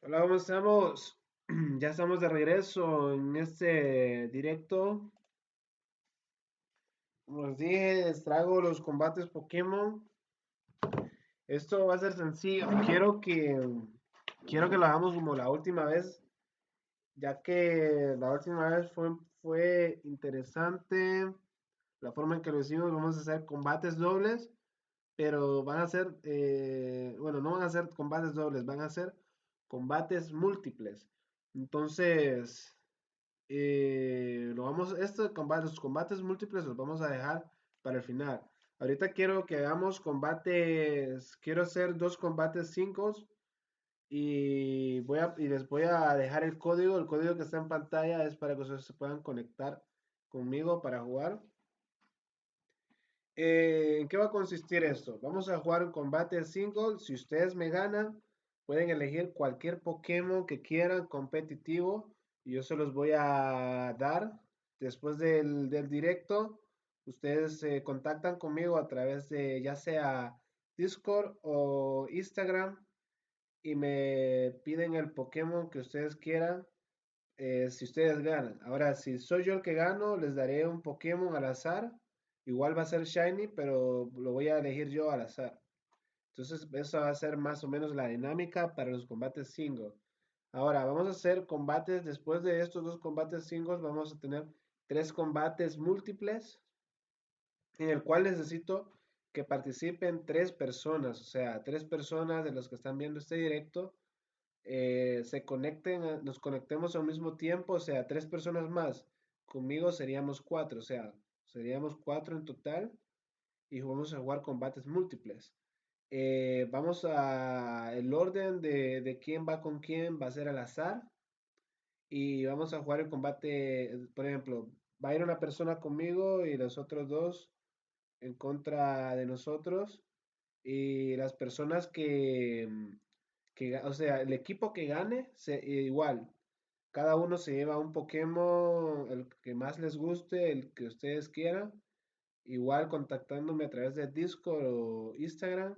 Hola, ¿cómo estamos? Ya estamos de regreso en este directo. Como les dije, les traigo los combates Pokémon. Esto va a ser sencillo. Quiero que lo hagamos como la última vez, ya que la última vez fue interesante la forma en que lo hicimos. Vamos a hacer combates dobles, pero van a ser, bueno, no van a ser combates dobles, van a ser combates múltiples. Entonces, los combates múltiples los vamos a dejar para el final. Ahorita quiero que hagamos combates, quiero hacer dos combates 5 y les voy a dejar el código que está en pantalla es para que ustedes se puedan conectar conmigo para jugar. ¿En qué va a consistir esto? Vamos a jugar un combate single. Si ustedes me ganan, pueden elegir cualquier Pokémon que quieran competitivo y yo se los voy a dar. Después del directo, ustedes se contactan conmigo a través de ya sea Discord o Instagram y me piden el Pokémon que ustedes quieran, si ustedes ganan. Ahora, si soy yo el que gano, les daré un Pokémon al azar. Igual va a ser Shiny, pero lo voy a elegir yo al azar. Entonces, eso va a ser más o menos la dinámica para los combates single. Ahora, vamos a hacer combates. Después de estos dos combates singles, vamos a tener tres combates múltiples, en el cual necesito que participen tres personas. O sea, tres personas de los que están viendo este directo se conecten, nos conectemos al mismo tiempo, o sea, tres personas más. Conmigo seríamos cuatro, o sea, seríamos cuatro en total y vamos a jugar combates múltiples. El orden de quién va con quién va a ser al azar y vamos a jugar el combate, por ejemplo, va a ir una persona conmigo y los otros dos en contra de nosotros y las personas o sea, el equipo que gane, igual, cada uno se lleva un Pokémon, el que más les guste, el que ustedes quieran, igual contactándome a través de Discord o Instagram.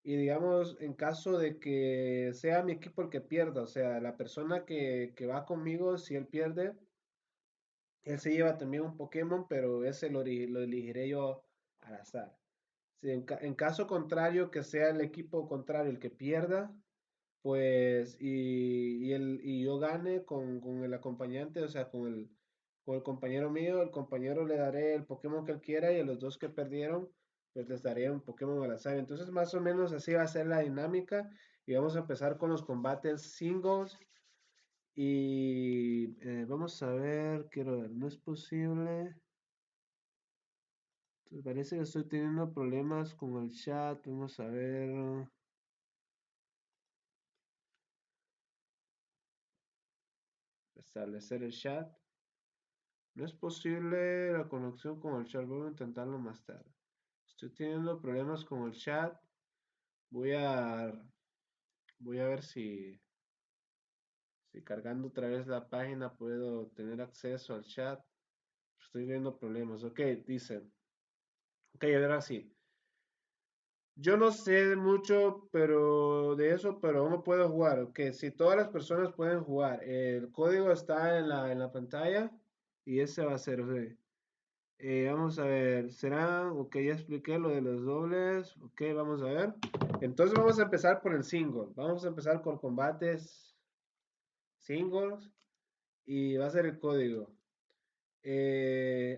Y digamos, en caso de que sea mi equipo el que pierda, o sea, la persona que va conmigo, si él pierde, él se lleva también un Pokémon, pero ese lo elegiré yo al azar. Si en caso contrario, que sea el equipo contrario el que pierda, pues, y yo gane con el acompañante, o sea, con el compañero mío, el compañero le daré el Pokémon que él quiera y a los dos que perdieron, pues les daré un Pokémon al azar. Entonces, más o menos así va a ser la dinámica y vamos a empezar con los combates singles. Y vamos a ver, quiero ver, no es posible. Entonces, parece que estoy teniendo problemas con el chat. Vamos a ver, establecer el chat. No es posible la conexión con el chat. Voy a intentarlo más tarde. Estoy teniendo problemas con el chat. Voy a, voy a ver si cargando otra vez la página puedo tener acceso al chat. Estoy viendo problemas. Ok, dicen. Ok, ahora sí. Yo no sé mucho, pero de eso, pero uno puede jugar. Ok, si todas las personas pueden jugar. El código está en la pantalla y ese va a ser. Ok. Vamos a ver, será, ok, ya expliqué lo de los dobles, ok, vamos a ver. Entonces vamos a empezar por el single, vamos a empezar con combates singles y va a ser el código.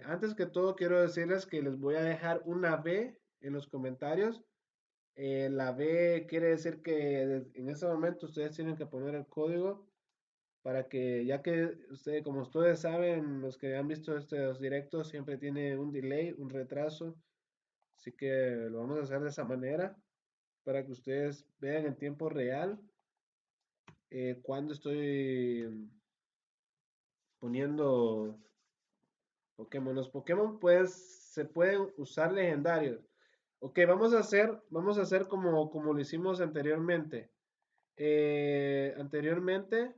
Antes que todo quiero decirles que les voy a dejar una B en los comentarios. La B quiere decir que en ese momento ustedes tienen que poner el código para que, ya que ustedes, como ustedes saben, los que han visto estos directos, siempre tiene un delay, un retraso. Así que lo vamos a hacer de esa manera para que ustedes vean en tiempo real cuando estoy poniendo Pokémon. Los Pokémon pues se pueden usar legendarios. Ok, vamos a hacer como lo hicimos anteriormente. Anteriormente,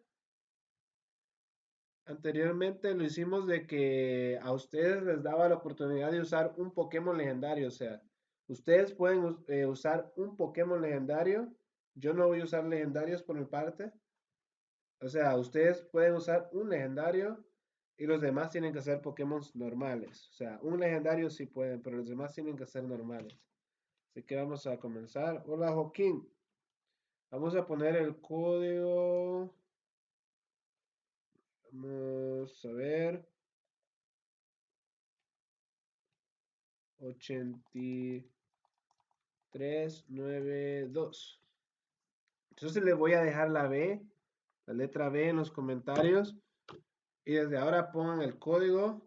anteriormente lo hicimos de que a ustedes les daba la oportunidad de usar un Pokémon legendario. O sea, ustedes pueden usar un Pokémon legendario. Yo no voy a usar legendarios por mi parte. O sea, ustedes pueden usar un legendario y los demás tienen que ser Pokémon normales. O sea, un legendario sí pueden, pero los demás tienen que ser normales. Así que vamos a comenzar. Hola, Joaquín. Vamos a poner el código. Vamos a ver. 8392. Entonces le voy a dejar la B, la letra B en los comentarios. Y desde ahora pongan el código.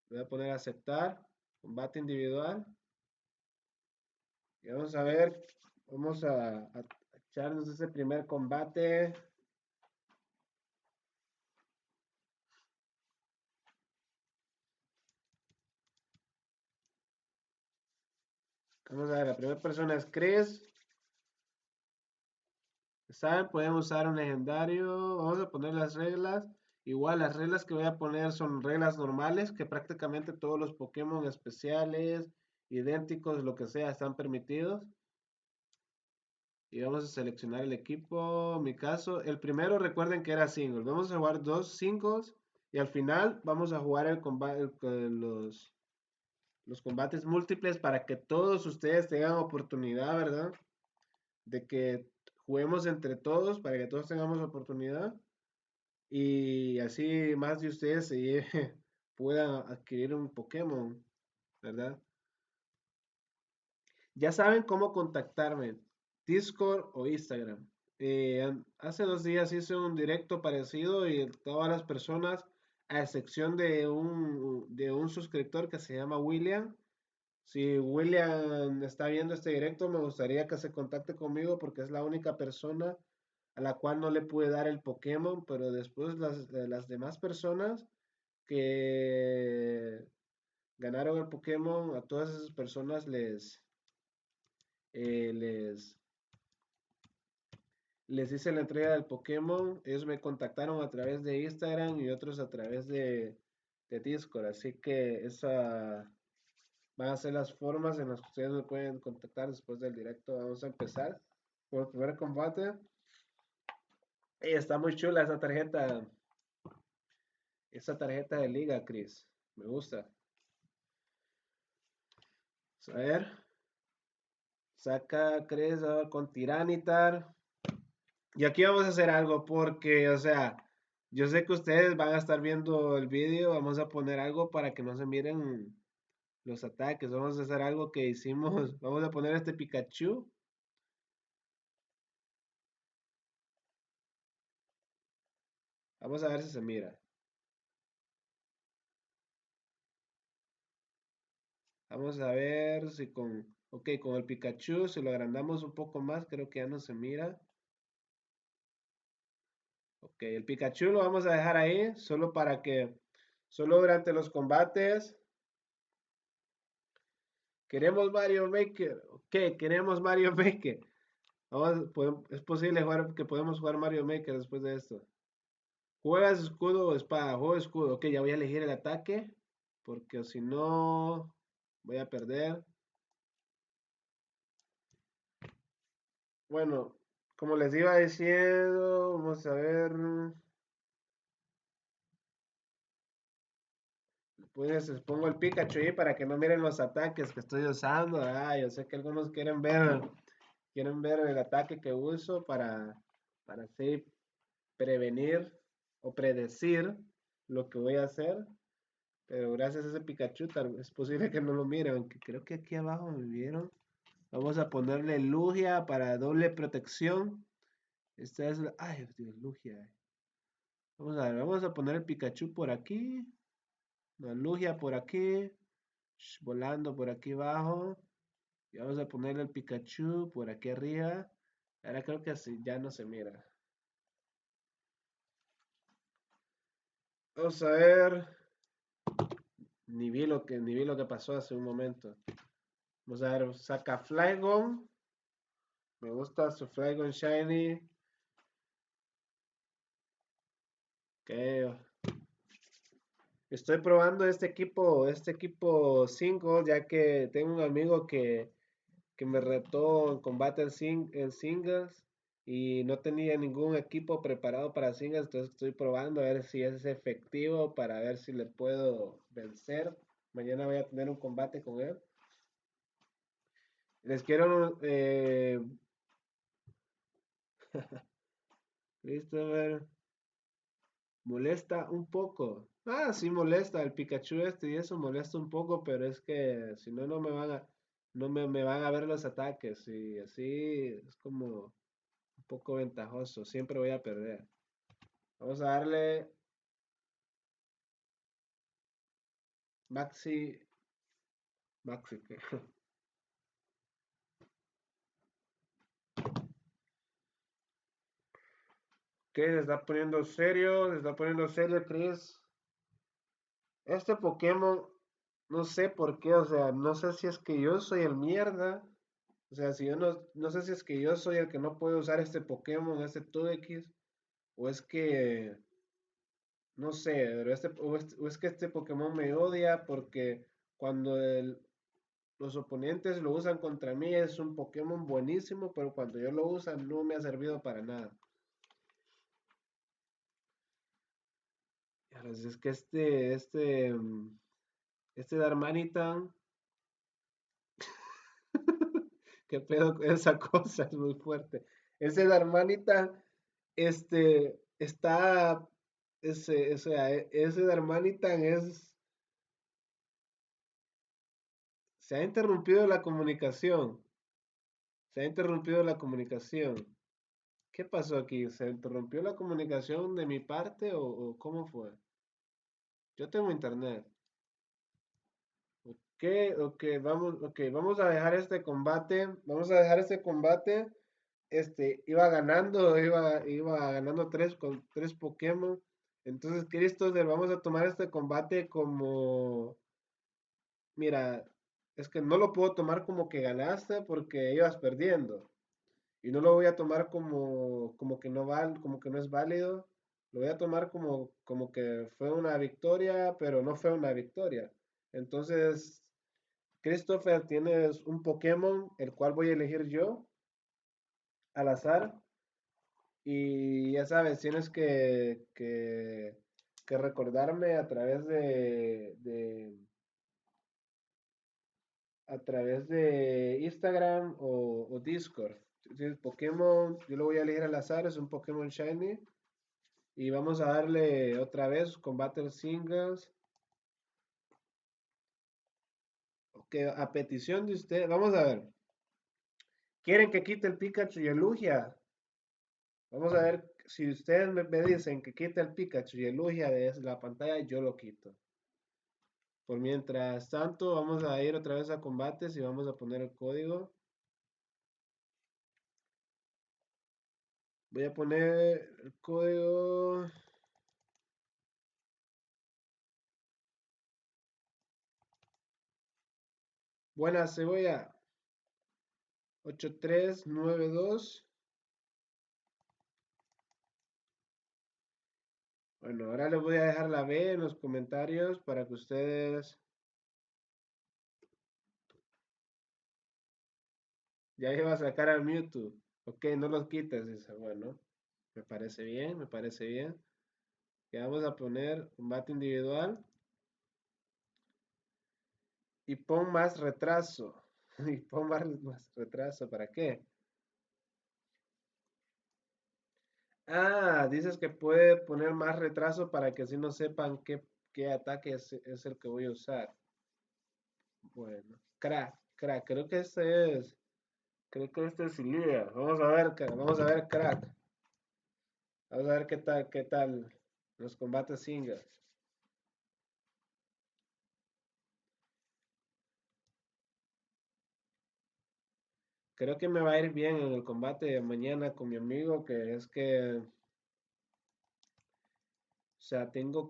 Voy a poner aceptar. Combate individual. Y vamos a ver. Vamos a echarnos ese primer combate. Vamos a ver, la primera persona es Chris. ¿Saben? Pueden usar un legendario. Vamos a poner las reglas. Igual las reglas que voy a poner son reglas normales, que prácticamente todos los Pokémon especiales, idénticos, lo que sea, están permitidos. Y vamos a seleccionar el equipo. Mi caso, el primero recuerden que era single. Vamos a jugar dos singles y al final vamos a jugar el combate, los combates múltiples para que todos ustedes tengan oportunidad, ¿verdad? De que juguemos entre todos, para que todos tengamos oportunidad y así más de ustedes puedan adquirir un Pokémon, ¿verdad? Ya saben cómo contactarme, Discord o Instagram. Hace 2 días hice un directo parecido y todas las personas, a excepción de un suscriptor que se llama William, si William está viendo este directo, me gustaría que se contacte conmigo porque es la única persona a la cual no le pude dar el Pokémon, pero después las demás personas que ganaron el Pokémon, a todas esas personas eh, les, les hice la entrega del Pokémon. Ellos me contactaron a través de Instagram y otros a través de Discord, así que esa van a ser las formas en las que ustedes me pueden contactar después del directo. Vamos a empezar por el primer combate. Ey, está muy chula esa tarjeta de liga, Chris. Me gusta. A ver, saca Chris con Tiranitar. Y aquí vamos a hacer algo porque, o sea, yo sé que ustedes van a estar viendo el vídeo. Vamos a poner algo para que no se miren los ataques. Vamos a hacer algo que hicimos. Vamos a poner este Pikachu. Vamos a ver si se mira. Vamos a ver si ok, con el Pikachu, si lo agrandamos un poco más, creo que ya no se mira. Ok, el Pikachu lo vamos a dejar ahí, solo durante los combates. Queremos Mario Maker. Ok, queremos Mario Maker. Es posible que podemos jugar Mario Maker después de esto. ¿Juegas escudo o espada? Juego escudo. Ok, ya voy a elegir el ataque, porque si no, voy a perder. Bueno, como les iba diciendo, vamos a ver. Pues les pongo el Pikachu ahí para que no miren los ataques que estoy usando. Yo sé que algunos quieren ver el ataque que uso para así prevenir o predecir lo que voy a hacer. Pero gracias a ese Pikachu es posible que no lo miren, aunque creo que aquí abajo me vieron. Vamos a ponerle Lugia para doble protección. Esta es la... Ay, Dios, Lugia. Vamos a ver, vamos a poner el Pikachu por aquí. La Lugia por aquí. Volando por aquí abajo. Y vamos a ponerle el Pikachu por aquí arriba. Ahora creo que así ya no se mira. Vamos a ver. Ni vi lo que pasó hace un momento. Vamos a ver, saca Flygon. Me gusta su Flygon Shiny. Ok. Estoy probando este equipo 5, ya que tengo un amigo que me retó en combate en singles. y no tenía ningún equipo preparado para Singles, entonces estoy probando a ver si es efectivo para ver si le puedo vencer. Mañana voy a tener un combate con él. Les quiero, Christopher, molesta un poco. Ah, sí molesta el Pikachu este y eso molesta un poco, pero es que si no, no me van a ver los ataques y así es como un poco ventajoso. Siempre voy a perder. Vamos a darle Maxi, Maxi, ¿qué? ¿Qué? Se está poniendo serio, Chris. Este Pokémon, no sé por qué, o sea, no sé si es que yo soy el mierda. O sea, si yo no sé si es que yo soy el que no puede usar este Pokémon, este Togekiss, o es que, no sé, pero o es que este Pokémon me odia porque cuando los oponentes lo usan contra mí es un Pokémon buenísimo, pero cuando yo lo uso no me ha servido para nada. Y ahora, es que este Darmanitan, qué pedo con esa cosa, es muy fuerte. Ese Darmanitan, está, o sea, ese Darmanitan se ha interrumpido la comunicación, se ha interrumpido la comunicación. ¿Qué pasó aquí? ¿Se interrumpió la comunicación de mi parte o cómo fue? Yo tengo internet. Ok, ok, vamos a dejar este combate, vamos a dejar este combate. Iba ganando con tres Pokémon. Entonces, Christopher, vamos a tomar este combate como, mira, es que no lo puedo tomar como que ganaste porque ibas perdiendo. Y no lo voy a tomar como que como que no es válido. Lo voy a tomar como que fue una victoria, pero no fue una victoria. Entonces, Christopher, tienes un Pokémon, el cual voy a elegir yo al azar. Y ya sabes, tienes que recordarme a través de Instagram o Discord. Si es Pokémon, yo lo voy a elegir al azar, es un Pokémon Shiny. Y vamos a darle otra vez combate singles. Ok, a petición de usted, vamos a ver. ¿Quieren que quite el Pikachu y el Lugia? Vamos a ver, si ustedes me dicen que quite el Pikachu y el Lugia de la pantalla, yo lo quito. Por mientras tanto, vamos a ir otra vez a combates y vamos a poner el código. Voy a poner el código. Buena cebolla. 8392. Bueno, ahora les voy a dejar la B en los comentarios para que ustedes. Ya iba a sacar al Mewtwo. Ok, no los quites, dice. Bueno, me parece bien, me parece bien. Ya vamos a poner combate individual y pon más retraso. Y pon más retraso, ¿para qué? Ah, dices que puede poner más retraso para que así no sepan qué ataque es el que voy a usar. Bueno, crack, creo que este es Ilia. Vamos a ver, vamos a ver, crack. Vamos a ver qué tal los combates singles. Creo que me va a ir bien en el combate de mañana con mi amigo, que es que, o sea, tenemos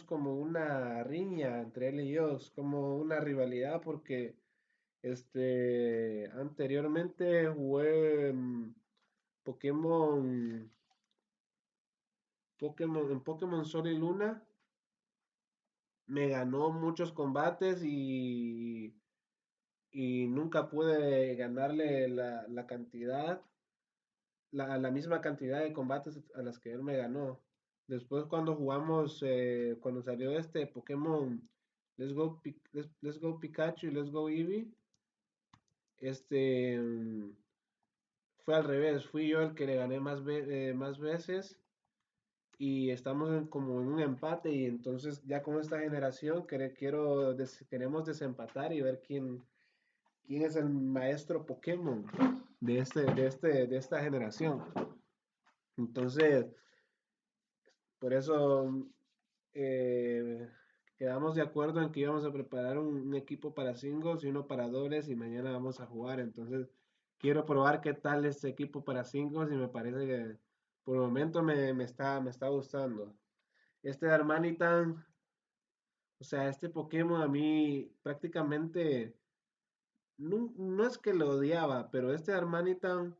como una riña entre él y yo, es como una rivalidad porque anteriormente jugué Pokémon, en Pokémon Sol y Luna, me ganó muchos combates y nunca pude ganarle la cantidad, la misma cantidad de combates a las que él me ganó. Después cuando jugamos, cuando salió este Pokémon Let's Go Pikachu y Let's Go Eevee, este fue al revés, fui yo el que le gané más veces y estamos como en un empate y entonces ya con esta generación queremos desempatar y ver quién es el maestro Pokémon de esta generación. Entonces, por eso eh, quedamos de acuerdo en que íbamos a preparar un equipo para singles y uno para dobles y mañana vamos a jugar. Entonces, quiero probar qué tal este equipo para singles y me parece que por el momento me está gustando. Este Darmanitan, o sea, este Pokémon a mí prácticamente no es que lo odiaba, pero este Darmanitan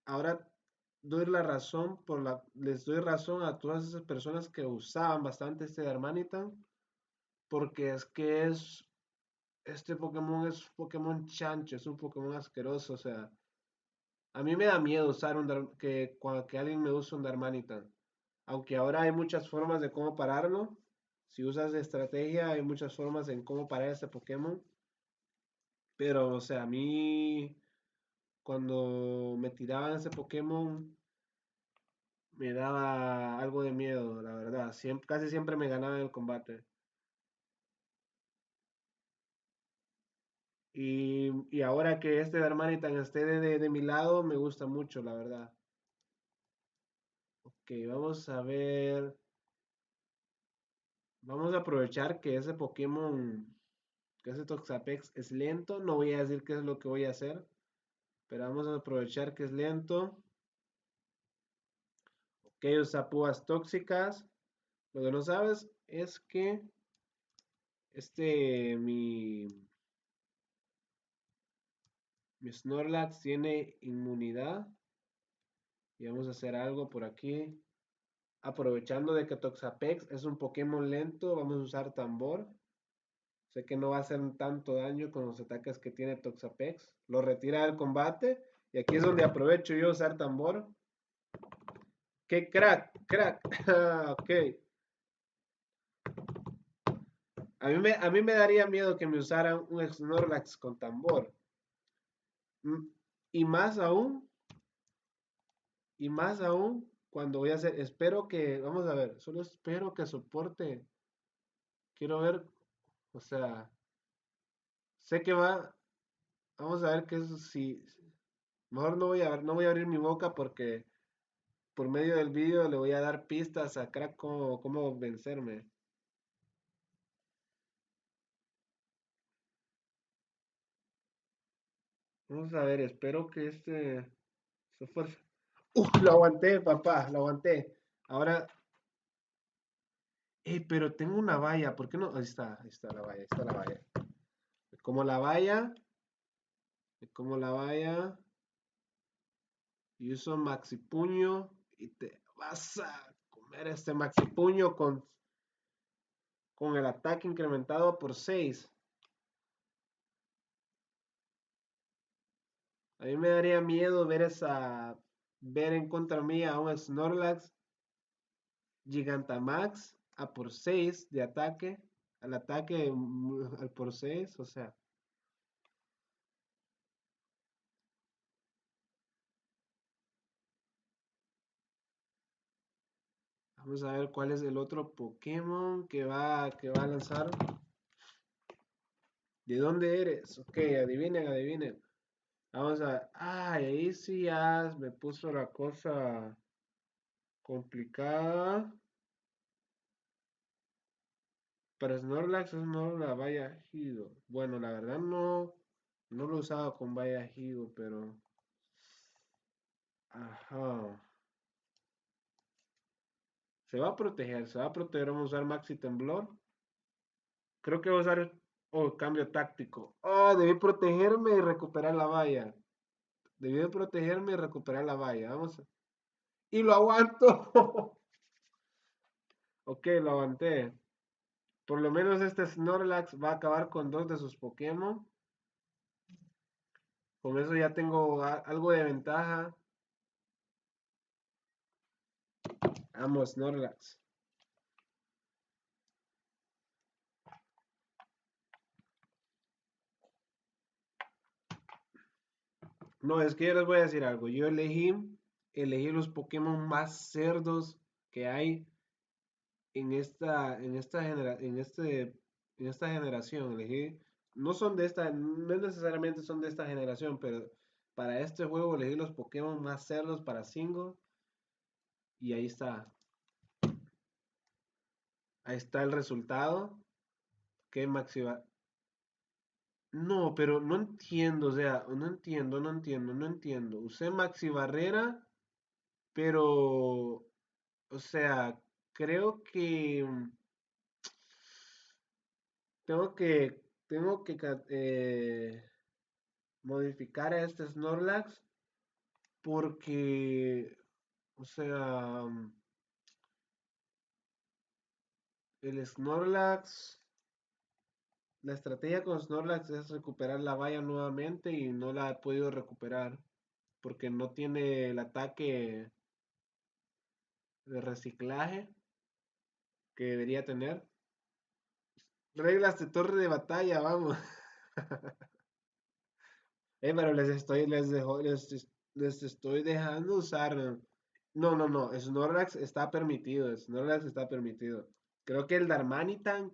ahora les doy razón a todas esas personas que usaban bastante este Darmanitan, porque es que este Pokémon es Pokémon chancho, es un Pokémon asqueroso, o sea, a mí me da miedo usar que alguien me use un Darmanitan, aunque ahora hay muchas formas de cómo pararlo, si usas estrategia hay muchas formas en cómo parar este Pokémon, pero o sea, a mí cuando me tiraban ese Pokémon me daba algo de miedo, la verdad. Casi siempre me ganaba en el combate. Y ahora que este Darmanitan esté de mi lado, me gusta mucho, la verdad. Ok, vamos a ver. Vamos a aprovechar que ese Pokémon, que ese Toxapex es lento. No voy a decir qué es lo que voy a hacer, pero vamos a aprovechar que es lento. Ok, usa púas tóxicas. Lo que no sabes es que mi Snorlax tiene inmunidad. Y vamos a hacer algo por aquí. Aprovechando de que Toxapex es un Pokémon lento, vamos a usar tambor. Sé que no va a hacer tanto daño con los ataques que tiene Toxapex. Lo retira del combate. Y aquí es donde aprovecho yo usar tambor. ¡Qué crack! ¡Crack! Ok. A mí me daría miedo que me usaran un Snorlax con tambor. Mm, Y más aún, y más aún, cuando voy a hacer, espero que, vamos a ver, solo espero que soporte. Quiero ver, o sea, sé que vamos a ver qué es si, mejor no voy a abrir mi boca porque por medio del vídeo le voy a dar pistas a Crack cómo vencerme. Vamos a ver, espero que se fuerza. Lo aguanté, papá, lo aguanté. Ahora, pero tengo una valla, ¿por qué no? Ahí está la valla, ahí está la valla. Como la valla, como la valla, y uso Maxi Puño y te vas a comer este Maxi Puño con el ataque incrementado por 6. A mí me daría miedo ver en contra mía a un Snorlax Gigantamax a por 6 de ataque, al ataque al por 6, o sea, vamos a ver cuál es el otro Pokémon que va a lanzar. ¿De dónde eres? Ok, adivinen, adivinen. Vamos a ver. Ay, ahí sí ya me puso la cosa complicada. Para Snorlax es no la vaya Higo. Bueno, la verdad no lo he usado con vaya Higo, pero. Ajá. Se va a proteger. Vamos a usar Maxi Temblor. Creo que voy a usar. Oh, cambio táctico. Oh, debí protegerme y recuperar la valla. Debí de protegerme y recuperar la valla. Vamos. Y lo aguanto. Ok, lo aguanté. Por lo menos este Snorlax va a acabar con dos de sus Pokémon. Con eso ya tengo algo de ventaja. Vamos, Snorlax. No, es que yo les voy a decir algo. Yo elegí los Pokémon más cerdos que hay en esta generación. Elegí, no son de esta, no necesariamente son de esta generación, pero para este juego elegí los Pokémon más cerdos para single y ahí está el resultado. Que Maxi No, pero no entiendo, o sea, no entiendo. Usé Maxi Barrera, pero, o sea, creo que tengo que modificar a este Snorlax porque, o sea, el Snorlax, la estrategia con Snorlax es recuperar la valla nuevamente y no la he podido recuperar porque no tiene el ataque de reciclaje que debería tener. Reglas de torre de batalla, vamos. Pero les estoy dejando usar. No, no, no. Snorlax está permitido. Creo que el Darmanitan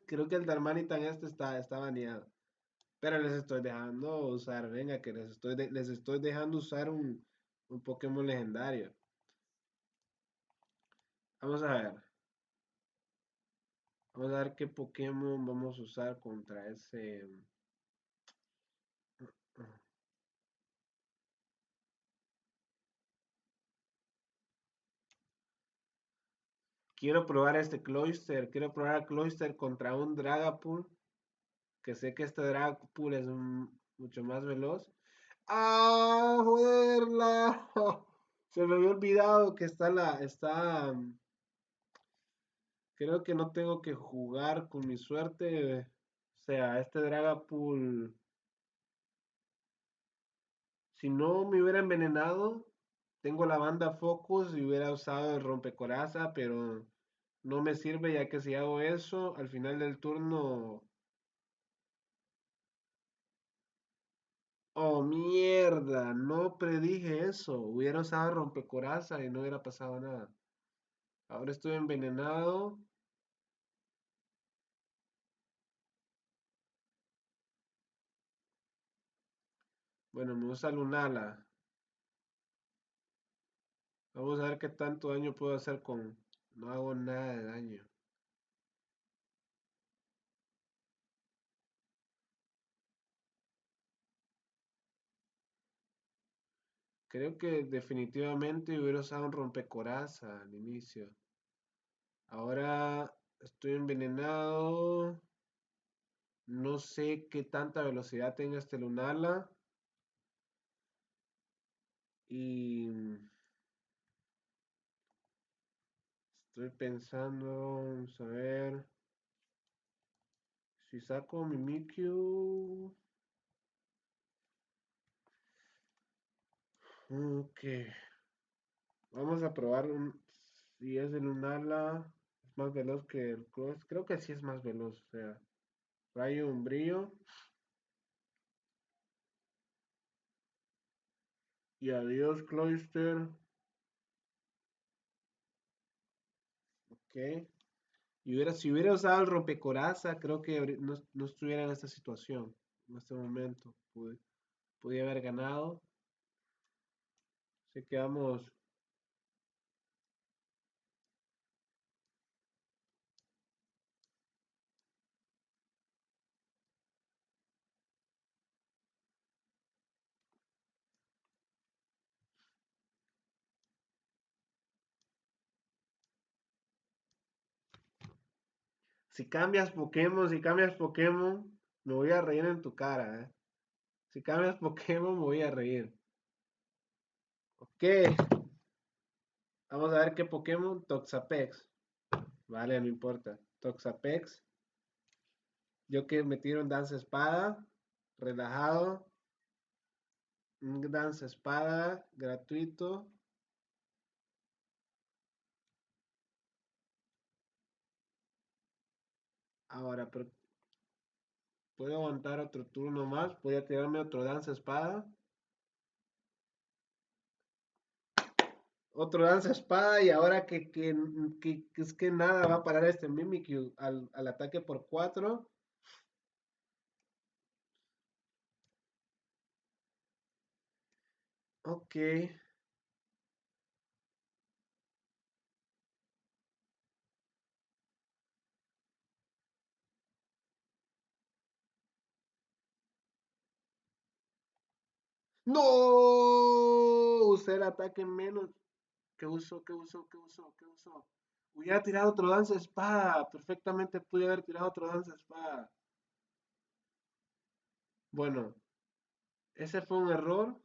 este está baneado. Pero les estoy dejando usar, venga, que les estoy dejando usar un Pokémon legendario. Vamos a ver. Vamos a ver qué Pokémon vamos a usar contra ese. Quiero probar a Cloyster contra un Dragapult, que sé que este Dragapult es mucho más veloz. ¡Ah, joderla! Se me había olvidado que creo que no tengo que jugar con mi suerte. O sea, este Dragapult, si no me hubiera envenenado, tengo la banda Focus y hubiera usado el rompecoraza, pero no me sirve ya que si hago eso, al final del turno. Oh, mierda, no predije eso. Hubiera usado rompecoraza y no hubiera pasado nada. Ahora estoy envenenado. Bueno, me usa Lunala. Vamos a ver qué tanto daño puedo hacer con. No hago nada de daño. Creo que definitivamente hubiera usado un rompecoraza al inicio. Ahora estoy envenenado. No sé qué tanta velocidad tenga este Lunala. Y estoy pensando, vamos a ver. Si saco mi Mimikyu. Ok. Vamos a probar si es el Lunala. Es más veloz que el Cross. Creo que sí es más veloz. O sea, rayo un brillo. Y adiós, Cloyster. Ok. Si hubiera usado el rompecoraza, creo que no estuviera en esta situación. En este momento. Podía haber ganado. Así que vamos. Si cambias Pokémon, me voy a reír en tu cara, ¿eh? Si cambias Pokémon, me voy a reír. Ok, vamos a ver qué Pokémon. Toxapex. Vale, no importa. Toxapex. Yo que me tiro en danza espada. Relajado. Un danza espada gratuito. Ahora, pero puedo aguantar otro turno más. Voy a tirarme otro danza espada. Otro danza espada y ahora que es que nada va a parar este Mimikyu al ataque por 4. Ok. ¡No! Usé el ataque menos. ¿Qué usó? ¿Qué usó? ¿Qué usó? ¿Qué usó? Hubiera tirado otro danza espada. Perfectamente pude haber tirado otro danza espada. Bueno, ese fue un error,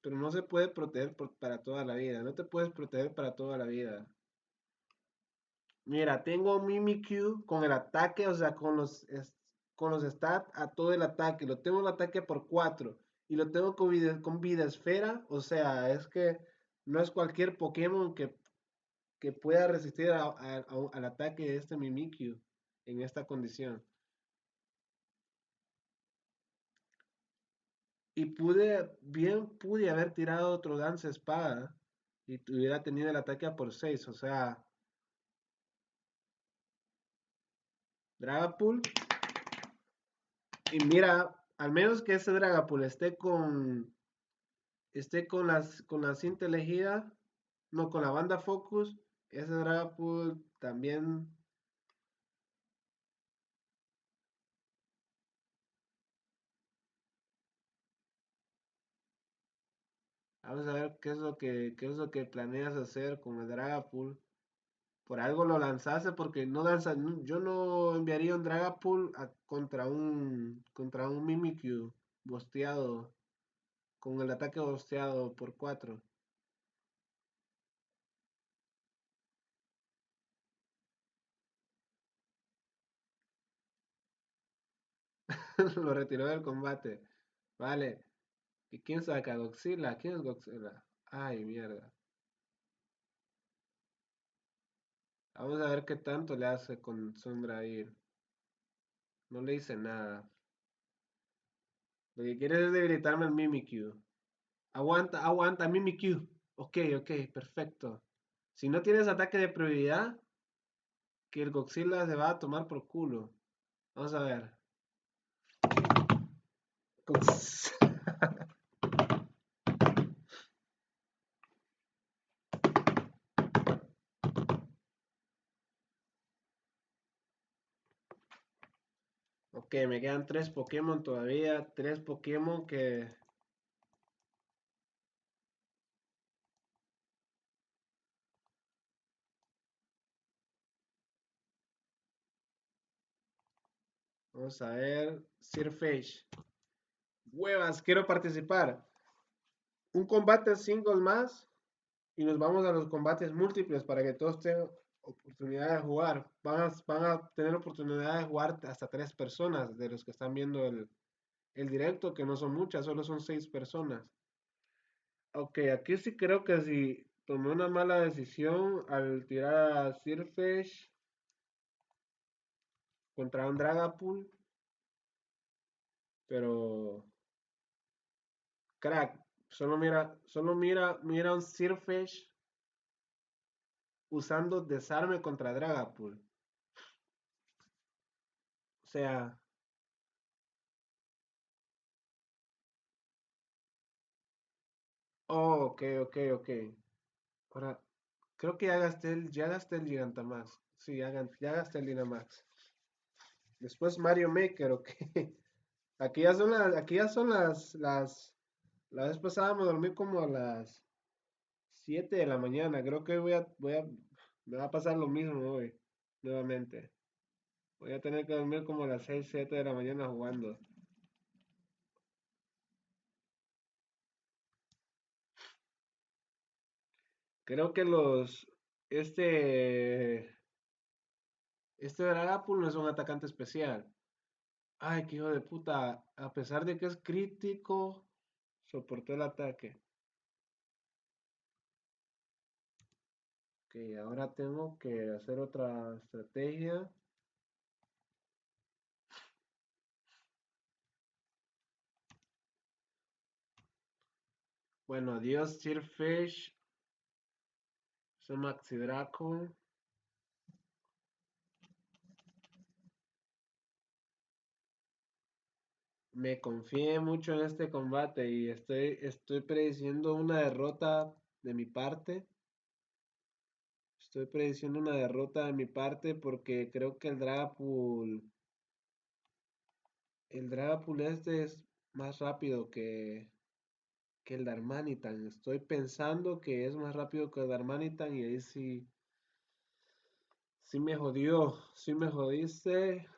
pero no se puede proteger para toda la vida. No te puedes proteger para toda la vida. Mira, tengo Mimikyu con el ataque, o sea, con los stats a todo el ataque. Lo tengo el ataque por 4 y lo tengo con vida esfera. O sea, es que no es cualquier Pokémon que pueda resistir al ataque de este Mimikyu en esta condición. Y pude haber tirado otro Dance Espada y hubiera tenido el ataque a por 6. O sea, Dragapult. Y mira, al menos que ese Dragapult esté con la cinta elegida, no con la banda Focus, ese Dragapult también. Vamos a ver qué es lo que planeas hacer con el Dragapult. Por algo lo lanzaste porque yo no enviaría un Dragapult contra un Mimikyu bosteado, con el ataque bosteado por 4. Lo retiró del combate. Vale. ¿Y quién saca? ¿Godzilla? ¿Quién es Godzilla? Ay, mierda. Vamos a ver qué tanto le hace con Sombra Ir. No le hice nada. Lo que quiere es debilitarme al Mimikyu. Aguanta, aguanta, Mimikyu. Ok, ok, perfecto. Si no tienes ataque de prioridad, que el Godzilla se va a tomar por culo. Vamos a ver. Ok, me quedan 3 Pokémon todavía. 3 Pokémon que... Vamos a ver. Sirfetch. Huevas, quiero participar. Un combate single más y nos vamos a los combates múltiples para que todos tengan oportunidad de jugar. Van a tener oportunidad de jugar hasta 3 personas de los que están viendo el directo, que no son muchas, solo son 6 personas. Ok, aquí sí creo que si tomé una mala decisión al tirar a Sirfetch contra un Dragapult, pero crack, mira un Sirfetch usando desarme contra Dragapult. O sea, oh, ok, ok, ok. Ahora, creo que ya gasté el Gigantamax. Sí, ya gasté el Dynamax. Después Mario Maker, ok. La vez pasada me dormí como a las 7 de la mañana. Creo que me va a pasar lo mismo hoy, nuevamente. Voy a tener que dormir como a las 6 7 de la mañana jugando. Creo que este Dragapult no es un atacante especial. Ay, qué hijo de puta. A pesar de que es crítico. Soportó el ataque. Ok, ahora tengo que hacer otra estrategia. Bueno, adiós Sirfish. Soy Maxi Draco. Me confié mucho en este combate y estoy prediciendo una derrota de mi parte. Estoy prediciendo una derrota de mi parte porque creo que el Dragapult este es más rápido que el Darmanitan. Estoy pensando que es más rápido que el Darmanitan y ahí sí, sí me jodió, sí me jodiste.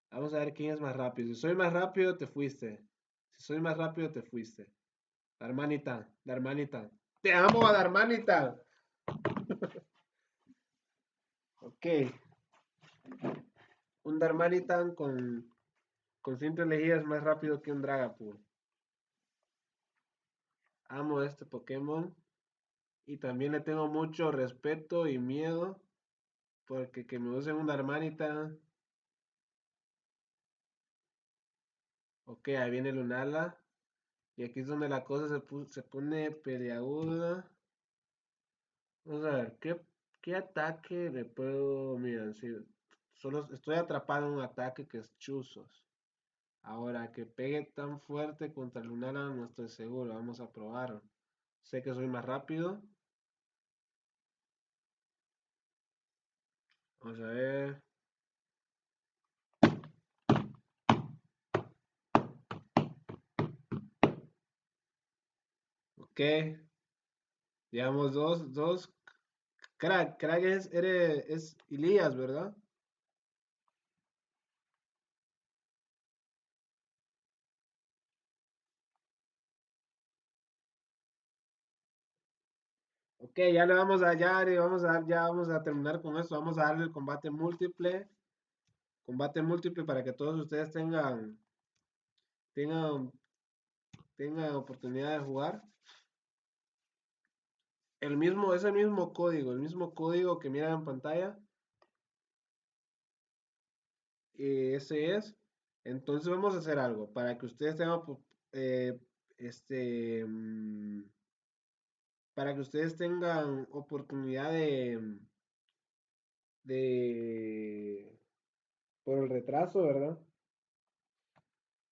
Vamos a ver quién es más rápido. Si soy más rápido, te fuiste. Si soy más rápido, te fuiste. Darmanitan, Darmanitan. Te amo a Darmanitan. Ok. Un Darmanitan con simple elegía es más rápido que un Dragapult. Amo este Pokémon. Y también le tengo mucho respeto y miedo. Porque que me usen un Darmanitan. Ok, ahí viene Lunala. Y aquí es donde la cosa se pone peleaguda. Vamos a ver, ¿qué ataque le puedo? Mira, si solo estoy atrapado en un ataque que es Chuzos. Ahora, que pegue tan fuerte contra Lunala no estoy seguro. Vamos a probar. Sé que soy más rápido. Vamos a ver. Ok. Llevamos dos. Crack es Elías, ¿verdad? Ok, ya le vamos a ya vamos a terminar con esto. Vamos a darle el combate múltiple. Combate múltiple para que todos ustedes tengan, tengan oportunidad de jugar. Es el mismo código que miran en pantalla. Ese es. Entonces vamos a hacer algo para que ustedes tengan, eh, este, para que ustedes tengan oportunidad de, por el retraso, ¿verdad?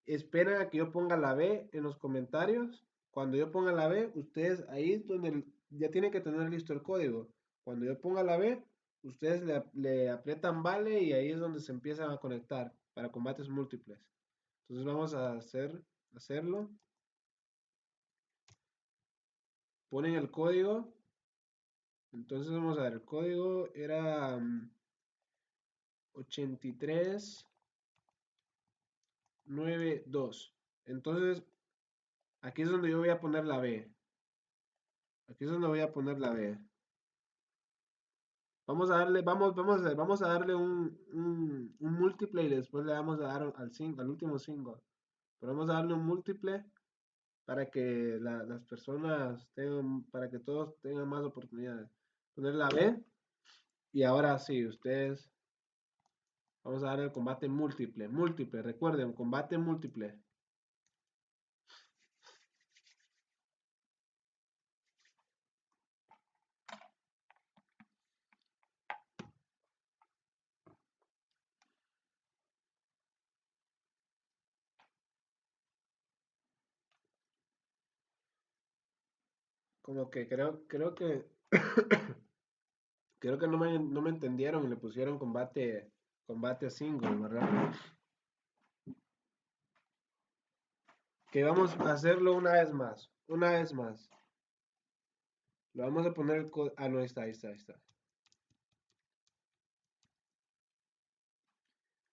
Esperen a que yo ponga la B en los comentarios. Cuando yo ponga la B, ustedes ahí es donde ya tienen que tener listo el código. Cuando yo ponga la B, ustedes le aprietan vale y ahí es donde se empiezan a conectar para combates múltiples. Entonces vamos a hacerlo. Ponen el código. Entonces vamos a ver, el código era 8392. Entonces, aquí es donde yo voy a poner la B. Aquí es donde voy a poner la B. Vamos a darle, vamos a darle un múltiple y después le vamos a dar al último single. Pero vamos a darle un múltiple para que las personas tengan, para que todos tengan más oportunidades. Poner la B y ahora sí, ustedes, vamos a dar el combate múltiple, recuerden, combate múltiple. Como que creo que no me entendieron y le pusieron combate single, ¿verdad? Que vamos a hacerlo una vez más. Lo vamos a poner no, ahí está.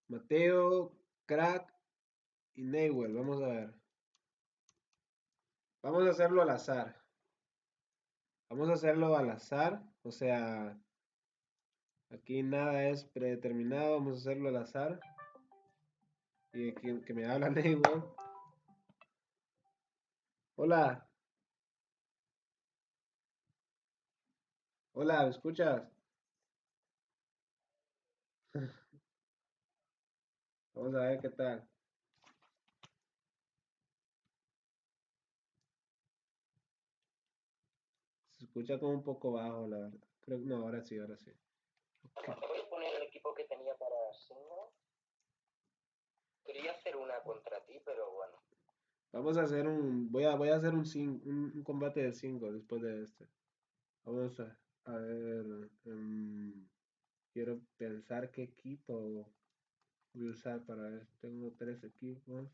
Mateo, Crack y Newell, vamos a ver. Vamos a hacerlo al azar. Vamos a hacerlo al azar, o sea, aquí nada es predeterminado, vamos a hacerlo al azar. Y que me habla Newell. Hola, hola, ¿me escuchas? Vamos a ver qué tal. Se escucha como un poco bajo, la verdad. Creo que no, ahora sí, ahora sí. Ok. Te voy a poner el equipo que tenía para Single. Quería hacer una contra ti, pero bueno. Vamos a hacer voy a hacer un combate de 5 después de este. Vamos a ver, quiero pensar qué equipo voy a usar para esto. Tengo tres equipos.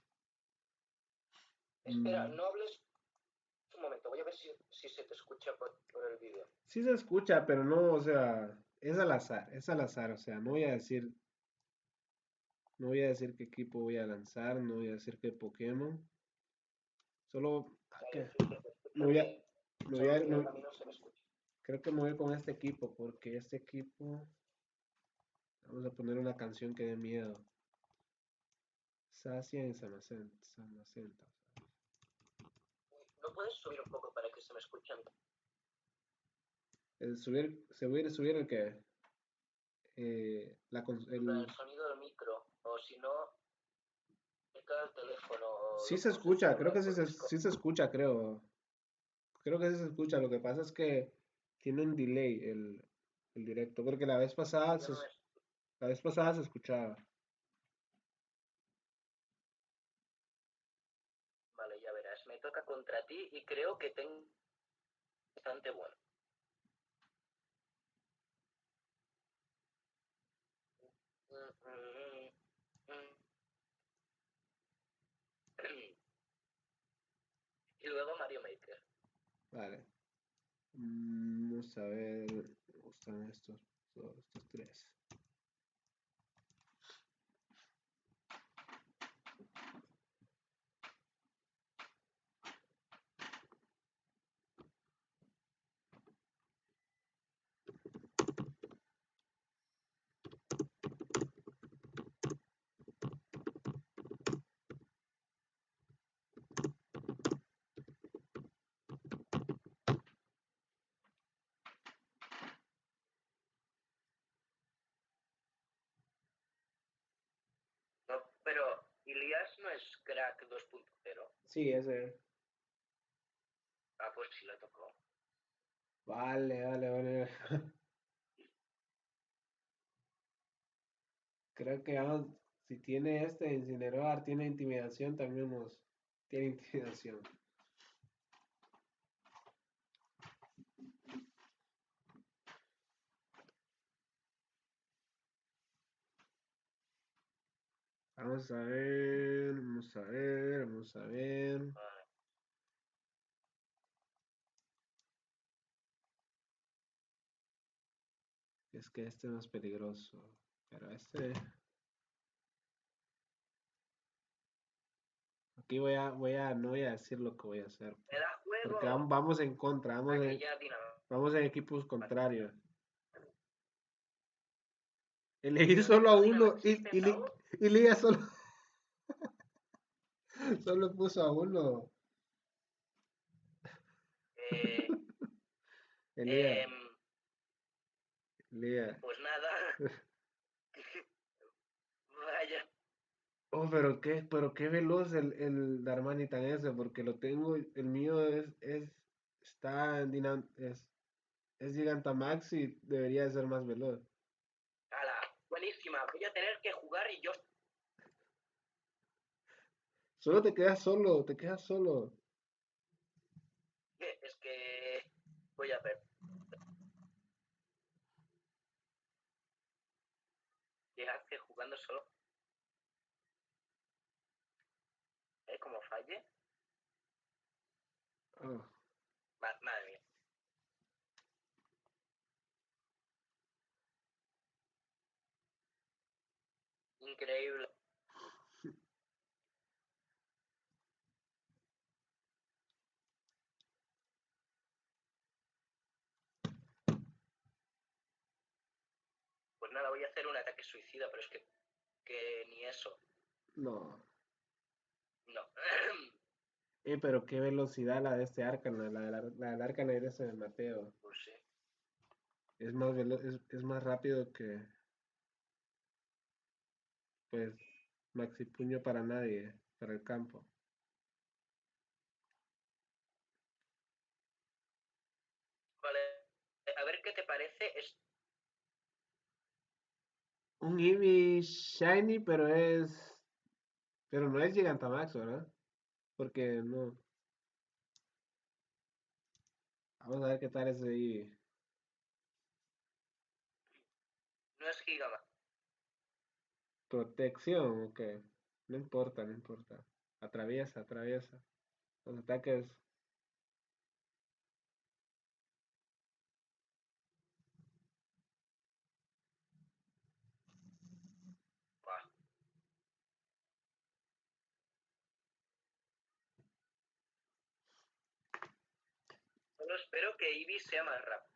Espera, Mm, no hables un momento. Voy a ver si se te escucha por el vídeo. sí se escucha, pero no, o sea, es al azar, o sea, no voy a decir qué equipo voy a lanzar, no voy a decir qué Pokémon, solo, Vale, ¿qué? sí, se te Me escucha voy a, bien. me voy Solo a, que me- a mí no se me escucha. creo que me voy con este equipo, porque este equipo, vamos a poner una canción que dé miedo. Sacia en Samacenta. ¿No puedes subir un poco para que se me escuche Subir el que, el sonido del micro? O si no, el teléfono o sí lo se puedes decir escucha, creo hablar que por sí Discord. se escucha, creo que sí se escucha, lo que pasa es que tiene un delay el directo, porque Yo no me... la vez pasada se escuchaba. Vale, ya verás. Me toca contra ti y creo que tengo bastante bueno. Mm, mm, mm. Y luego Mario Maker. Vale. Vamos a ver, me gustan estos tres. No, pero Ilias no es crack 2.0. Sí, ese. Ah, pues sí le tocó. Vale, vale, vale. Creo que si tiene incinerar, tiene intimidación, también tiene intimidación. Vamos a ver, vamos a ver, vamos a ver. Vale. Es que este no es peligroso, pero este. Aquí no voy a decir lo que voy a hacer, ¡Me da porque juego! vamos en contra, Ah, que ya dinamita. vamos en equipos contrarios. Elegí solo a ¿Dinamita uno Dynamax has pensado? y Liga solo, solo puso a uno. Eh, Elías, em, Elías. pues nada. Vaya. Oh, pero qué veloz el Darmanitan ese, porque lo tengo, el mío está es Gigantamax y debería de ser más veloz. ¡Hala! Buenísima. Voy a tener que jugar y yo... Solo te quedas solo, te quedas solo. Es que... Voy a ver. Llegaste jugando solo. Como falle. Oh, Madre mía. Increíble. Pues nada, voy a hacer un ataque suicida, pero es que ni eso. no. No. Pero qué velocidad la de este Arcana, la del Arcana y de ese de Mateo. Pues sí. Es más rápido que, pues, Maxi Puño para nadie, para el campo. Vale, a ver qué te parece. Un Eevee Shiny, pero no es Gigantamax, ¿verdad? Porque no. Vamos a ver qué tal es ahí. No es Gigama. Protección, ok. No importa, no importa. Atraviesa, atraviesa. Los ataques. Buah. Solo espero que Eevee sea más rápido.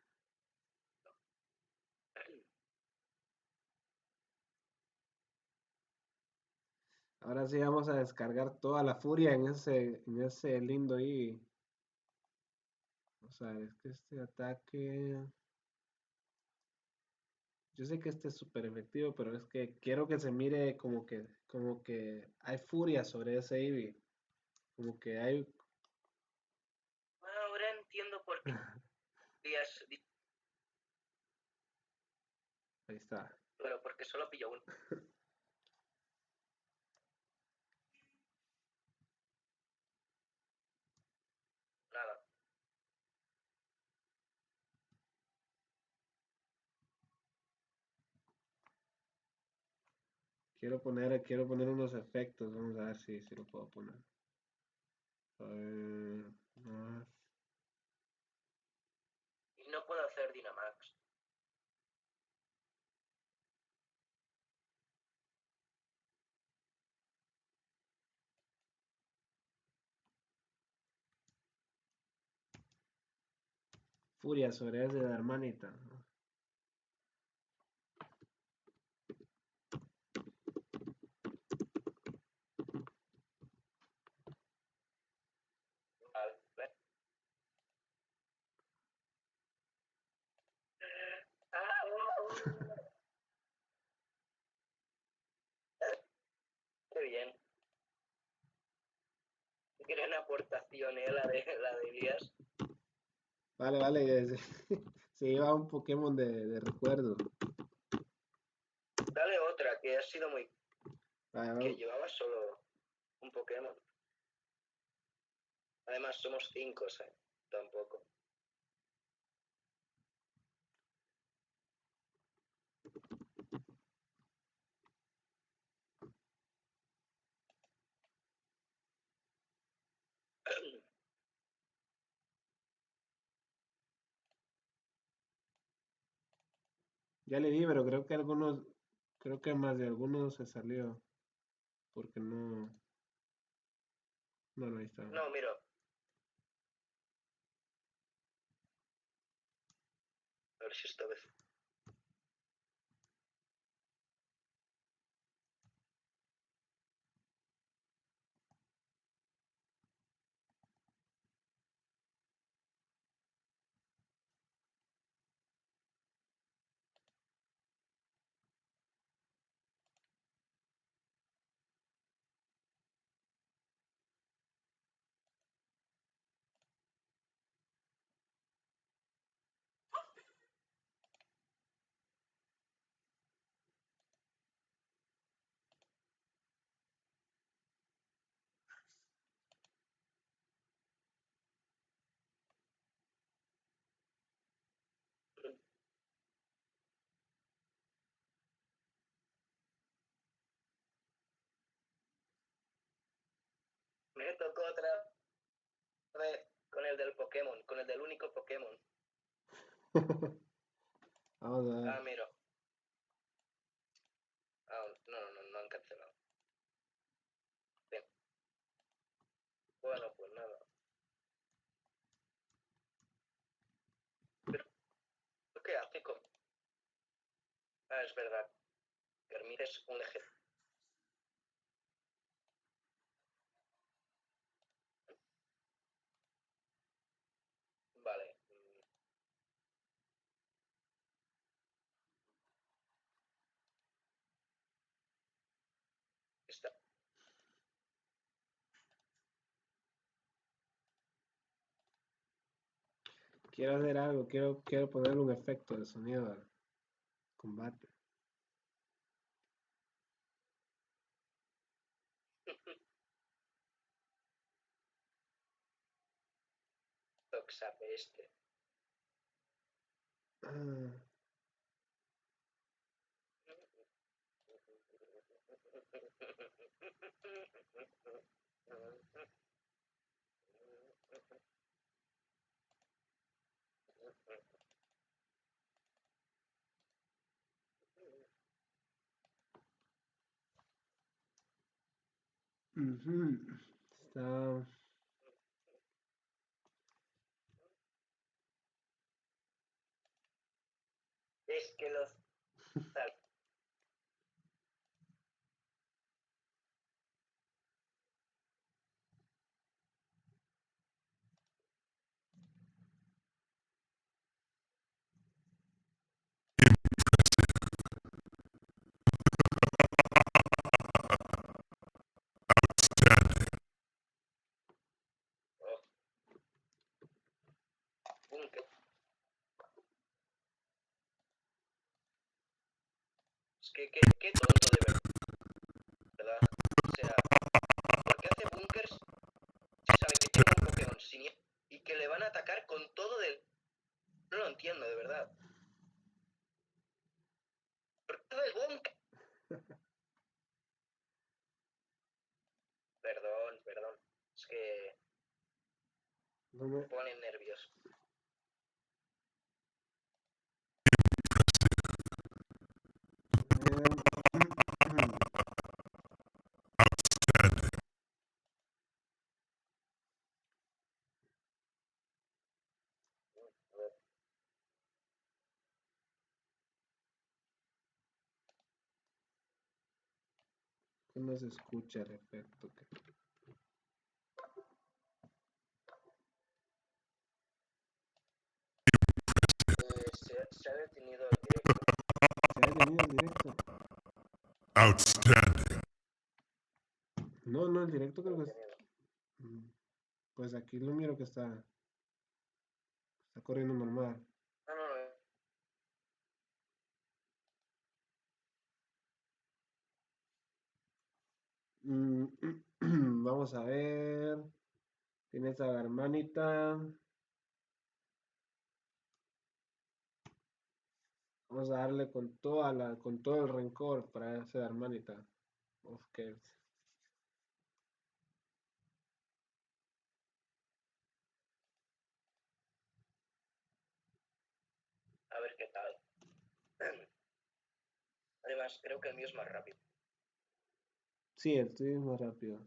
Ahora sí vamos a descargar toda la furia en ese lindo ahí. O sea, es que este ataque. Yo sé que este es súper efectivo, pero es que quiero que se mire como que hay furia sobre ese Eevee. Como que hay. Ahora entiendo por qué has dicho, Ahí está. pero porque solo pillo uno. Nada. Quiero poner unos efectos. Vamos a ver si lo puedo poner. A ver, más. Y no puedo hacer Dynamax. Furia sobre ese de hermanita. Vale. Ah, qué bien. Gran aportación, la de Elías. Vale, vale. Se lleva un Pokémon de recuerdo. Dale otra, que ha sido muy... Vale, que llevaba solo un Pokémon. Además, somos 5, ¿sabes? Tampoco. ya le di, pero creo que más de algunos se salió. Porque no, no, ahí está. No, mira, a ver si esta vez... Me tocó otra vez con el del Pokémon, con el del único Pokémon. Vamos a ver. Ah, mira. Ah, no han cancelado. Bien. Bueno, pues nada. Pero, ¿qué hace con...? Ah, es verdad. Kermit es un legendario. Está... Quiero hacer algo, quiero ponerle un efecto de sonido al combate. Toxapeste. Ah, ujú. Está. Es que los... Oh, búnker. Es que qué tonto de verdad. O sea, ¿por qué hace bunkers si sabe que tiene un Pokémon siniestro y que le van a atacar con todo del... No lo entiendo, de verdad. ¿Por qué el búnker? Perdón, perdón. Es que No me me. ponen nervioso. A ver, No se escucha el efecto. se ha detenido el directo. Se ha detenido el directo. Outstanding. No, no, el directo Se ha creo que es. detenido. Mm, Pues aquí lo miro que está corriendo normal. No, no, no. Mm, Vamos a ver. Tienes a la hermanita. Vamos a darle con todo el rencor para esa hermanita. Of Chaos. A ver qué tal. Además, creo que el mío es más rápido. Sí, el tuyo es más rápido.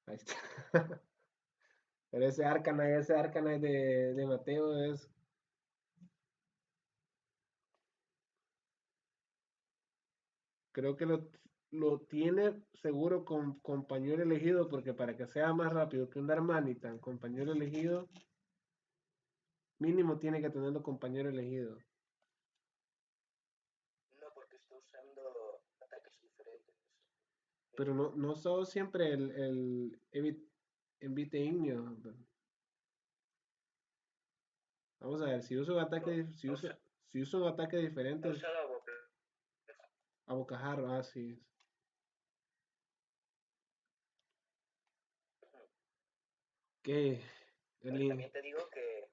Ahí está. Pero ese Arcanine de Mateo es. Creo que lo tiene seguro con compañero elegido, porque para que sea más rápido que un Darmanitan, compañero elegido, mínimo tiene que tenerlo compañero elegido. No, porque está usando ataques diferentes. Pero no usó siempre el Envite Ignio. Vamos a ver, si uso un No, ataque, si uso un ataque ha diferente usado a Boca. a bocajarro, sí. Qué, Aunque li- también te digo que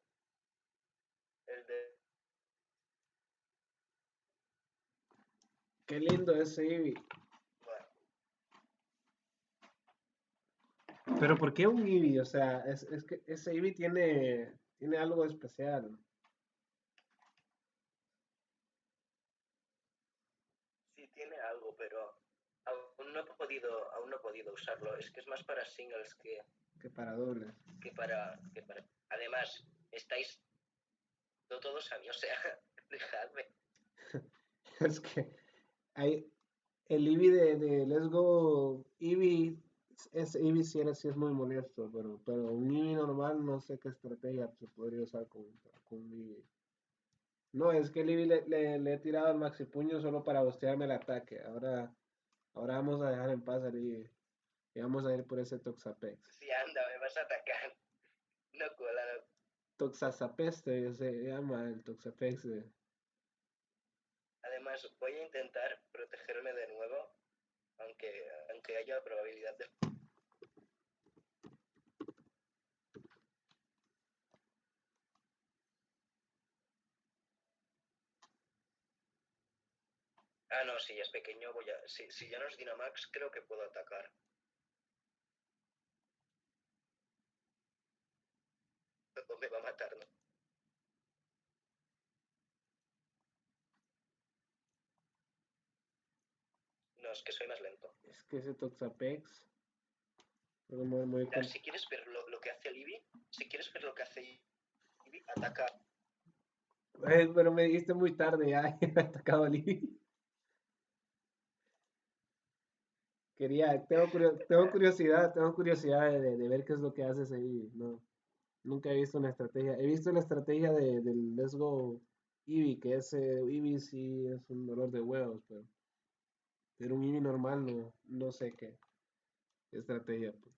el de... qué lindo ese Eevee. Bueno, Pero ¿por qué un Eevee? O sea, es que ese Eevee tiene algo especial. sí tiene algo, pero aún no he podido usarlo. Es que es más para singles Que para dobles. que para... Además, estáis todos a mí, o sea, dejadme. Es que hay el Eevee de Let's Go Eevee, ese Eevee sí es muy molesto, pero un Eevee normal no sé qué estrategia se podría usar con un Eevee. No, es que Libby le he tirado el maxi puño solo para bostearme el ataque. Ahora vamos a dejar en paz a Libby. Y vamos a ir por ese Toxapex. Sí, anda, me vas a atacar. No cuela, no. Toxazapeste se llama el Toxapex. Además, voy a intentar protegerme de nuevo, aunque haya probabilidad de... Ah, no, si ya es pequeño, voy a... Si ya no es Dynamax, creo que puedo atacar. O me va a matar, ¿no? No, es que soy más lento. Es que ese Toxapex. Muy Mira, si quieres ver lo que hace Libby, si quieres ver lo que hace Libby, ataca. Pero me dijiste muy tarde ya. Ya me ha atacado Libby. Tengo curiosidad de ver qué es lo que haces ahí. No, nunca he visto una estrategia. He visto la estrategia del Let's Go Eevee, que ese Eevee sí es un dolor de huevos, pero un Eevee normal no sé qué estrategia, pues.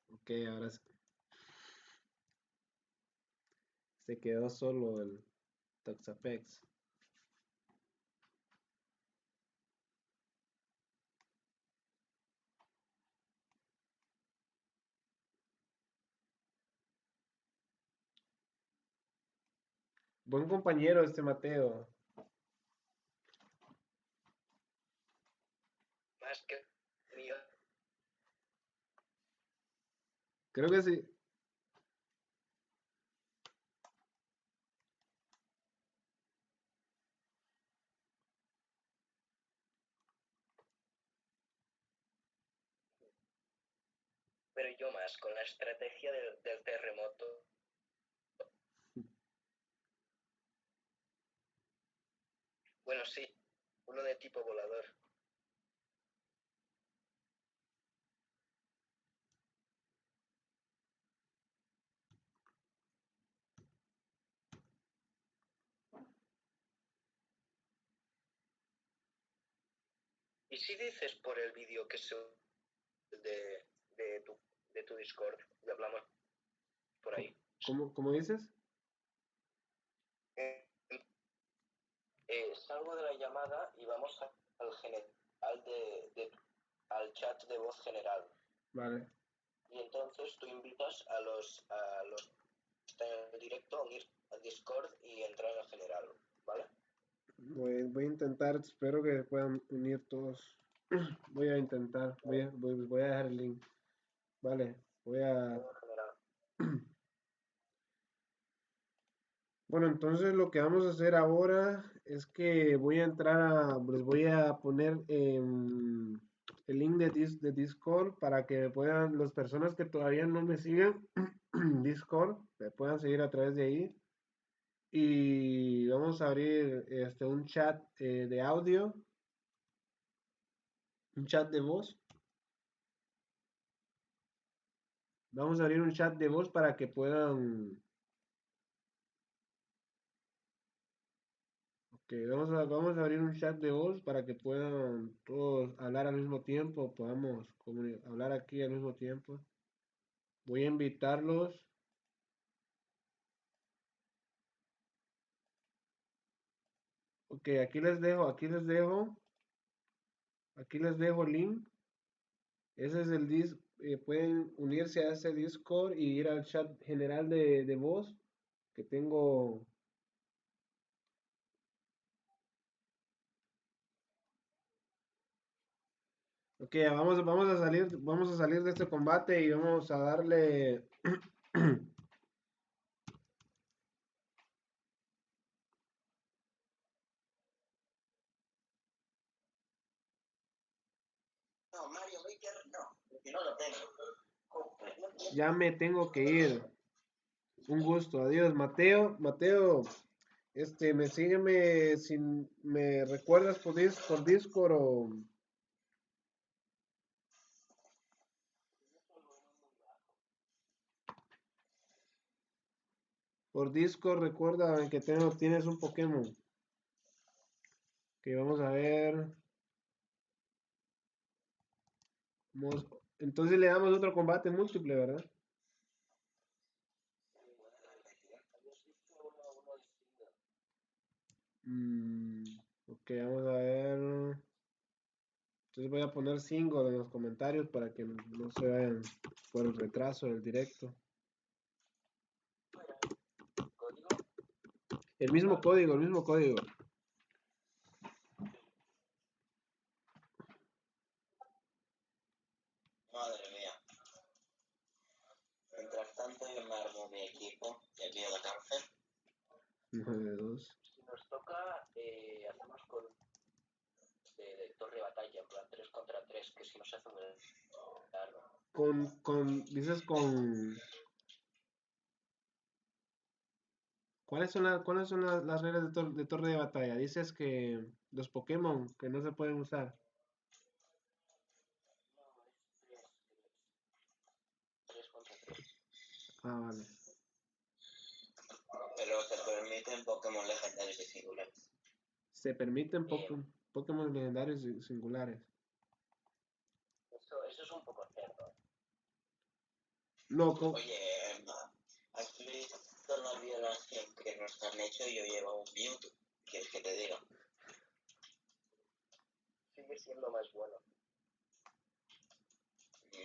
Ok, ahora se quedó solo el Toxapex. Buen compañero este Mateo. Más que mío. Creo que sí. Pero yo más, con la estrategia del terremoto. Bueno, sí, uno de tipo volador. ¿Y si dices por el vídeo que se de, de, tu, de tu Discord y hablamos por ahí? ¿Cómo dices? Eh, salgo de la llamada y vamos al general al chat de voz general. Vale. Y entonces tú invitas a los que están en el directo a unir al Discord y entrar en el general, ¿vale? Voy a intentar, espero que puedan unir todos. Voy a intentar, voy a dejar el link. Vale, voy a... En general. Bueno, entonces lo que vamos a hacer ahora es que les voy a poner el link de Discord para que puedan, las personas que todavía no me sigan, Discord, me puedan seguir a través de ahí. Y vamos a abrir un chat de audio, un chat de voz. Vamos a abrir un chat de voz para que puedan... Ok, vamos a abrir un chat de voz para que puedan todos hablar al mismo tiempo, podamos hablar aquí al mismo tiempo. Voy a invitarlos. Ok, aquí les dejo el link. Ese es el pueden unirse a ese Discord y ir al chat general de voz que tengo. Ok, vamos a salir de este combate y vamos a darle. No, Mario Maker no, porque no lo tengo. Ya me tengo que ir. Un gusto. Adiós, Mateo. Mateo, sígueme si me recuerdas por Discord o por Discord, recuerda que tienes un Pokémon. Que vamos a ver. Vamos- entonces le damos otro combate múltiple, ¿verdad? Mm, ok, vamos a ver. Entonces voy a poner single en los comentarios para que no se vayan por el retraso del directo. El mismo código, el mismo código. Madre mía. Mientras tanto yo me armo mi equipo y envío la cárcel. 9-2. Si nos toca, hacemos con de torre de batalla, en plan 3 contra 3, que si nos hace muy largo. Dices con. ¿Cuáles son las reglas de torre de batalla? Dices que los Pokémon que no se pueden usar. No, es 3 contra 3. Ah, vale. Pero se permiten Pokémon legendarios y singulares. Se permiten Bien. Pokémon legendarios y singulares. Eso es un poco cerdo. No, Oye, Emma, ¿has visto la violación que nos han hecho? Yo llevo un Mewtwo. ¿Quieres que te diga? Sigue siendo más bueno. Si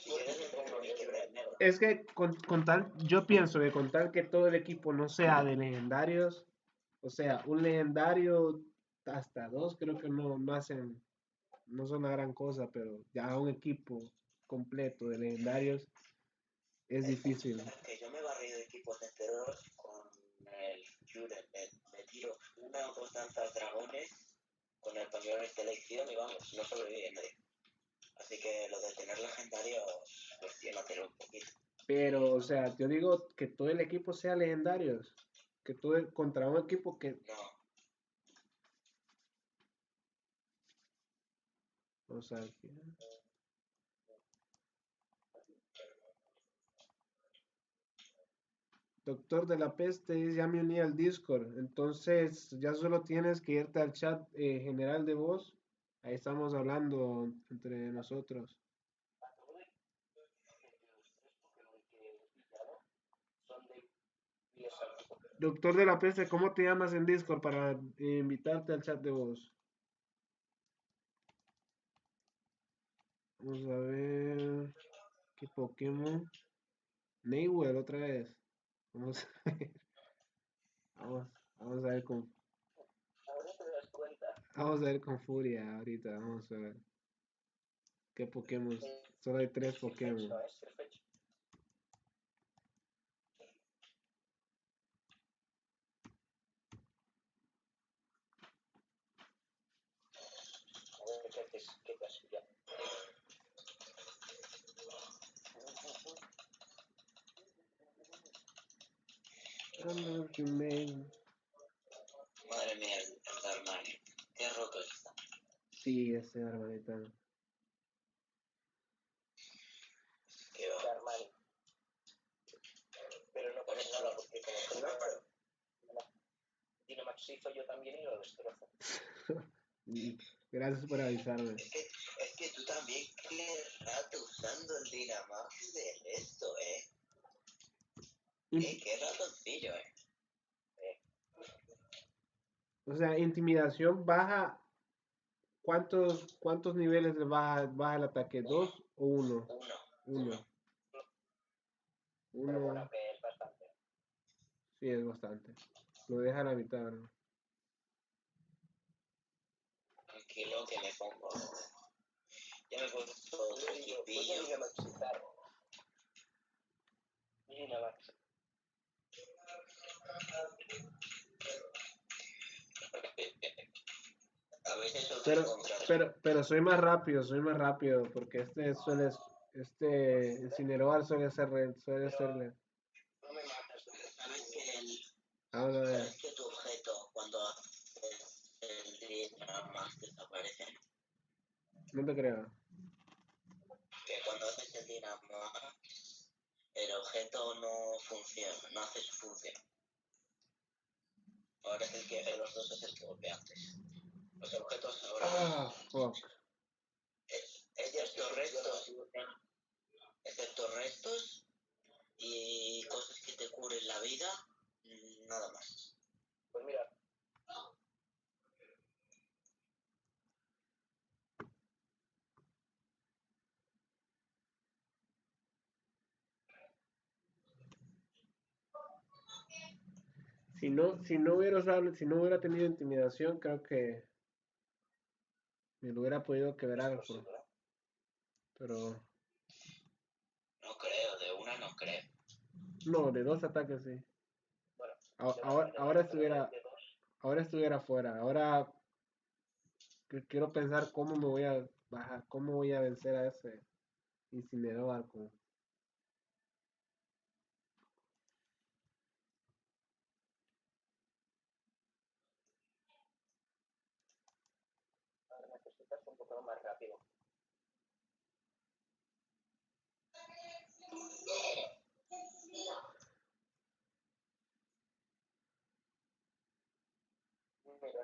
quieres le pongo mi quiebra de negro. es que con tal, yo pienso que con tal que todo el equipo no sea de legendarios, o sea, un legendario hasta dos creo que no hacen, no son una gran cosa, pero ya un equipo completo de legendarios es difícil. Que yo me he barrido de equipos enteros con el Juren. Me tiro una o dos danzas dragones con el pañuelo de selección y vamos, no sobrevive nadie. Así que lo de tener legendarios, pues llévatelo un poquito. Pero, o sea, yo digo que todo el equipo sea legendarios, que contra un equipo que, No, o sea, Doctor de la Peste, ya me uní al Discord. Entonces, ya solo tienes que irte al chat general de voz. Ahí estamos hablando entre nosotros. son de pies al tipo. Doctor de la Peste, ¿cómo te llamas en Discord para invitarte al chat de voz? Vamos a ver. ¿Qué Pokémon? Neighbor otra vez. Vamos a ver. Vamos, vamos a ver con, Ahora te das cuenta. vamos a ver con Furia ahorita. Vamos a ver. ¿Qué Pokémon? Solo hay tres Sirfetch Pokémon. no es Sirfetch. A ver qué te has pillado. Madre mía, el Darmani. Qué roto está. Sí, ese hermanita. Qué va. Darmani. Pero no pasa nada porque como Dynamax hizo yo también y lo destrozo. Gracias por avisarme. Es que tú también quieres rato usando el Dynamax del esto, Qué ratoncillo, O sea, intimidación baja. ¿Cuántos niveles le baja el ataque? ¿Dos o uno? Uno. Uno. Pero bueno, Uno. que es bastante. Sí, es bastante. Lo deja a la mitad, ¿no? Tranquilo que me pongo. Ya me he puesto otro equipillo. Voy a Dynamaxizar. Dynamax. A veces otro Pero, contra. soy más rápido, porque Incineroar suele serle. No me matas, sabes que Vamos a ver. ¿Sabes que tu objeto cuando haces el dinamax desaparece? No te creo. Que cuando haces el dinamax el objeto no funciona, no hace su función. Ahora es el que los dos es el que golpea antes. Los objetos ahora Ah, fuck. excepto restos y cosas que te curen la vida, nada más. Pues mira, Si no hubiera tenido intimidación, creo que me lo hubiera podido quebrar, pero No creo, de una no creo. no, de dos ataques sí. bueno, Ahora estuviera fuera. Ahora quiero pensar cómo me voy a bajar, cómo voy a vencer a ese incinerador. necesitas un poco más rápido. Mira,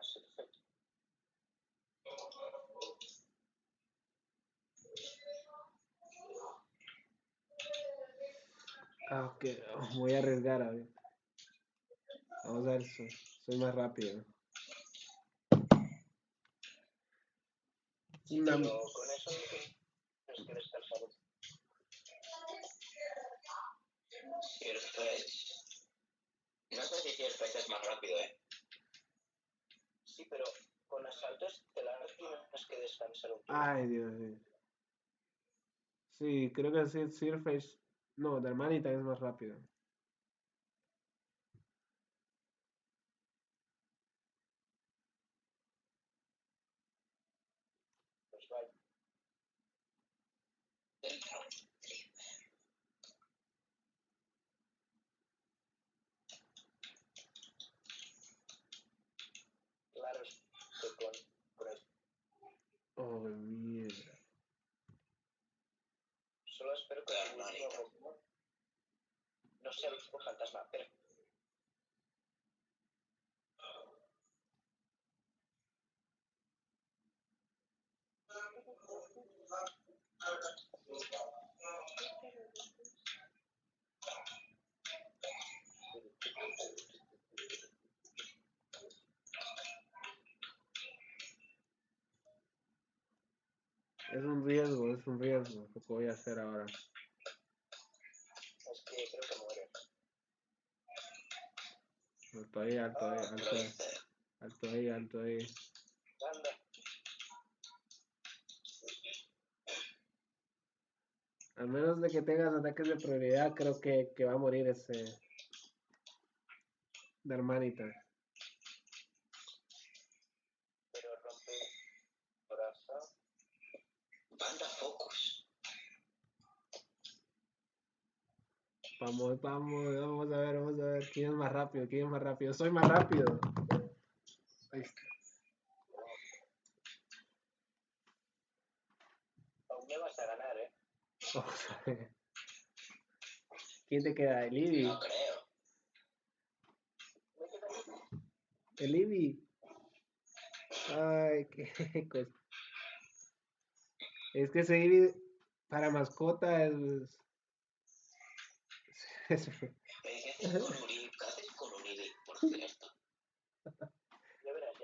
Ah, ok, voy a arriesgar a ver. Vamos a ver, soy más rápido. sí, Una- pero con eso tienes que descansar. No sé si Sirfetch es más rápido, Sí, pero con asalto estelar tienes que descansar un poco. Ay, Dios mío. Sí, creo que sí, Surface. No, Darmanita es más rápido. Pues vaya. Claro, es que con el, Oh, mierda. solo espero que el último Pokémon no sea el tipo fantasma, pero Es un riesgo lo que voy a hacer ahora. es que creo que muere. Alto ahí, alto ahí, alto ahí. Alto ahí, alto ahí. Anda, Al menos de que tengas ataques de prioridad, creo que va a morir ese Darmanita. pero rompe corazón. Banda Focus. Vamos a ver, vamos a ver. ¿Quién es más rápido? ¿Quién es más rápido? Soy más rápido. Ahí está. Aún me vas a ganar, ¿eh? Vamos a ver. ¿Quién te queda? ¿El Eevee? No creo. Me queda ¿El Eevee? Ay, qué cosa. Es que ese Eevee para mascota es... ¿Qué haces con Uri? ¿Qué haces con Uribe, por cierto? ya verás,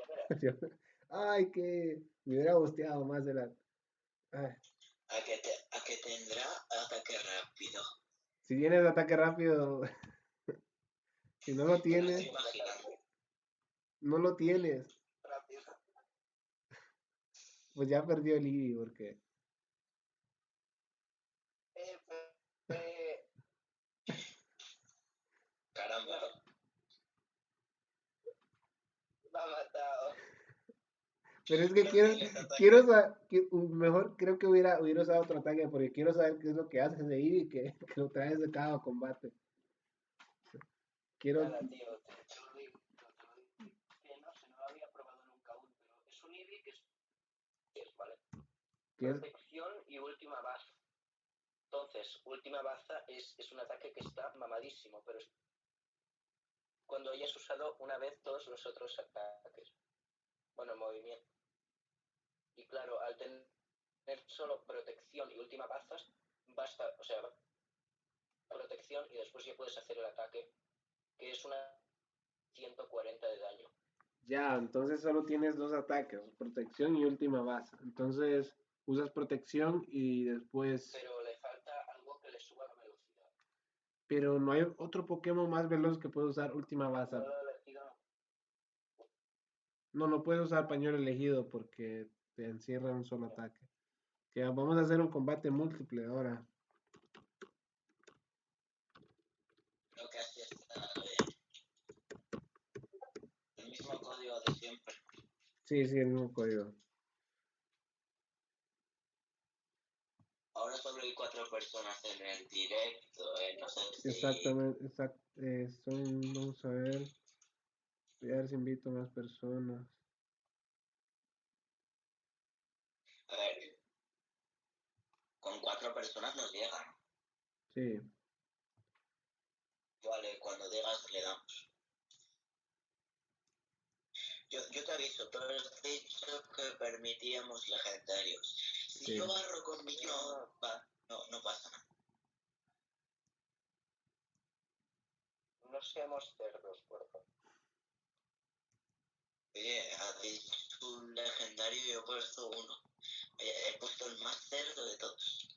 ya verás. Ay, que me hubiera gusteado más de la... Ay, ¿A que tendrá ataque rápido? si tienes ataque rápido, si no lo Me lo estoy tienes, imaginando. no lo tienes, Rápido. pues ya perdió el Eevee porque... Eh, eh, Caramba. me ha matado. Pero es que mejor creo que hubiera usado otro ataque porque quiero saber qué es lo que hace ese Eevee que lo traes de cada combate. Quiero, Nada, tío, te ¿Qué es? Protección y última baza. Entonces, última baza es un ataque que está mamadísimo, pero es cuando hayas usado una vez todos los otros ataques. Bueno, movimiento. Y claro, al tener solo protección y última bazas, basta, o sea, protección y después ya puedes hacer el ataque, que es una 140 de daño. Ya, entonces solo tienes dos ataques, protección y última base. Entonces usas protección y después... Pero le falta algo que le suba la velocidad. Pero no hay otro Pokémon más veloz que pueda usar última base. No lo he elegido. No, no puedes usar pañuelo elegido porque te encierra en un solo ataque. Que vamos a hacer un combate múltiple ahora. Creo que así está bien. El mismo código de siempre. Sí, sí, el mismo código. Ahora solo hay 4 personas en el directo. No sé si... Exactamente, vamos a ver. Voy a ver si invito a más personas. A ver, con 4 personas nos llegan. Sí, Vale, cuando digas le damos. Yo te aviso, tú has dicho que permitíamos legendarios. Si sí. yo barro con mi no pasa nada. No seamos cerdos, por favor. Oye, habéis un legendario y yo he puesto uno. He puesto el más cerdo de todos.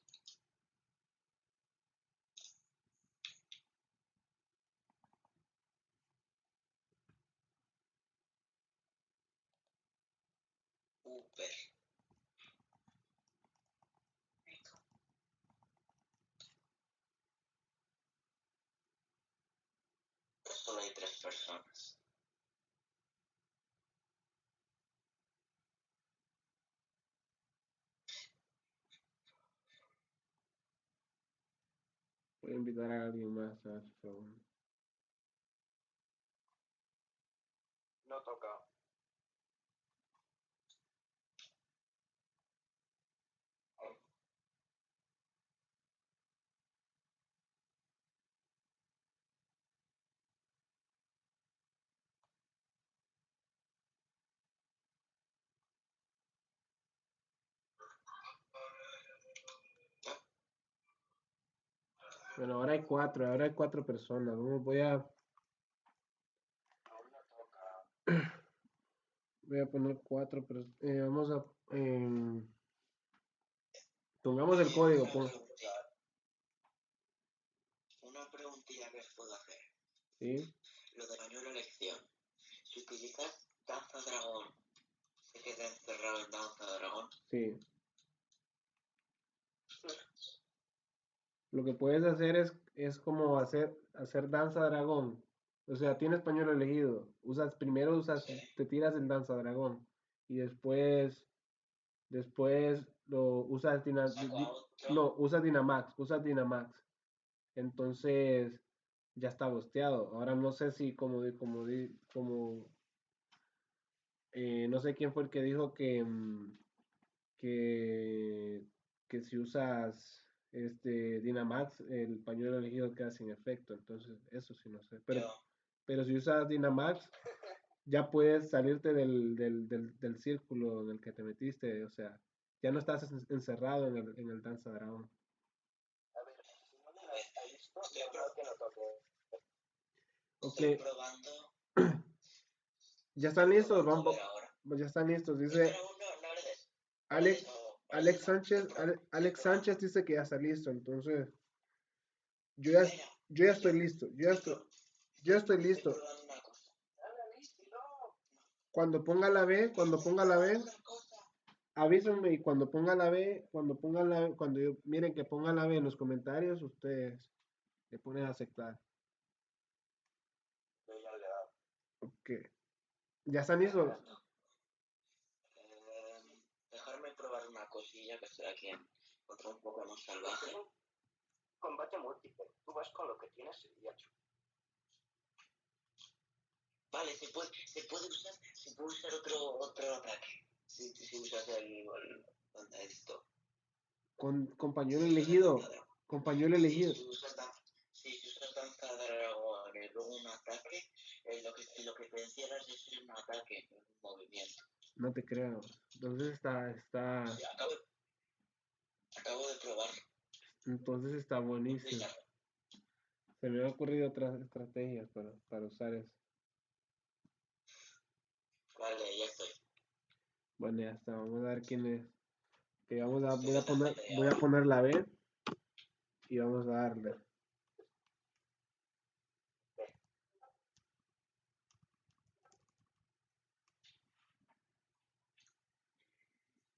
Super. Solo hay 3 personas. Voy a invitar a alguien más a esto. No toca. Bueno, ahora hay cuatro personas. Aún no toca. Voy a poner cuatro, pero vamos a pongamos el código. Una preguntilla que os puedo hacer. Sí, Lo de pañuelo elección. Si utilizas danza dragón, se queda encerrado en danza dragón. sí. Lo que puedes hacer es como hacer danza dragón. O sea, tienes pañuelo elegido. Primero Sí. te tiras el danza dragón. Y después lo usas Saco a otro. no, usas Dynamax. Entonces ya está bosteado. Ahora no sé si no sé quién fue el que dijo que, que si usas Dynamax, el pañuelo elegido queda sin efecto. Entonces, eso sí no sé. Yo. Pero si usas Dynamax, ya puedes salirte del círculo en el que te metiste. O sea, ya no estás encerrado en el Danza Dragón. A ver, si no le das a esto, mejor que no toque. Ok, Estoy probando. ya están listos. A ver ahora. Ya están listos. Dice Espera, no le des. Alex, No le des, Alex estoy Sánchez dice que ya está listo. Entonces, yo ya, Espera, yo ya estoy listo. Yo estoy estoy listo. probando una cosa. Dale, listo, no. Cuando ponga la B, Una cosa. avísenme y miren que ponga la B en los comentarios, ustedes le ponen a aceptar. Yo ya le he dado. Ok. ¿Ya están listos? Dejarme probar una cosilla que estoy aquí en otro Pokémon salvaje. Combate múltiple. Tú vas con lo que tienes y ya hecho. Vale, se puede usar otro ataque. Si usas esto. con pañuelo elegido. Con pañuelo elegido. Si usas danza dragón y luego un ataque, lo que te encierras es un ataque, no un movimiento. No te creo. Entonces Sí, acabo de probarlo. entonces está buenísimo. Se me han ocurrido otras estrategias para usar eso. Vale, ya estoy. Bueno, ya está. Vamos a ver quién es. Que voy a poner la B y vamos a darle.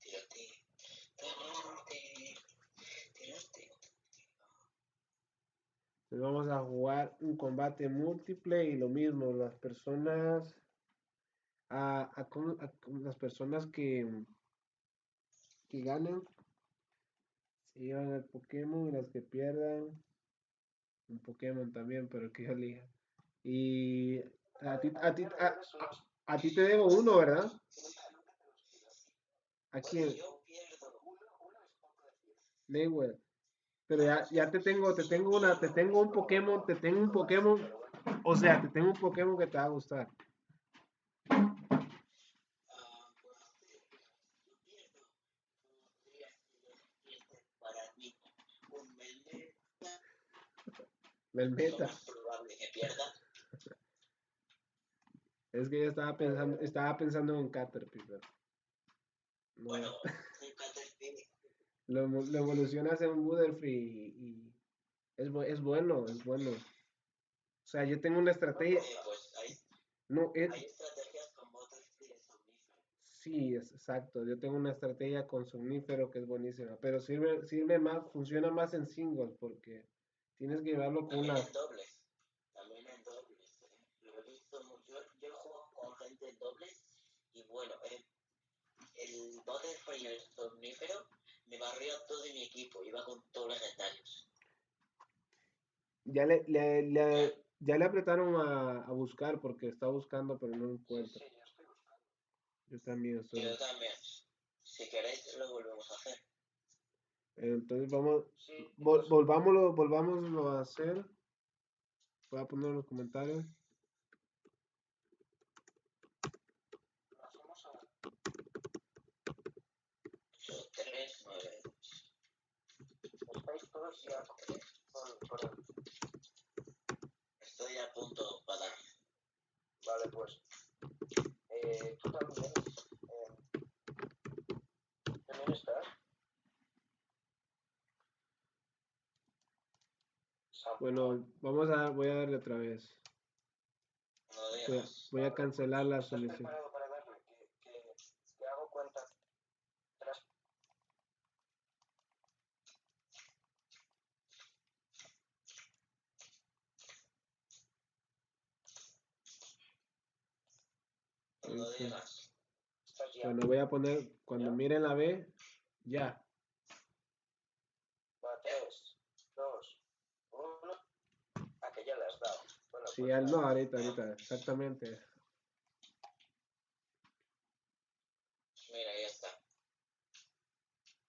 Tírate. Entonces vamos a jugar un combate múltiple y lo mismo, las personas con las personas que ganen se llevan el Pokémon y las que pierdan un Pokémon también, pero que yo elija. Y a ti, a ti, a ti te debo uno, ¿verdad? ¿A quién? Yo pierdo. Newell. Pero ya te tengo un Pokémon, o sea, te tengo un Pokémon que te va a gustar. Para mí, un Melmeta El es lo meta. más probable que pierda. Es que yo estaba pensando en un Caterpie, no, Bueno, un Caterpie. lo evolucionas en un Butterfree y es bueno, es bueno. O sea, yo tengo una estrategia. Pues No, hay estrategias con Butterfree y Somnífero. sí, es exacto. Yo tengo una estrategia con Somnífero que es buenísima, pero sirve más, funciona más en singles porque tienes que llevarlo con También una. en dobles. También en dobles. Lo he visto mucho. Yo juego con gente en dobles y bueno, el Butterfree y el Somnífero me barrió a todo mi equipo. Iba con todos legendarios. Ya le apretaron a buscar porque está buscando, pero no encuentra. Yo también estoy. Yo también. Si queréis, lo volvemos a hacer. Entonces volvámoslo a hacer. Voy a poner en los comentarios. Yo 3, 9. Estáis todos ya por el... Estoy a punto para dar. Vale, pues. Tú también. ¿También estás? Bueno, voy a darle otra vez. No digas. Voy a cancelar la ¿Estás solicitud. preparado para darle? Que hago cuenta. Tras... No digas. Estás ya. Bueno, voy a poner, cuando miren la B, ya. Va, 3, 2, 1. ¿A que ya le has dado? Bueno, Sí, pues no, nada. ahorita, exactamente. Mira, ya está.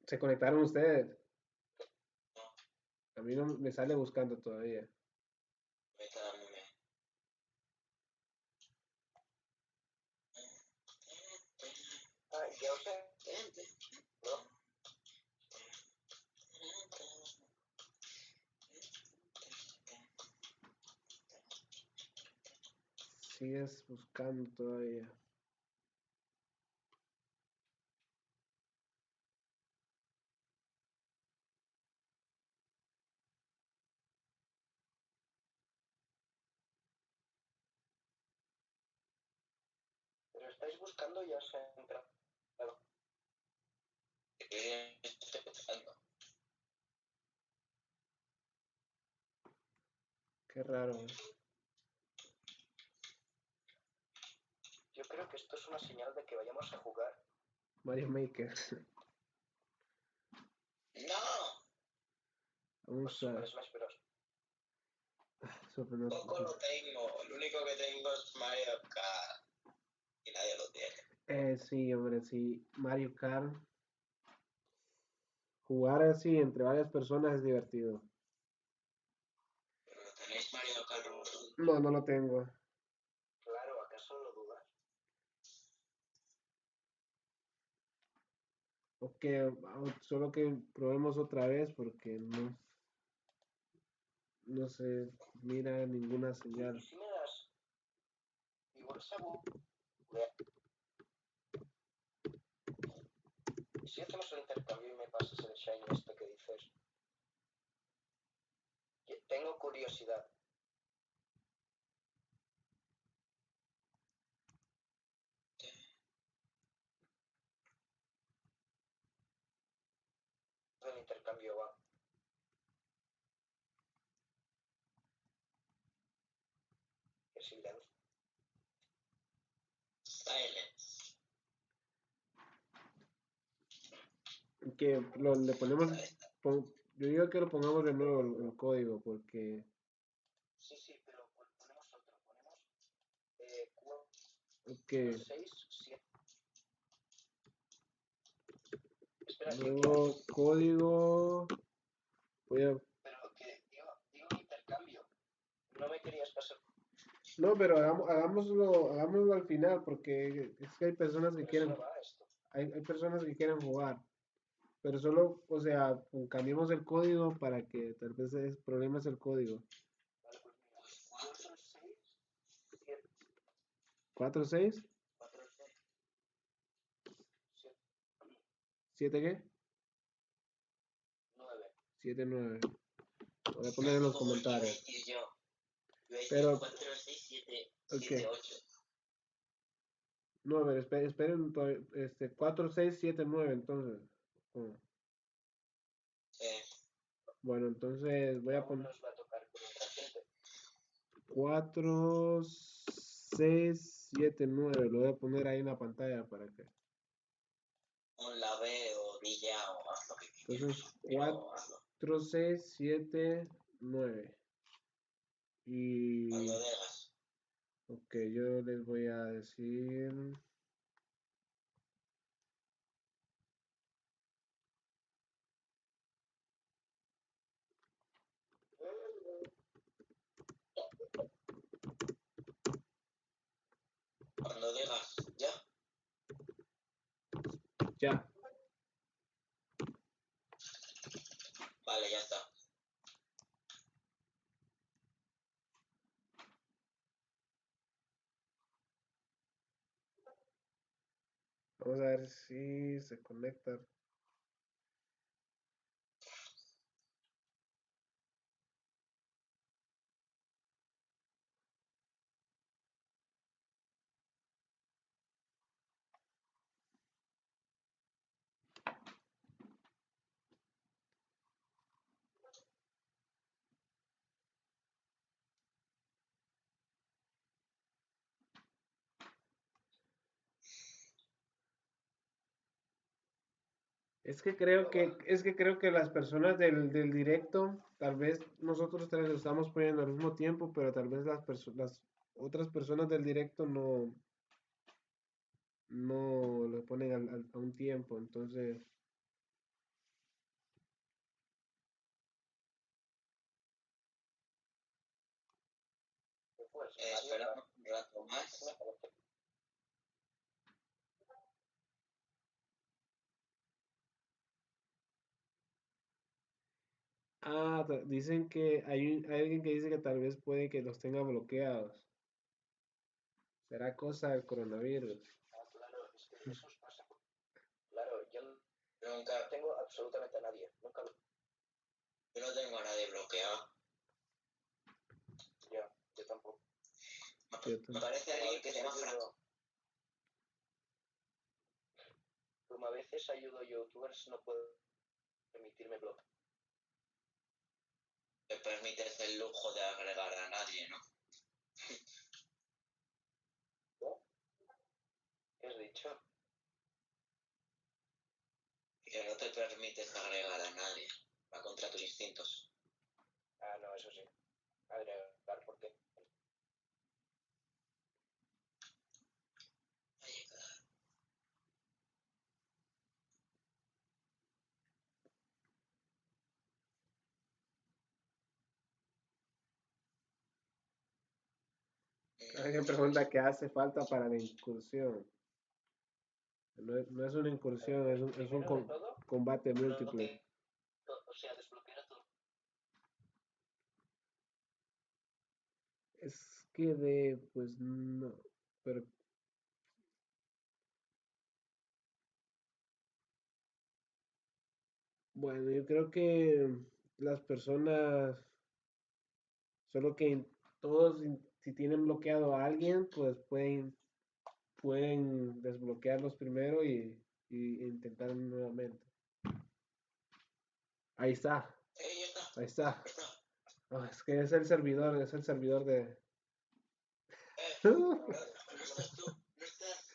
¿Se conectaron ustedes? No, A mí no me sale buscando todavía. métame. Ah, ya os sé. ¿No? Sigues buscando todavía. Pero estáis buscando y ya os he entrado. Estoy buscando. Qué raro. Yo creo que esto es una señal de que vayamos a jugar. Mario Maker. ¡No! Vamos Super a. Smash Bros. Poco lo tengo. Lo único que tengo es Mario Kart. Y nadie lo tiene. Sí, hombre, sí. Mario Kart. Jugar así entre varias personas es divertido. Pero tenéis Mario Kart vosotros. No, no lo tengo. Claro, ¿acaso lo dudas? Ok, solo que probemos otra vez porque no se mira ninguna señal. Y si me das, igual Sabu, si hacemos el intercambio y me pasas el shiny este que dices, tengo curiosidad. El intercambio va. Qué silencio. Silence. Que le ponemos, yo digo que lo pongamos de nuevo el código porque, Sí, pero ponemos otro. Ponemos ok, 6, 7. Espera, nuevo código, voy a, pero que digo intercambio. No me querías pasar. no, pero hagámoslo al final porque es que hay personas que Pero eso quieren, no va a esto. hay personas que quieren jugar, pero solo, o sea, cambiamos el código para que tal vez el problema es el código. Vale, pues mira. 4, 6, 7, 4, 6, 4, 6. 7, 7 ¿qué? 9. 7, 9. Voy a poner en los Como iba a comentarios. decir yo. Iba a decir Pero, 4, 6, 7, ok. 7, 8. No, a ver, esperen, 4, 6, 7, 9, entonces. Oh, bueno, entonces voy Y a aún poner nos va a tocar con otra gente. 4, 6, 7, 9. Lo voy a poner ahí en la pantalla para que. Un la B o di ya o haz lo que Entonces, quieras. Pero hazlo. 4, 6, 7, 9. Y. Cuando digas. Ok, yo les voy a decir. Cuando digas ya. Ya. Vale, ya está. Vamos a ver si se conecta. Es que creo que las personas del directo, tal vez nosotros tres lo estamos poniendo al mismo tiempo, pero tal vez las otras personas del directo no lo ponen a un tiempo. Entonces, Pues, Esperamos un rato más. dicen que hay alguien que dice que tal vez puede que los tenga bloqueados. Será cosa del coronavirus. Claro, es que eso os pasa. Claro, yo no Nunca, tengo absolutamente a nadie. Nunca lo. yo no tengo a nadie bloqueado. Ya, yo tampoco. Me parece alguien que se llama Franco. Como a veces ayudo a youtubers, no puedo permitirme bloquear. Te permites el lujo de agregar a nadie, ¿no? ¿Qué has dicho? Que no te permites agregar a nadie. Va contra tus instintos. Ah, no, eso sí. Agregar, ¿por qué? Alguien pregunta qué hace falta para la incursión. No es una incursión, es un Primero de todo, combate múltiple. o sea, desbloquear todo. Es que pues no. Pero bueno, yo creo que las personas, solo que todos, si tienen bloqueado a alguien, pues pueden desbloquearlos primero y intentar nuevamente. Ahí está, Ya está, ahí está. ya está. No, es que es el servidor de... No estás tú, no estás,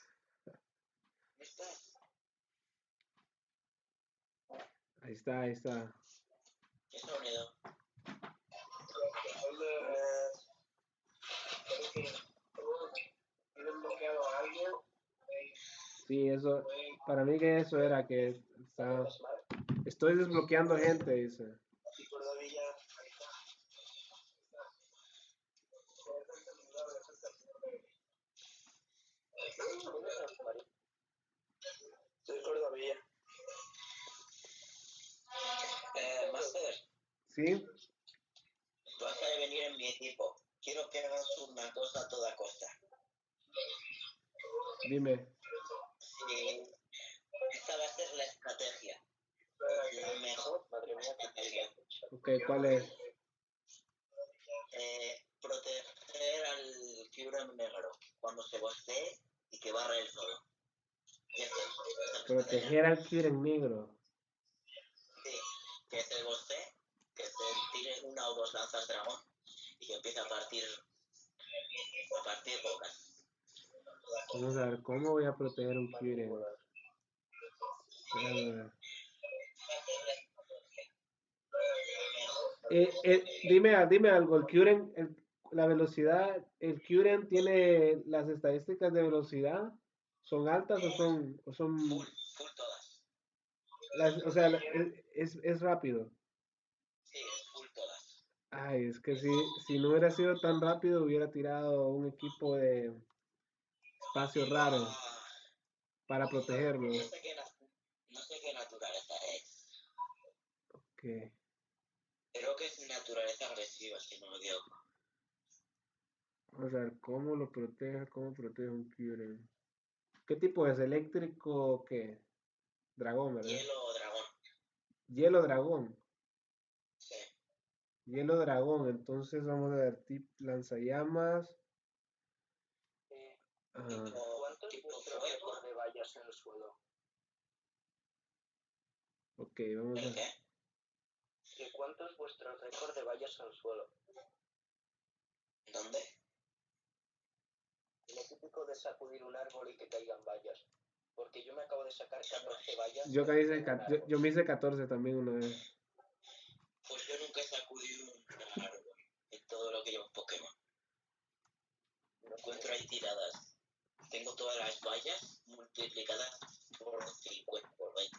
no estás. Ahí está, ahí está. ¿Qué sonido? ¿Tienen bloqueado a alguien? Sí, eso, para mí que eso era que estoy desbloqueando gente, dice. Soy Cordovilla. Master, ¿Sí? tú vas a venir en mi equipo. Quiero que hagas una cosa a toda costa. Dime. Sí, esta va a ser la estrategia. La mejor estrategia. Ok, ¿cuál es? Proteger al Kyurem negro cuando se bostee y que barra él solo. Ya está. Esa es la estrategia. Proteger al Kyurem negro. Sí, que se bostee, que se tire una o dos lanzas dragón y que empiece a partir bocas. Vamos a ver, ¿cómo voy a proteger un Kyurem? Déjame ver. Dime algo, el Kyurem, la velocidad, el Kyurem tiene las estadísticas de velocidad, ¿son altas o son Full todas. o sea, es rápido? Sí, es full todas. Ay, es que si no hubiera sido tan rápido, hubiera tirado un equipo de espacio raro Ah, para protegerlo. no sé qué naturaleza es. Ok. Creo que es naturaleza agresiva, si no me equivoco. Vamos a ver, ¿cómo protege un Kyurem? ¿Qué tipo es? ¿Eléctrico o qué? Dragón, ¿verdad? Hielo o dragón. Hielo dragón. Sí. Hielo dragón, entonces vamos a ver, tip lanzallamas. Ah, ¿Cuánto es vuestro récord de vallas en el suelo? ok, vamos ¿El a... qué? ¿Cuánto es vuestro récord de vallas en el suelo? ¿Dónde? Lo típico de sacudir un árbol y que caigan vallas. Porque yo me acabo de sacar 14 vallas. Yo me hice 14 también una vez. Pues yo nunca he sacudido un árbol en todo lo que llevo en Pokémon. No encuentro ahí tiradas. Tengo todas las vallas multiplicadas por 50, por 20.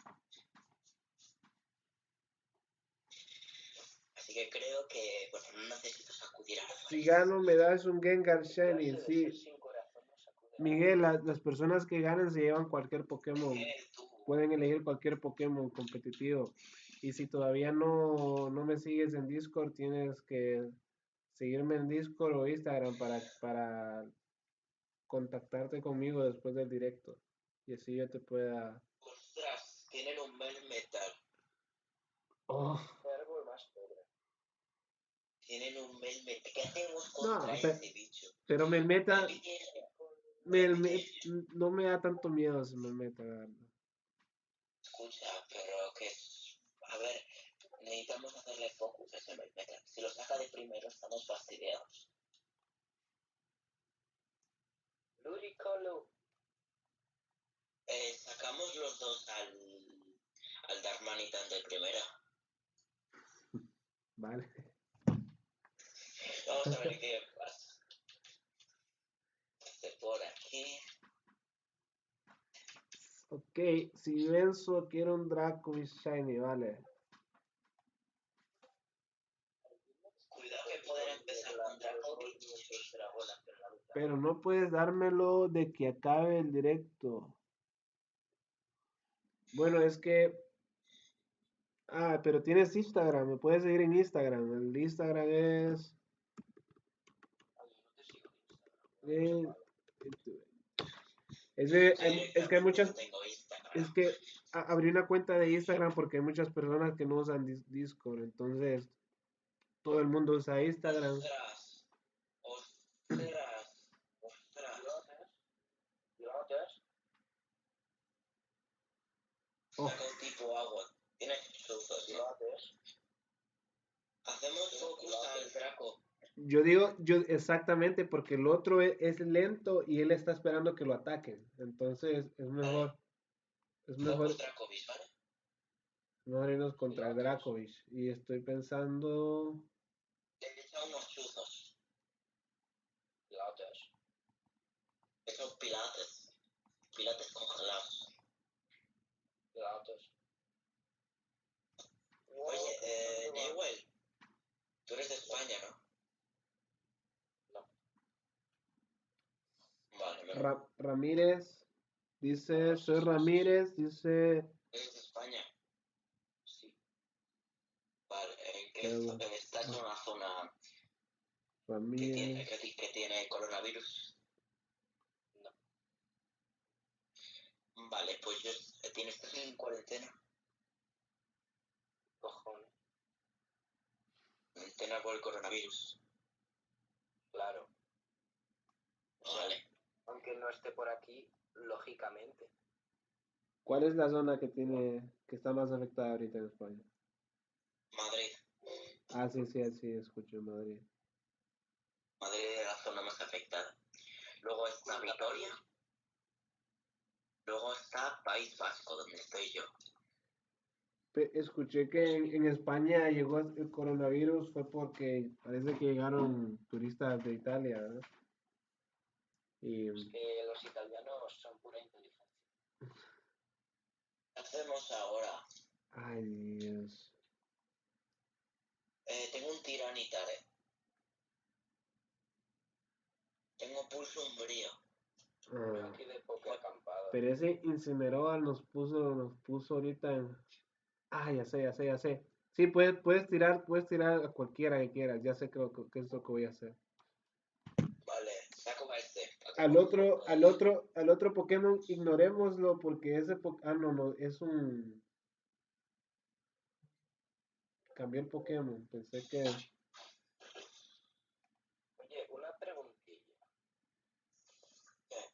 Así que creo que, bueno, no necesito sacudir árboles. Si gano me das un Gengar Shiny, sí. Miguel, las personas que ganan se llevan cualquier Pokémon. Pueden elegir cualquier Pokémon competitivo. Y si todavía no me sigues en Discord, tienes que seguirme en Discord o Instagram para contactarte conmigo después del directo. Y así yo te pueda... Ostras, tienen un Melmetal. Oh, Árbol más pobre. Tienen un Melmetal. ¿Qué hacemos no, contra ese bicho? pero Melmeta Melmetal. no me da tanto miedo si Melmeta, la verdad. Escucha, pero que... A ver, necesitamos hacerle focus a ese Melmetal. Si lo saca de primero, estamos fastidiados. Ludicolo. Sacamos los dos al Darmanitan de primera. Vale. Vamos a ver qué pasa. Por aquí. Ok, si venzo quiero un Draco y Shiny, vale. Cuidado que poder empezar con Dracovic y Dragolas en la ruta. Pero no puedes dármelo de que acabe el directo. Bueno, es que... Ah, pero tienes Instagram, me puedes seguir en Instagram. El Instagram es... Ay, yo no te sigo en Instagram. Es que hay muchas... No tengo Instagram. Es que abrí una cuenta de Instagram porque hay muchas personas que no usan Discord. Entonces, todo el mundo usa Instagram. Ostras. Ostras. Ostras. Oh, Saca un tipo agua. Tiene chuzos, ¿no? Hacemos focus al Draco. yo digo, yo exactamente, porque el otro es lento y él está esperando que lo ataquen. Entonces, es mejor Focus Dracovic, ¿vale? irnos contra el Dracovic. Y estoy pensando... Le he echado unos chuzos. Pilates. Esos pilates. Pilates congelados. Pilates. Oye, Newell, tú eres de España, ¿no? No. Vale, me lo... Ramírez dice, soy Ramírez, dice... ¿Eres de España? Sí. Vale, ¿en qué Pero- zona? ¿Estás en una zona Ramírez... que tiene coronavirus? No. Vale, pues yo... ¿Tienes que estar en cuarentena? Cojones. Cuarentena por el coronavirus. Claro. Vale. Aunque no esté por aquí, lógicamente. ¿Cuál es la zona que está más afectada ahorita en España? Madrid. Ah, sí, escucho Madrid. Madrid es la zona más afectada. Luego está Vitoria. Luego está País Vasco, donde estoy yo. Escuché que en España llegó el coronavirus fue porque parece que llegaron turistas de Italia, ¿verdad? Y Es que los italianos son pura inteligencia. ¿Qué hacemos ahora? ay, Dios. Tengo un tiranitare. Tengo pulso umbrío. Ah, Aquí de poco acampada. pero ese Incineroar nos puso ahorita en... Ah, ya sé. Sí, puedes tirar a cualquiera que quieras. Ya sé que es lo que voy a hacer. Vale, saco a este. Al otro Pokémon ignorémoslo porque no, es un... Cambié el Pokémon, pensé que... Oye, una preguntilla.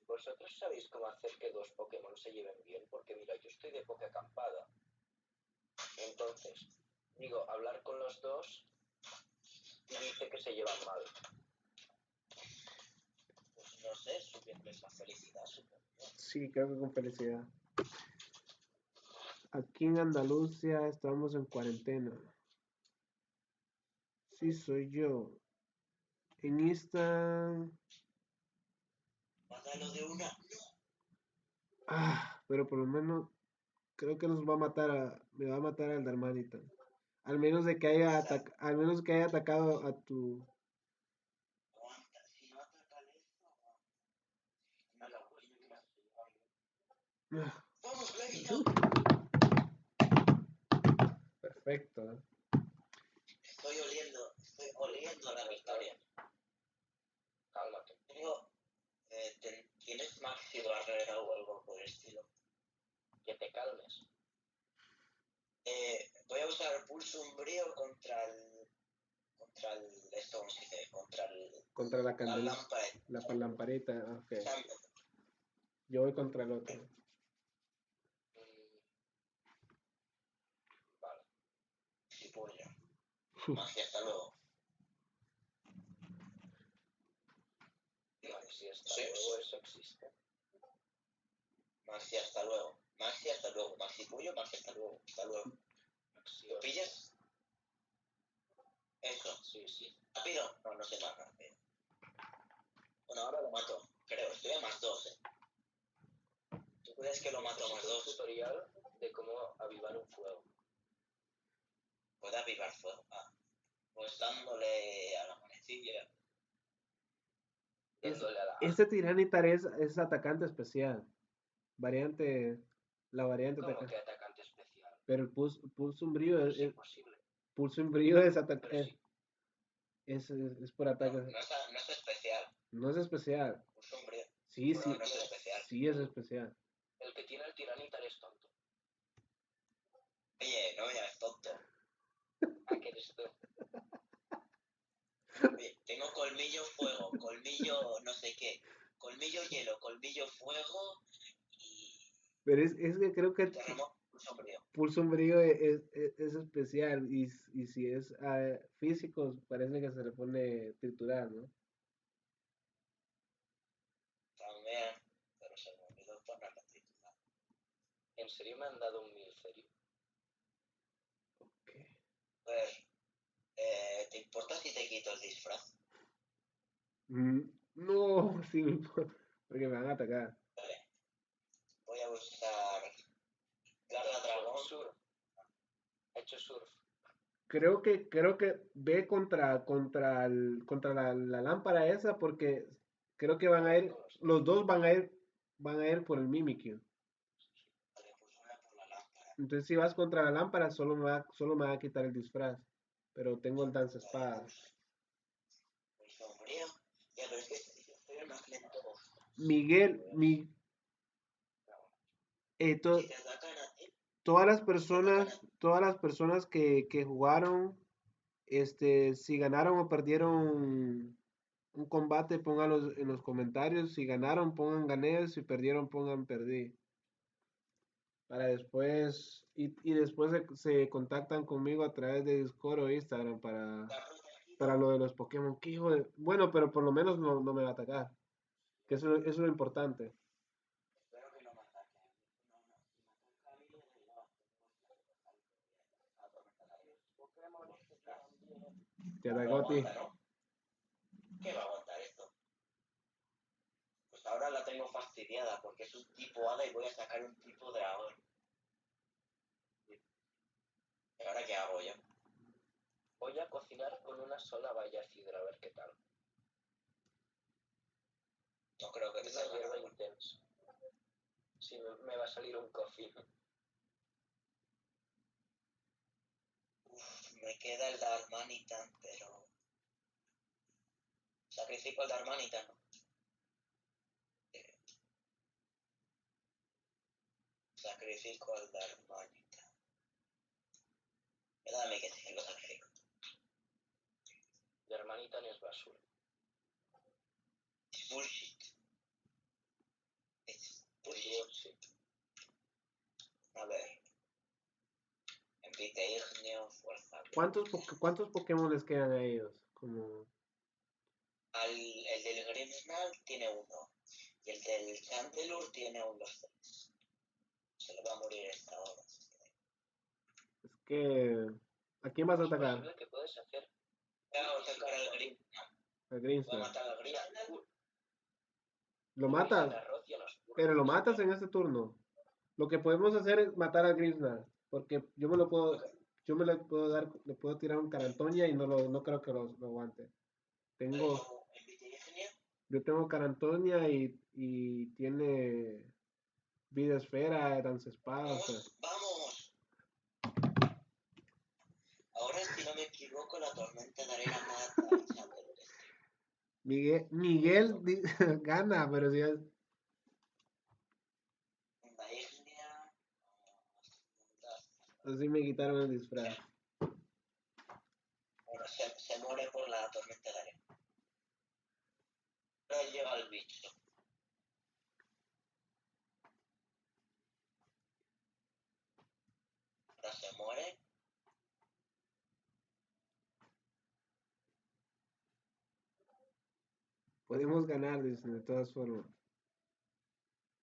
¿Vosotros sabéis cómo hacer que dos Pokémon se lleven bien? Porque mira, yo estoy de poca acampada. Entonces, digo, hablar con los dos y dice que se llevan mal. Pues no sé, supongo que es la felicidad, supongo. Sí, creo que con felicidad. Aquí en Andalucía estamos en cuarentena. Sí, soy yo. En Insta... Mátalo de una. Ah, pero por lo menos creo que nos va a matar me va a matar al Darmanita. Al menos al menos que haya atacado a tu... Aguanta, si no ataca esto, aguanta. A la última. Ah, ¡Vamos, Levito! perfecto. ¿Eh? Estoy oliendo la victoria. Cálmate. ¿Tienes Maxi Barrera o algo por el estilo? Que te calmes. Voy a usar el pulso umbrío contra el esto, ¿cómo se dice? Contra la candela. lámpara. La lamparita. Ok. Cambio. Yo voy contra el otro. Vale. Sí, pues ya. Magia, hasta luego. Maxi, hasta luego, eso existe. Maxi, hasta luego. Maxi, hasta luego. Maxi Puyo, Maxi, hasta luego. Hasta luego. ¿Lo pillas? Eso, sí. ¿Rápido? No, no sé más rápido. Bueno, ahora lo mato. Creo, estoy a +2, ¿Tú crees que lo mato a +2? Tutorial de cómo avivar un fuego. ¿Puedo avivar fuego? Ah, pues dándole a la munición. sencilla, Es, dándole a la A. este Tiranitar es atacante especial. Variante. La variante ¿Cómo atacante. que atacante especial? Pero el pulso umbrío Es imposible. pulso umbrío es, Pero sí. es por No, ataque. no es especial. No es especial. Pulso umbrío. Sí, Pero sí. no es especial. Sí es especial. El que tiene el tiranitar es tonto. Oye, no me llames tonto. ¿A qué eres tú? Oye, tengo colmillo fuego, colmillo no sé qué, colmillo hielo, colmillo fuego y Pero es que creo que terremoto sombrío. pulso umbrío es especial. Y si es físico, parece que se le pone triturar, ¿no? También, pero se me olvidó poner la titular. ¿En serio me han dado un milferio? Ok. A ver, ¿te importa si te quito el disfraz? No, sí, porque me van a atacar. Vale, voy a usar Garra Dragón. Surf. Ha hecho surf. Creo que ve contra la lámpara esa porque creo que van a ir, los dos van a ir por el Mimikyu. Vale, pues una por la lámpara. Entonces si vas contra la lámpara solo me va a quitar el disfraz. Pero tengo el danza Vale, espada. pues sombrío. Ya, pero es que yo soy el más lento. Miguel, Si te atacan a ti, todas las personas que jugaron, si ganaron o perdieron un combate, pónganlo en los comentarios. Si ganaron, pongan gané. Si perdieron, pongan perdí. Para después, y después se contactan conmigo a través de Discord o Instagram te ha protegido. para lo de los Pokémon. ¿Qué hijo de? Bueno, pero por lo menos no me va a atacar. Que eso es lo importante. Espero que no me ataque. No, no. Si me ataca a mí, no. Pokémon que también. Te No atacó a ti. aguanta, ¿no? ¿Qué va a aguantar esto? Pues ahora la tengo fastidiada porque es un tipo hada y voy a sacar un tipo dragón. ¿Y ahora qué hago yo? Voy a cocinar con una sola valla cidra, a ver qué tal. No creo que te Una salga hierba nada. intensa. Sí, me va a salir un coffee. Uf, me queda el Darmanitan, pero... Sacrifico el Darmanitan, ¿no? Sacrifico el Darmanitan. Dame que sí, lo sacrifico. Mi hermanita no es basura. Es bullshit. Es bullshit. Bullshit. A ver. Envite Igneo, fuerza. ¿Cuántos Pokémon les quedan a ellos? Como El del Grimmsnarl tiene uno. Y el del Chandelure tiene un los tres. Se le va a morir esta hora. es que ¿a quién vas a Es atacar? posible que puedes hacer. Voy a atacar al Grimmsnarl. A Voy a Greensnarl. matar al Grimmsnarl. ¿Lo Un matas? Grimmsnarl arroz y a los Pero lo burros. matas en este turno. Lo que podemos hacer es matar a Grimmsnarl. Porque yo me le puedo dar, le puedo tirar un Carantoña y no creo que lo aguante. Tengo, Envite Igneo. yo tengo Carantoña y tiene vida esfera, danza espada, o sea. Vamos, vamos. Ahora, si no me equivoco, la tormenta de arena mata al Chandelure. Miguel gana, pero si es, Una Ignea. así me quitaron el disfraz. Bueno, se muere por la tormenta de arena. Ahora llega el bicho. Ahora se muere. Podemos ganar, dicen, de todas formas.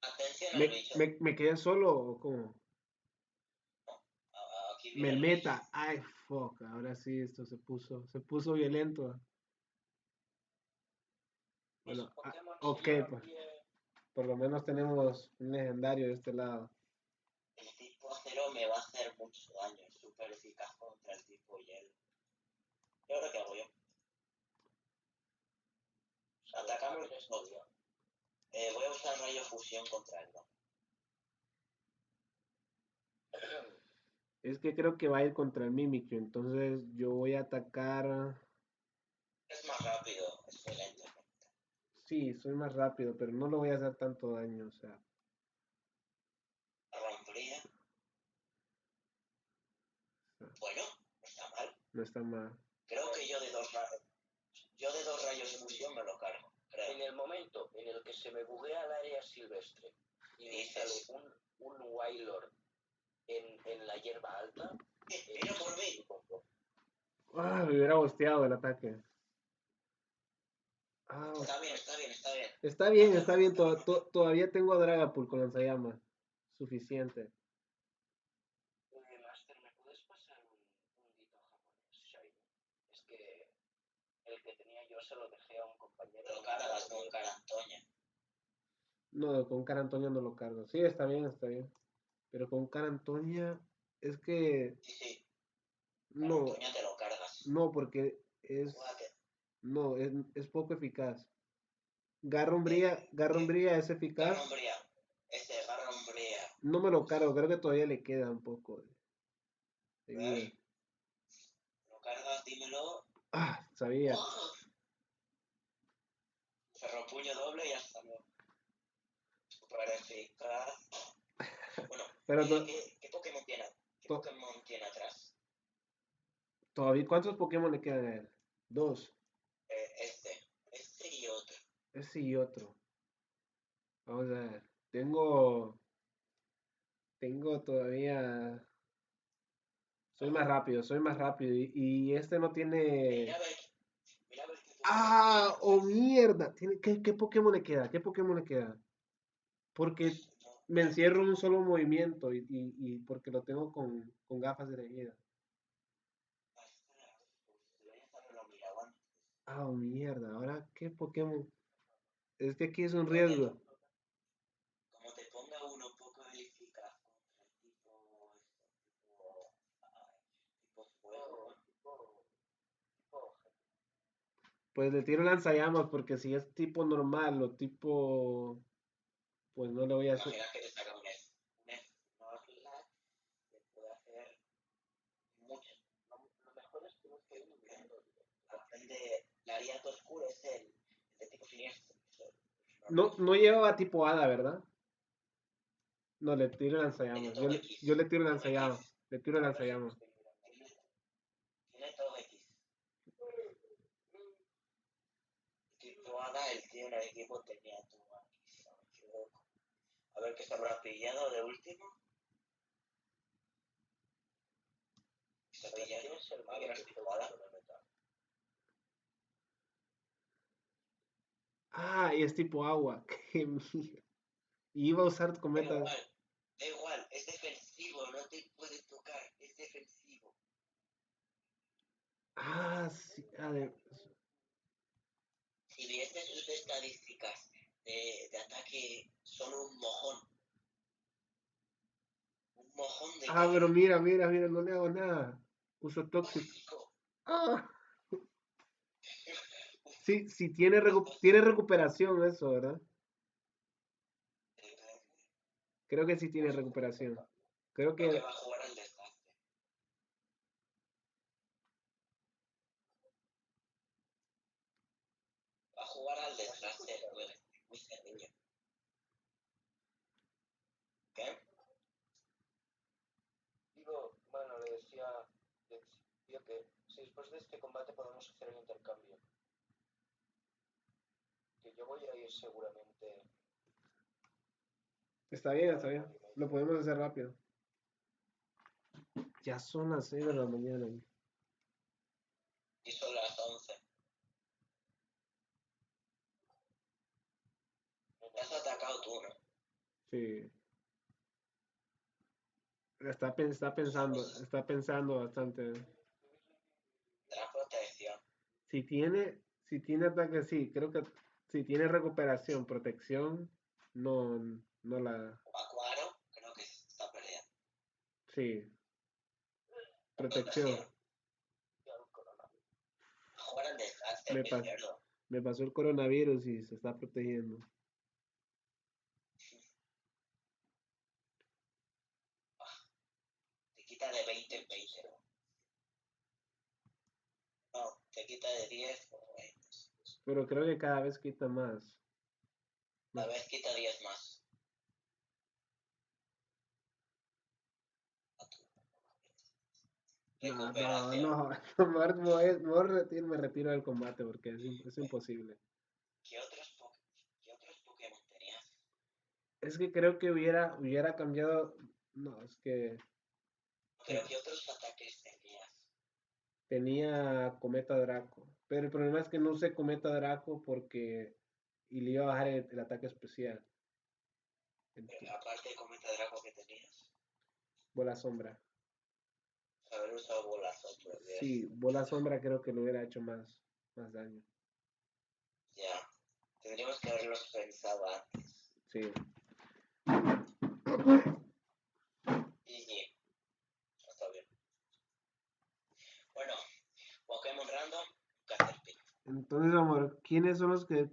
Atención al bicho. ¿Me quedé solo o cómo? Aquí viene el Melmeta. bicho. Ay, fuck. Ahora sí, esto se puso violento. Mis Bueno, Pokémon ok, se llevan pues bien. por lo menos tenemos un legendario de este lado. El tipo acero me va a hacer mucho daño. Es súper eficaz contra el tipo hielo. ¿Y ahora qué hago yo? Hammer es obvio. Voy a usar rayo fusión contra él, ¿no? Es que creo que va a ir contra el Mimikyu, entonces yo voy a atacar. Es más rápido, excelente. Sí, soy más rápido, pero no le voy a hacer tanto daño, o sea, Rompería. Bueno, no está mal. no está mal. Creo que yo de dos rayos fusión me lo cargo. Creo. En el momento en el que se me buguea el área silvestre y me sale un Wailord en la hierba alta, Mira por mí. Ah, me hubiera bosteado el ataque. Ah, Está bien, está bien, está bien. está bien, está bien. Todavía tengo a Dragapult con lanzallamas. Suficiente. Master, ¿me puedes pasar un dito japonés, Shiny? Es que el que tenía yo se lo dejé a un compañero. Lo cargas con cara Antoña. No, con cara Antonia no lo cargo. Sí, está bien, está bien. Pero con cara Antonia es que Sí. no, Antoña te lo cargas. no, porque es Júgate. no, es poco eficaz. Garrumbría es eficaz. Garrumbría. Garrumbría. No me lo cargo, creo que todavía le queda un poco de vida. Lo cargas, dímelo. Ah, sabía. ¡Oh! Cerro puño doble y hasta luego. Super eficaz. Bueno, Pero ¿qué Pokémon tiene? ¿Qué Pokémon tiene atrás? todavía, ¿cuántos Pokémon le quedan a él? Dos. Este y otro. Ese y otro. Vamos a ver. Tengo todavía. Soy más rápido. Y este no tiene. Mira a ver qué Pokémon ¡Ah! tiene ¡Oh, atrás. mierda! ¿Qué Pokémon le queda? ¿Qué Pokémon le queda? Porque me encierro en un solo movimiento y porque lo tengo con gafas de vida. Ah, oh, mierda. Ahora, ¿qué Pokémon? Es que aquí es un riesgo. Como te ponga uno poco eficaz contra tipo fuego. Pues le tiro lanzallamas porque si es tipo normal o tipo. Pues no le voy a hacer. Imagina que te saca un F. Un F normal te puede hacer mucho. Lo mejor es que no esté mirando. Aprende, la ariato oscuro es el de tipo siniestro. No llevaba tipo hada, ¿verdad? No, le tiro Tiene lanzallamas. todo X. Yo le tiro Todo lanzallamas. X. Le tiro lanzallamas. Tiene todo X. Tipo hada, el tío en el equipo tenía todo X. Si no me equivoco. A ver qué se habrá pillado de último. Se pilla. ¿Quién es el malo que no es tipo hada? Ah, y es tipo agua. Qué mierda. Y iba a usar cometa. Da igual, es defensivo, no te puede tocar, es defensivo. Ah, sí. Si vieses sus estadísticas de ataque, son un mojón. Un mojón de cara. Pero mira, no le hago nada. Uso tóxico. Tóxico. Ah. Sí, tiene recuperación eso, ¿verdad? Creo que sí tiene recuperación. Creo Creo que que. va a jugar al desgaste. Va a jugar al desgaste, muy sencillo. ¿Qué? Digo, bueno, le decía que si después de este combate podemos hacer el intercambio. Que yo voy a ir seguramente. Está bien, está bien. Lo podemos hacer rápido. Ya son las 6 de la mañana. Y son las 11. Te has atacado tú, ¿no? Sí. Está pensando bastante. Tras protección. Si tiene ataque, sí. Creo que si tiene recuperación, protección, no la. Acuaro, creo que está perdiendo. Sí, protección. Protección. A jugar al desgaste, Me, qué pas- cerdo. Me pasó el coronavirus y se está protegiendo. Te quita de 20 en 20, ¿no? No, te quita de 10 o 20. Pero creo que cada vez quita más. A vez quita 10 más. No, no, Recuperación. no. Me retiro del combate porque es imposible. ¿Qué otros Pokémon tenías? Es que creo que hubiera cambiado. No, es que Pero ¿qué otros ataques tenías? tenía Cometa Draco. Pero el problema es que no usé Cometa Draco porque. Y le iba a bajar el ataque especial. Aparte de Cometa Draco que tenías, Bola sombra. haber usado bolas otras Sí, veces. bola sombra creo que le hubiera hecho más daño. Ya. Tendríamos que haberlos pensado antes. Sí. Y está bien. Bueno, Pokémon Random, Caterpie. Entonces, amor, ¿quiénes son los que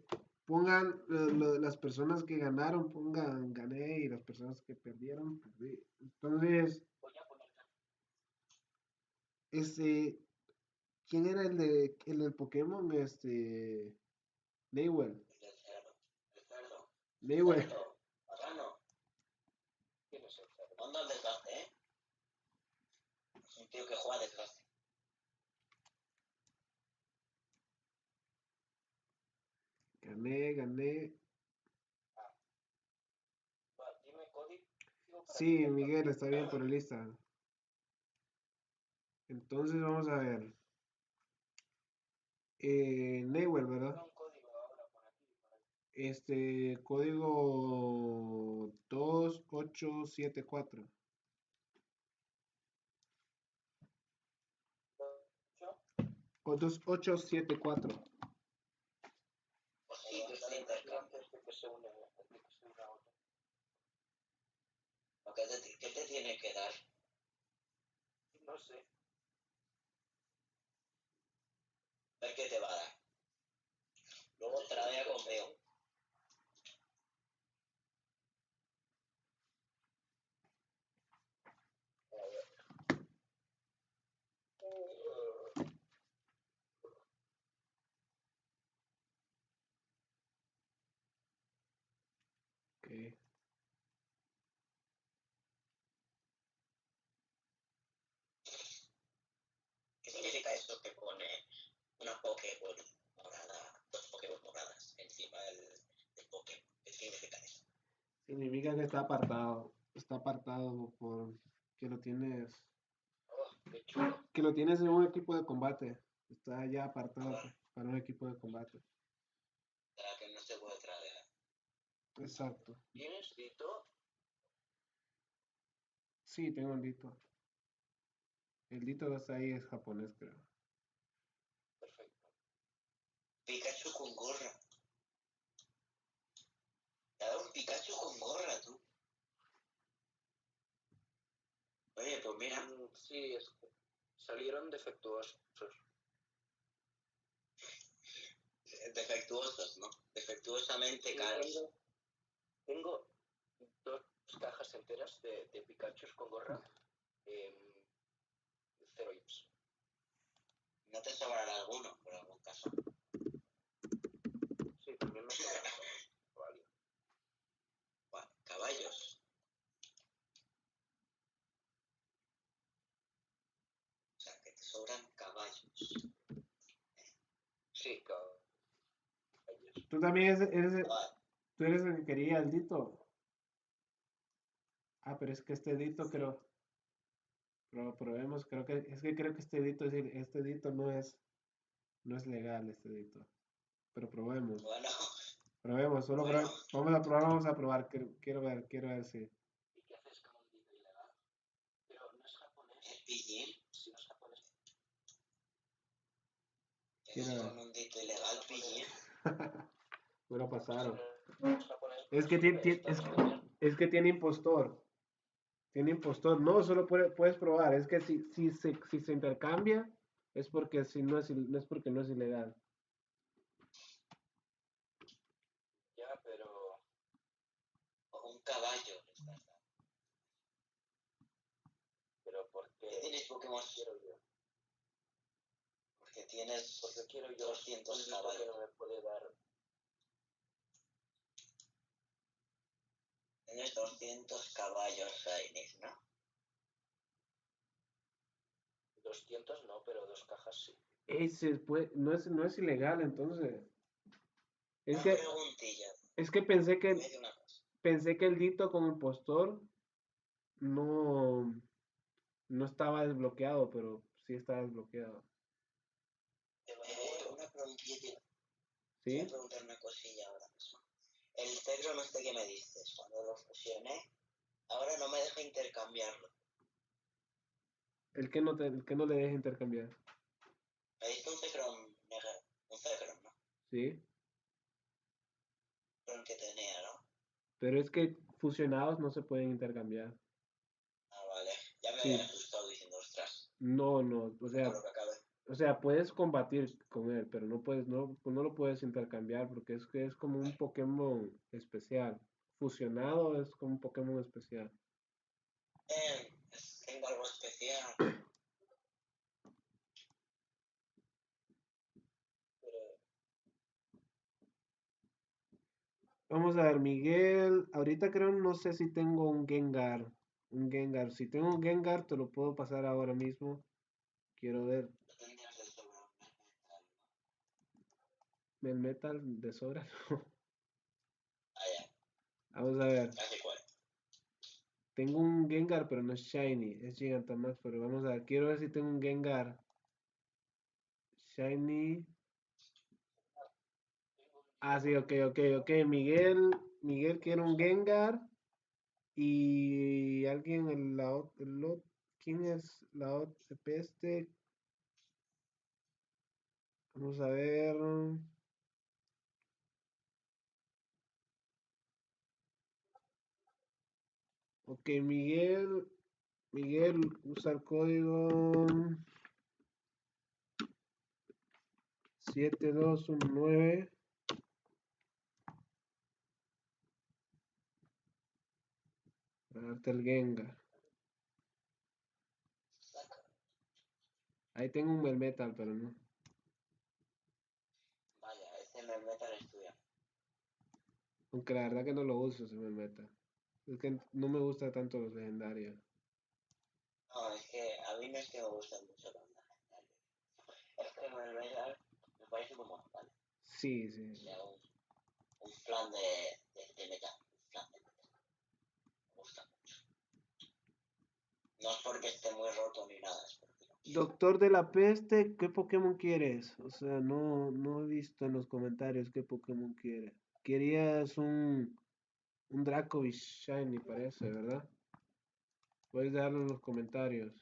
pongan las personas que ganaron, pongan gané y las personas que perdieron, perdí? Entonces, Voy a poner este, ¿quién era el del Pokémon? Newell. el cerdo. El cerdo. Newell. Cerdo. Marrano. ¿Quién es el cerdo? Onda el desgaste, ¿eh? Es un tío que juega desgaste. Gané. Va, dime Cody. Sí, Miguel, está bien por el lista. Entonces, vamos a ver. Newell, ¿verdad? Un código ahora por aquí. Código 2874 o 2874. O sí, que se intercambia. Este que se une a otro. ¿Qué te tiene que dar? No sé. A ver qué te va a dar. Luego tradea con Veo. Ok. ¿Qué significa eso que pone una Pokéball morada, dos Pokéball moradas encima del Pokémon? ¿Qué significa eso? Significa que está apartado. Está apartado por que lo tienes. Oh, qué chulo. Que lo tienes en un equipo de combate. Está ya apartado Ah, para un equipo de combate. para que no se puede tradear. Exacto. ¿Tienes Dito? Sí, tengo un Dito. El Dito que está ahí es japonés, creo. Perfecto. Pikachu con gorra. Te ha dado un Pikachu con gorra, tú. Oye, pues mira. Sí, salieron defectuosos. Defectuosos, ¿no? Defectuosamente Sí, caros. tengo dos cajas enteras de Pikachu con gorra. Cero IPs. ¿No te sobrará alguno, por algún caso? Sí, también me sobra. Vale. Bueno, caballos. O sea, que te sobran caballos. Sí, caballos. Tú también Vale. tú eres el que quería el Dito. Ah, pero es que este Dito creo. Probemos, creo que este Dito no es legal, este Dito. Pero probemos. Bueno, Probemos, bueno. vamos a probar. Quiero ver si. ¿Y qué haces con un Dito ilegal? Pero no es japonés. ¿Es pillín? Si no es japonés. ¿Qué Quiero haces ver. con un Dito ilegal, pillín? Me lo pasaron. No es japonés, Es que, pues tiene, sube Estados Unidos. es que tiene impostor. Tiene impostor. No, solo puedes probar. Es que si se intercambia, es porque si no es, no es porque no es ilegal. caballo le estás dando. Pero ¿por ¿Qué qué tienes Pokémon? quiero yo? Porque tienes Porque quiero yo 200 un Nico que caballos. no me puede dar. Tienes 200 caballos Shinies, ¿no? 200 no, pero 2 cajas sí. No es ilegal, entonces. Es Una que, preguntilla. es que Dime de una cosa. pensé que el Dito como impostor no, no estaba desbloqueado, pero sí está desbloqueado. Una preguntilla. Te voy a ¿Sí? preguntar una cosilla ahora mismo. El Tegron este que me dices, cuando lo fusioné, ahora no me deja intercambiarlo. El que no le deja intercambiar. Me diste un Tegron negro, un Tegron, ¿no? ¿Sí? Tegron que tenía, ¿no? Pero es que fusionados no se pueden intercambiar. Ah, vale. Ya me había Sí. asustado diciendo, ostras, No, no. por lo que acabé. O sea, puedes combatir con él, pero no lo puedes intercambiar porque es que es como un Pokémon especial. Fusionado es como un Pokémon especial. Tengo algo especial. Pero Vamos a ver, Miguel. Ahorita creo, no sé si tengo un Gengar. Un Gengar. Si tengo un Gengar, te lo puedo pasar ahora mismo. Quiero ver. Lo tendrías de sobra un metal, ¿no? Melmetal de sobra. Ah, ya. Vamos a ver. Casi cuál. Tengo un Gengar, pero no es Shiny. Es Gigantamax, pero vamos a ver. Quiero ver si tengo un Gengar Shiny. Ah, sí, ok. Miguel quiere un Gengar. Y alguien, ¿quién es la otra peste? Vamos a ver. Ok, Miguel usa el código 7219 para darte el Gengar. Ahí tengo un Melmetal, pero no. Vaya, ese metal es tuyo. Aunque la verdad que no lo uso ese Melmetal. Es que no me gusta tanto los legendarios. No, es que a mí no es que me gustan mucho los legendarios. Es que metal me parece como vale. Sí, O sí. sea, un flan de metal. Un flan de metal. Me gusta mucho. No es porque esté muy roto ni nada, es porque no quiero. Doctor de la peste, ¿qué Pokémon quieres? O sea, no he visto en los comentarios qué Pokémon quieres. Querías un Dracovish Shiny, parece, ¿verdad? Puedes dejarlo en los comentarios.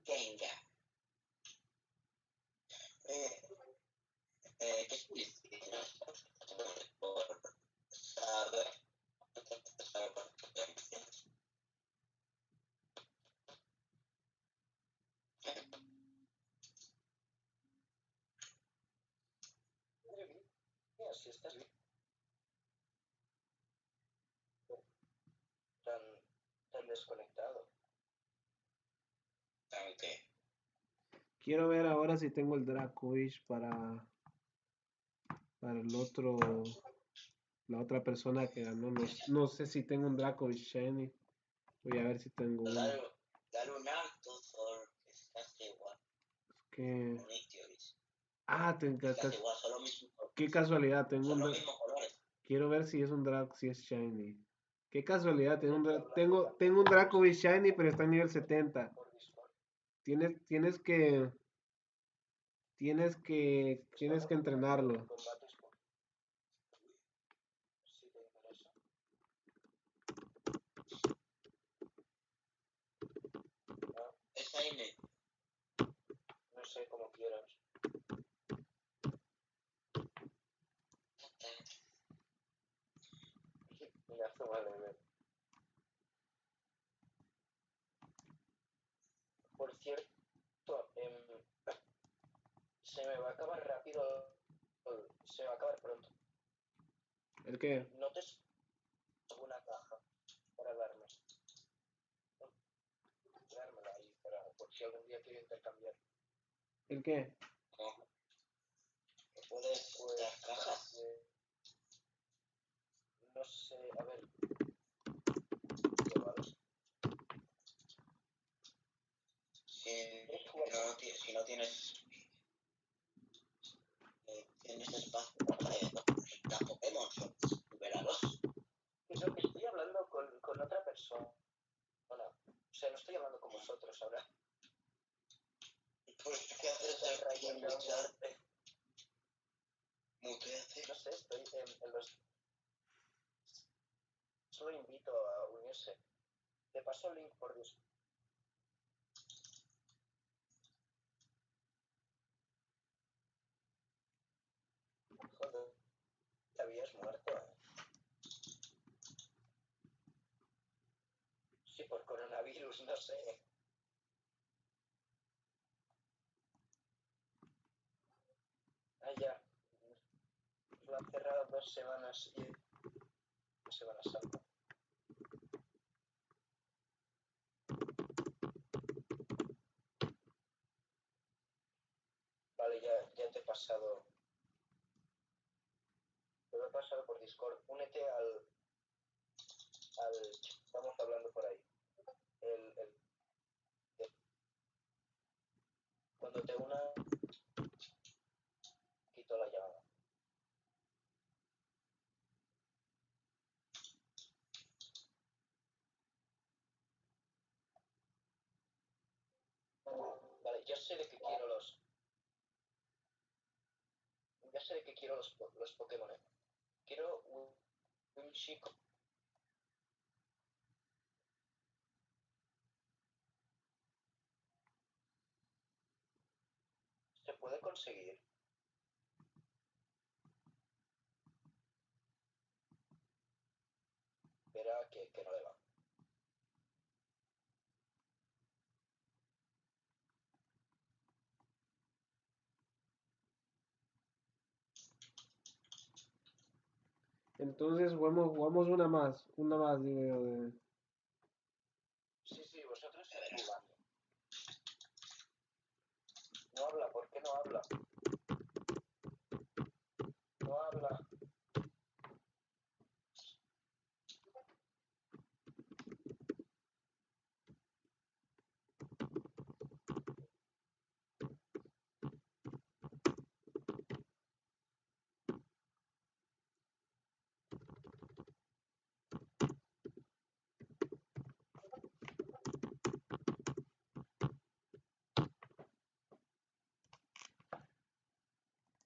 Gengar. ¿Qué significa? Por saber. madre mía, si estás bien. Tan, tan desconectado. Aunque Quiero ver ahora si tengo el Dracovish para el otro, la otra persona que ganó. No sé si tengo un Dracovish Shiny. Voy a ver si tengo uno. dar un alto porque es casi igual. Que... Un Ictioris. Ah, Es casi igual, son los mismos, qué casualidad, son los mismos colores. Quiero ver si es un si es Shiny. Qué casualidad, Tengo tengo un Dracovish Shiny, pero está en nivel 70. por Discord. Tienes tienes que entrenarlo. Combates por... Si te interesa. Shine. No sé, como quieras. Mira, vale, ver. Por cierto, se me va a acabar rápido. Se me va a acabar pronto. ¿El qué? ¿No te una caja para darme? Dármela ahí por si algún día quiero intercambiar. ¿El qué? ¿Cómo? ¿Me puedes dar cajas? No sé, a ver. Llevados. Si no tienes espacio para dar Pokémon, superalos. Eso, estoy hablando con otra persona. O sea, no estoy hablando con vosotros ahora. Pues, ¿qué haces aquí en el chat? Muteate. No sé, estoy en los... Solo invito a unirse. Te paso el link por Dios. Joder, te habías muerto. Sí, por coronavirus, no sé. Ah, ya. Lo han cerrado 2 semanas y... Semana Santa. Vale, ya te he pasado. Te lo he pasado por Discord. Únete al. Estamos hablando por ahí. Cuando te una, quito la llamada. Vale, ya sé de qué quiero los. Ya sé de qué quiero los Pokémon, Quiero un chico. ¿Se puede conseguir? Verá que no le va. Entonces jugamos una más, digo yo. Sí, vosotros estáis jugando. No habla, ¿por qué no habla? No habla.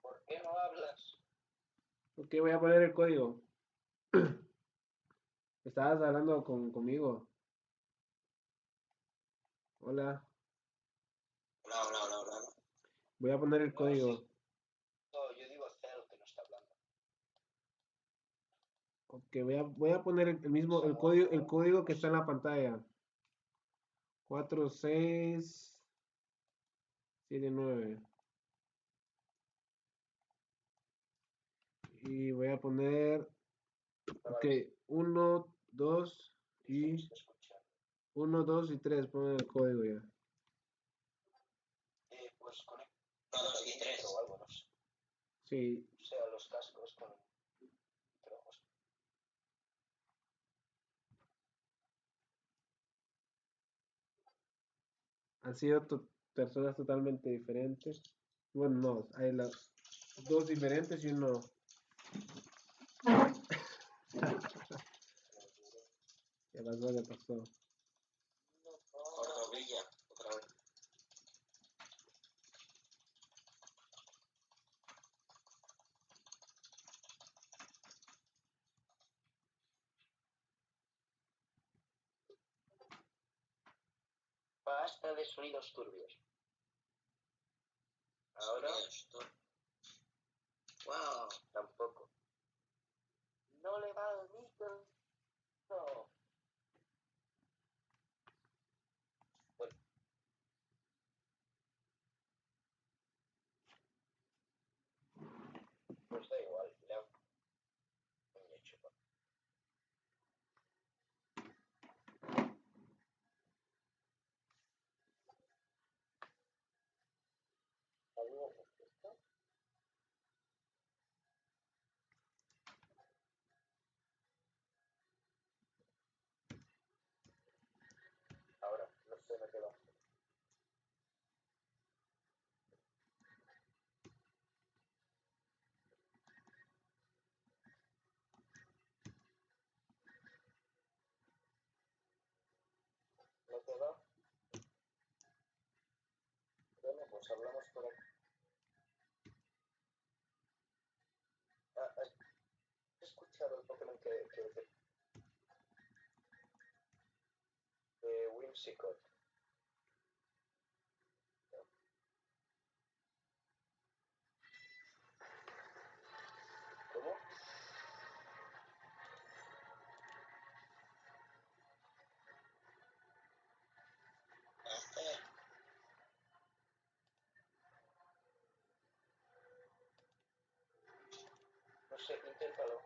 ¿Por qué no hablas? Ok, voy a poner el código. Estabas hablando conmigo. Hola. Hola. Voy a poner el No, sí. código. No, yo digo Cell que no está hablando. Ok, voy a poner el mismo, el código que está en la pantalla. 4679. Y voy a poner, ok, 1, 2 y Se escucha. 1, 2 y 3. Poner el código ya. Pues conecta 1, 2 y 3. o algo, no sé. Sí, O sea, los cascos con micrófonos. han sido personas totalmente diferentes. Bueno, no, hay dos diferentes y uno. ¿Qué pasó? ¿Qué pasó? Cordovilla, otra vez. Basta de sonidos turbios. Ahora Wow. tampoco. No le va al micro. No. Bueno, pues da igual. Le han hecho. ¿Algo? Ahora, no sé de qué va. ¿No te va? Bueno, pues hablamos por aquí. ¿Has escuchado el Pokémon que de Whimsicott? ¿Cómo? No sé, inténtalo.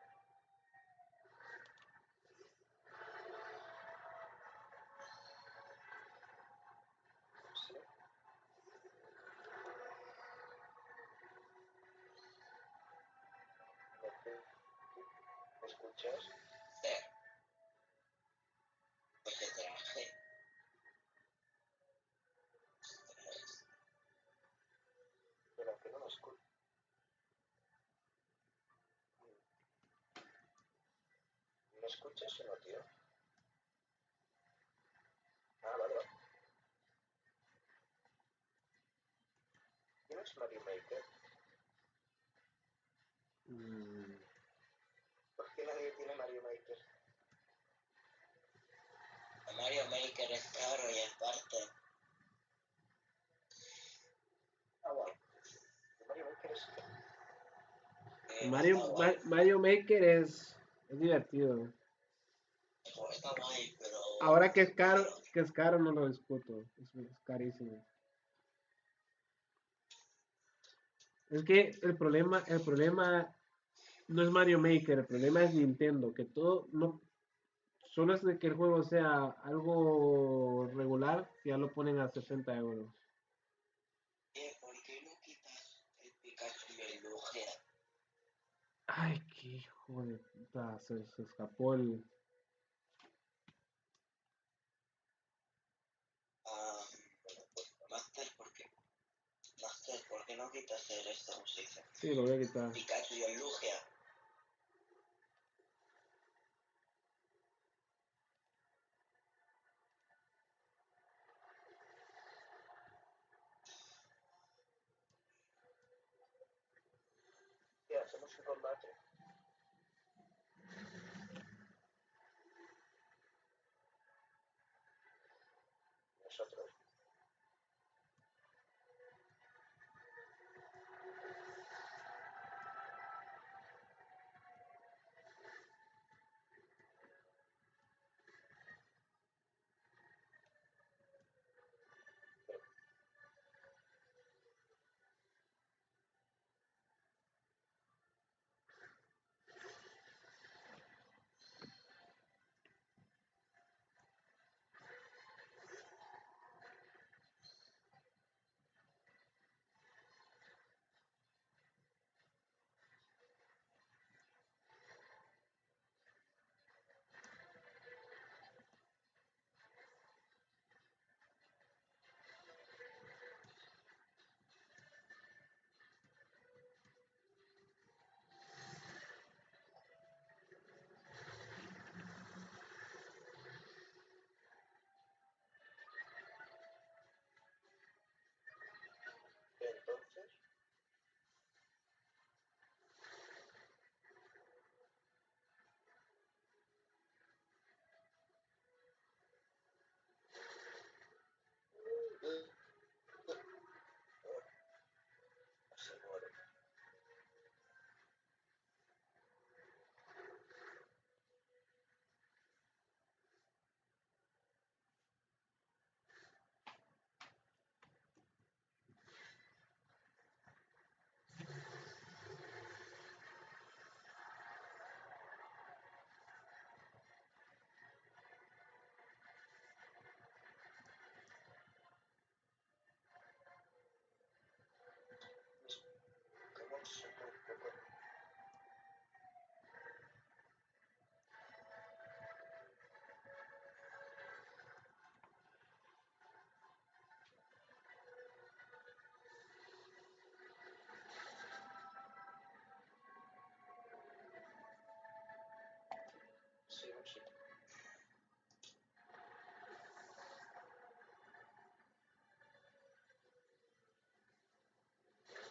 ¿Sí? ¿Me escuchas? Pues te traje. Pero que no me escuchas. ¿Me escuchas o no, tío? Ah, vale, vale. ¿Tienes Mario Maker? ¿Por qué nadie tiene Mario Maker? Mario Maker es caro y aparte. Ah, bueno. Mario Maker es... Mario Maker es divertido. Está guay, pero. Ahora que es caro no lo discuto, es carísimo. Es que el problema no es Mario Maker, el problema es Nintendo, que todo no solo es de que el juego sea algo regular, ya lo ponen a 60 euros. ¿Por qué no quitas el Pikachu y el Lugia? Ay, qué hijo de puta, se escapó el. Bueno, pues Master, ¿por qué no quitas el esto, como se dice? Sí, lo voy a quitar. Pikachu y el Lugia. ¿Qué hacemos un combate? Nosotros.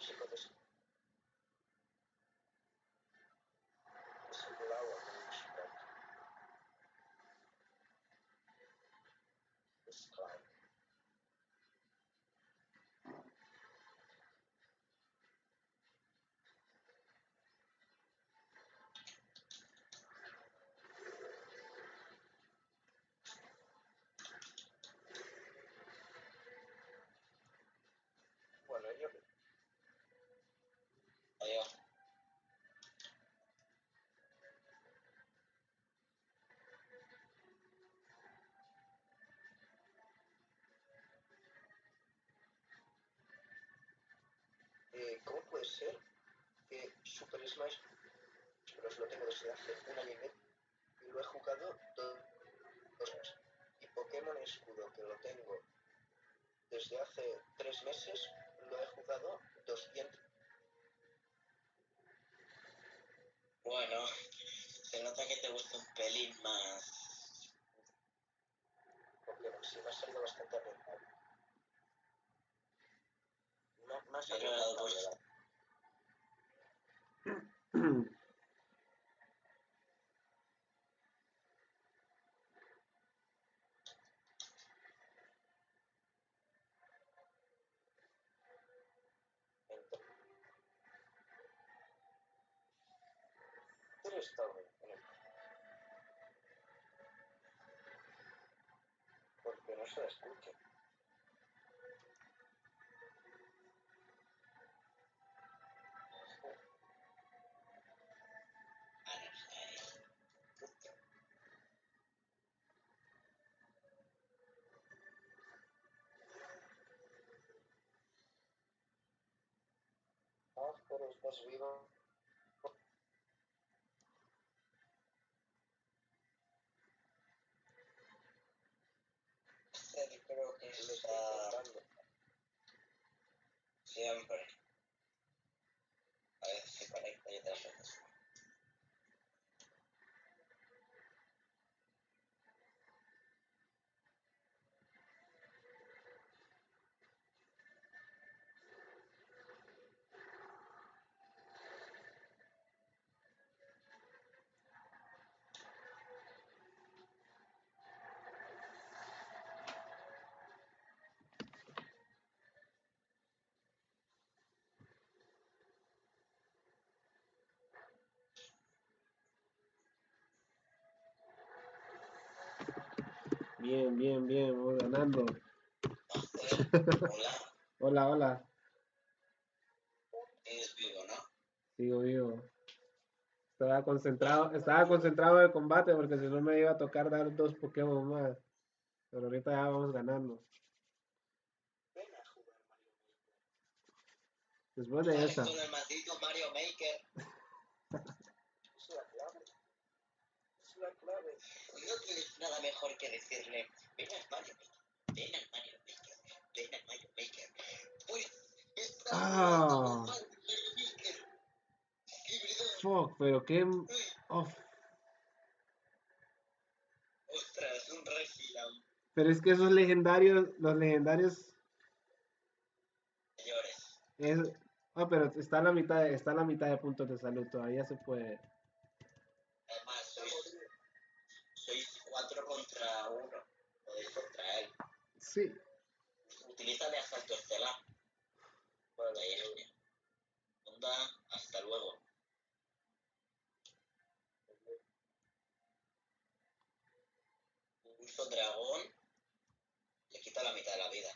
hipótesis simulado es claro. Bueno, yo Ahí va. ¿cómo puede ser que Super Smash Bros. Lo tengo desde hace un año y medio y lo he jugado 2 años? Y Pokémon Escudo, que lo tengo desde hace 3 meses, lo he jugado 200. Bueno, se nota que te gusta un pelín más. Pokémon, sí, me ha salido bastante rentable. Me ha Pero salido rentable, pues ¿verdad? Pero está bien, porque no se escucha. Ah, pero estás vivo. creo que Le estoy está contando. siempre. A veces se conecta y otras veces. Bien, bien, bien, voy ganando. Hola, Hola, hola. es vivo, ¿no? Sigo vivo. Estaba concentrado en el combate porque si no me iba a tocar dar 2 Pokémon más. Pero ahorita ya vamos ganando. Ven a jugar Mario Maker. Después de Sales esa. con el maldito Mario Maker. Es la clave. Es la clave. No tienes nada mejor que decirle, ven al Mario Maker, ven al Mario Maker, ven al Mario Maker. Pues estás jugando con Ah, Mario Maker. Híbrido. fuck, pero qué. Oh, Ostras, un Regiram. pero es que esos legendarios, los legendarios Señores, es. Ah, pero está a la mitad de puntos de salud, todavía se puede. además sois 4 contra 1. Podéis contra él. Sí. Utiliza de asalto estelar. Vale, Ahí es genial. Onda, hasta luego. Pulso dragón le quita la mitad de la vida.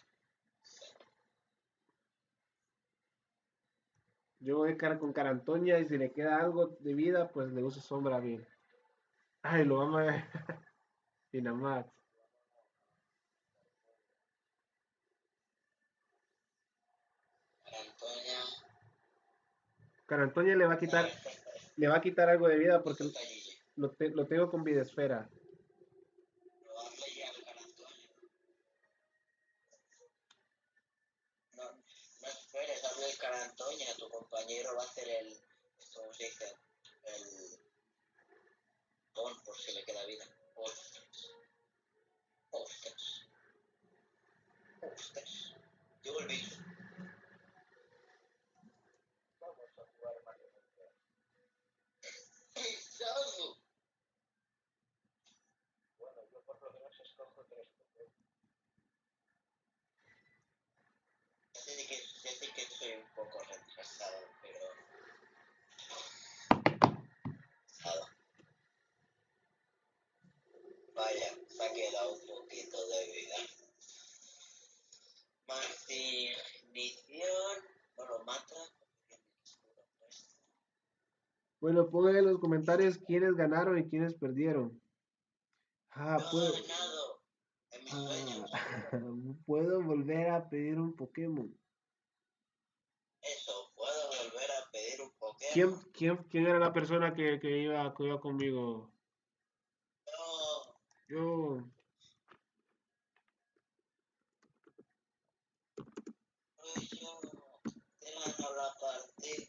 Yo voy con Carantoña y si le queda algo de vida, pues le uso sombra bien. Ay, lo vamos a ver. Dinamat. Antonia, Carantoña le va a quitar algo de vida porque esto está allí. lo tengo con vida esfera. Probarle ya al Can Antonio. No, no esperes, hazle el Can Antonio. Tu compañero va a hacer el. ¿Cómo se dice? El. Don por si le queda vida. Ostras. Ostras. Ostras. Llegó el bicho. Bueno, pongan en los comentarios quiénes ganaron y quiénes perdieron. Ah, No puedo, he ganado en mis ah, sueños. puedo volver a pedir un Pokémon. Eso, puedo volver a pedir un ¿Quién, Pokémon. quién era la persona que iba conmigo? No, Yo. soy yo. Te gano la partida.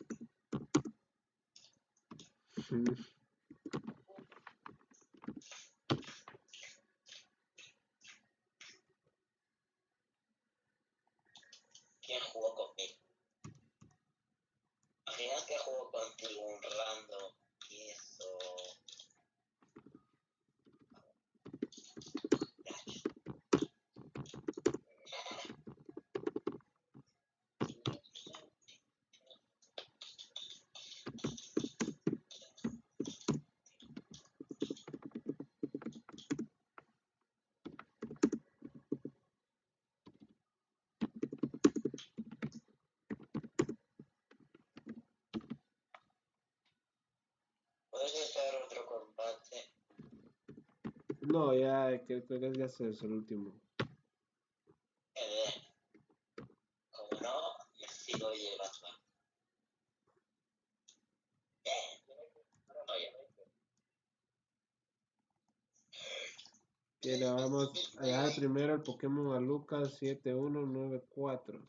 ¿Quién jugó conmigo? Imagina que jugó contigo un random y eso. ¿Puedes hacer otro combate? No, ya, creo que ya es el último. Eh, Como no, me sigo llevando. Oye, Que le vamos a dar primero el Pokémon a Lucas 7194.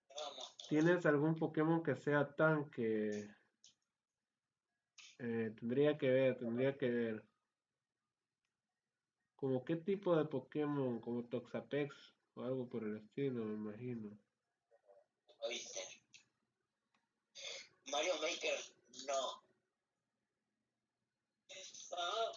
vamos. ¿Tienes algún Pokémon que sea tanque? Tendría que ver. ¿Como qué tipo de Pokémon? Como Toxapex o algo por el estilo, me imagino. ¿Oíste? Mario Maker, no. Ah,